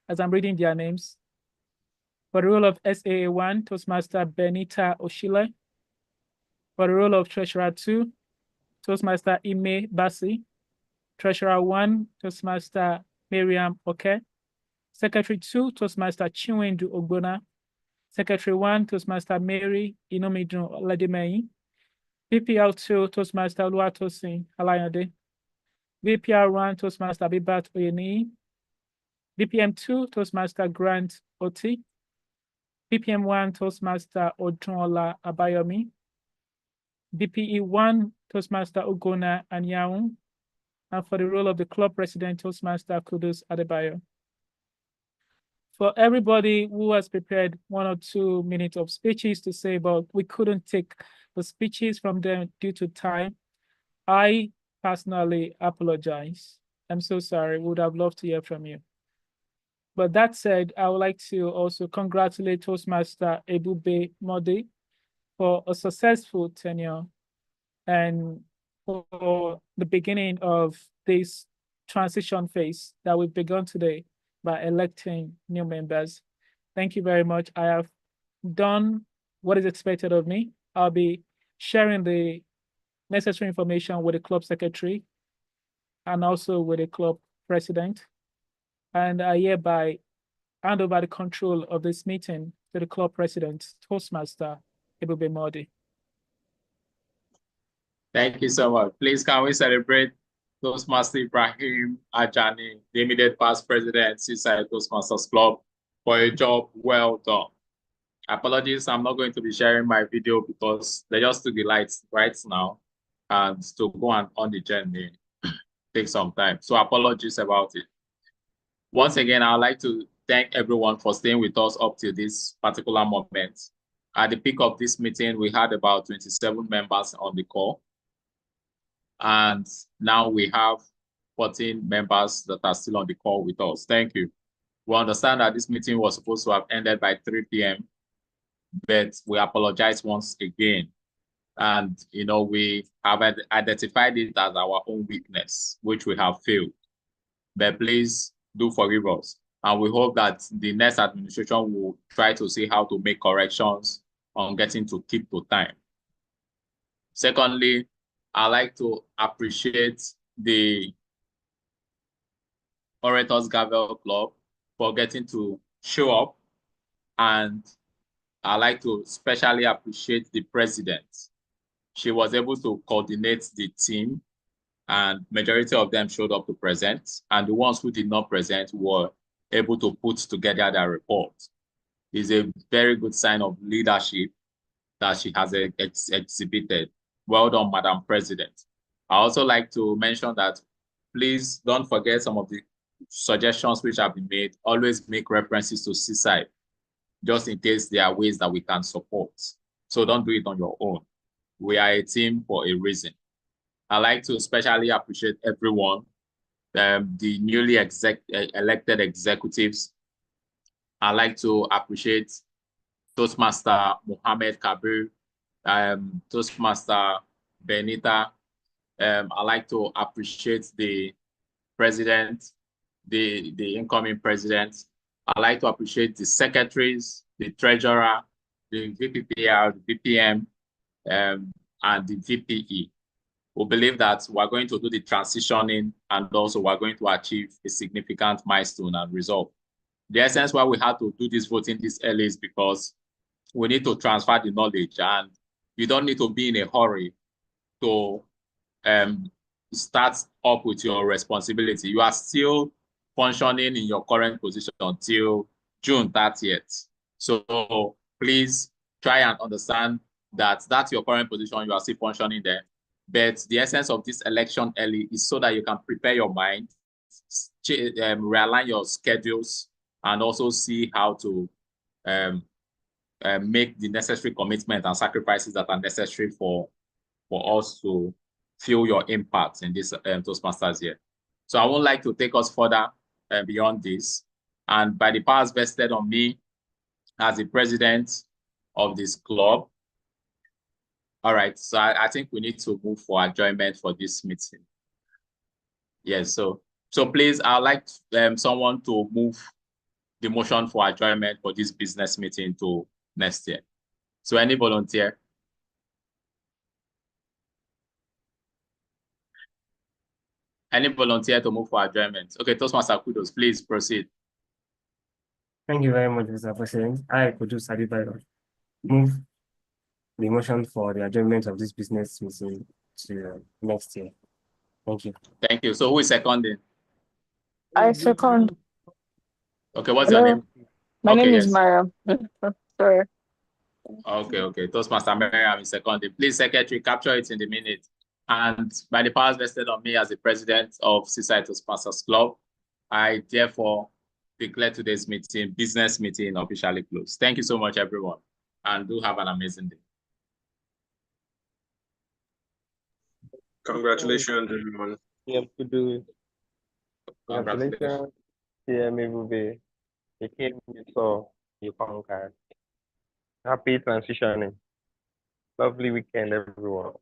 as I'm reading their names. For the role of SAA1, Toastmaster Benita Oshile. For the role of Treasurer 2, Toastmaster Ime Basi. Treasurer 1, Toastmaster Miriam Oke. Secretary 2, Toastmaster Chinwendu Ogbona. Secretary 1, Toastmaster Mary Inomidun Olademeyi. VPL 2, Toastmaster Oluwatosin Alayande. VPR 1, Toastmaster Bibat Oyeni. VPM 2, Toastmaster Grant Oti. VPM 1, Toastmaster Odunola Abayomi. VPE 1, Toastmaster Ogona Anyaun. And for the role of the club president, Toastmaster Kudus Adebayo. For everybody who has prepared 1 or 2 minutes of speeches to say, but we couldn't take the speeches from them due to time, I personally apologize. I'm so sorry. Would have loved to hear from you. But that said, I would like to also congratulate Toastmaster Ebube Modi for a successful tenure and for the beginning of this transition phase that we've begun today by electing new members. Thank you very much. I have done what is expected of me. I'll be sharing the necessary information with the club secretary and also with the club president. And I hereby hand over the control of this meeting to the club president, Toastmaster Ebube Modi. Thank you so much. Please, can we celebrate Toastmaster Ibrahim Ajani, the immediate past president, Seaside Toastmasters Club, for a job well done. Apologies, I'm not going to be sharing my video because they just took the lights right now, and to go on the journey take some time. So apologies about it. Once again, I'd like to thank everyone for staying with us up to this particular moment. At the peak of this meeting, we had about 27 members on the call. And now we have 14 members that are still on the call with us. Thank you. We understand that this meeting was supposed to have ended by 3 p.m., but we apologize once again. And, we have identified it as our own weakness, which we have failed. But please do forgive us. And we hope that the next administration will try to see how to make corrections on getting to keep to time. Secondly, I'd like to appreciate the Orators Gavel Club for getting to show up. And I'd like to especially appreciate the president. She was able to coordinate the team, and majority of them showed up to present. And the ones who did not present were able to put together their report. It's a very good sign of leadership that she has exhibited. Well done, Madam President. I also like to mention that please don't forget some of the suggestions which have been made. Always make references to Seaside, just in case there are ways that we can support. So don't do it on your own. We are a team for a reason. I'd like to especially appreciate everyone, the newly elected executives. I'd like to appreciate Toastmaster Mohammed Kabir, Toastmaster Benita. I'd like to appreciate the president, the incoming president. I'd like to appreciate the secretaries, the treasurer, the VPPR, the VPM, and the VPE. We believe that we're going to do the transitioning, and also we're going to achieve a significant milestone and result The essence why we had to do this voting this early is because we need to transfer the knowledge, and you don't need to be in a hurry to start up with your responsibility. You are still functioning in your current position until June 30th. So please try and understand that that's your current position. You are still functioning there. But the essence of this election early is so that you can prepare your mind, realign your schedules, and also see how to make the necessary commitment and sacrifices that are necessary for us to feel your impact in this Toastmasters year. So I would like to take us further beyond this. And by the powers vested on me as the president of this club, all right, so I think we need to move for adjournment for this meeting. Yes, so please, I'd like someone to move the motion for adjournment for this business meeting to next year. So any volunteer? Any volunteer to move for adjournment? Okay, Toastmaster Kudos, please proceed. Thank you very much, Mr. President. I could do move the motion for the adjournment of this business meeting to next year. Thank you. Thank you. So who is seconding? I second. Okay, what's Hello. your name? My Okay, name is yes. Mara. Sorry. Okay. Toastmaster Miriam is seconding. Please, Secretary, capture it in the minute. And by the powers vested on me as the president of Seaside Toastmasters Club, I therefore declare today's meeting, business meeting, officially closed. Thank you so much, everyone, and do have an amazing day. Congratulations, everyone. Yeah, to do. Congratulations. Congratulations. Yeah, maybe you came, you saw, you conquered. Happy transitioning. Lovely weekend, everyone.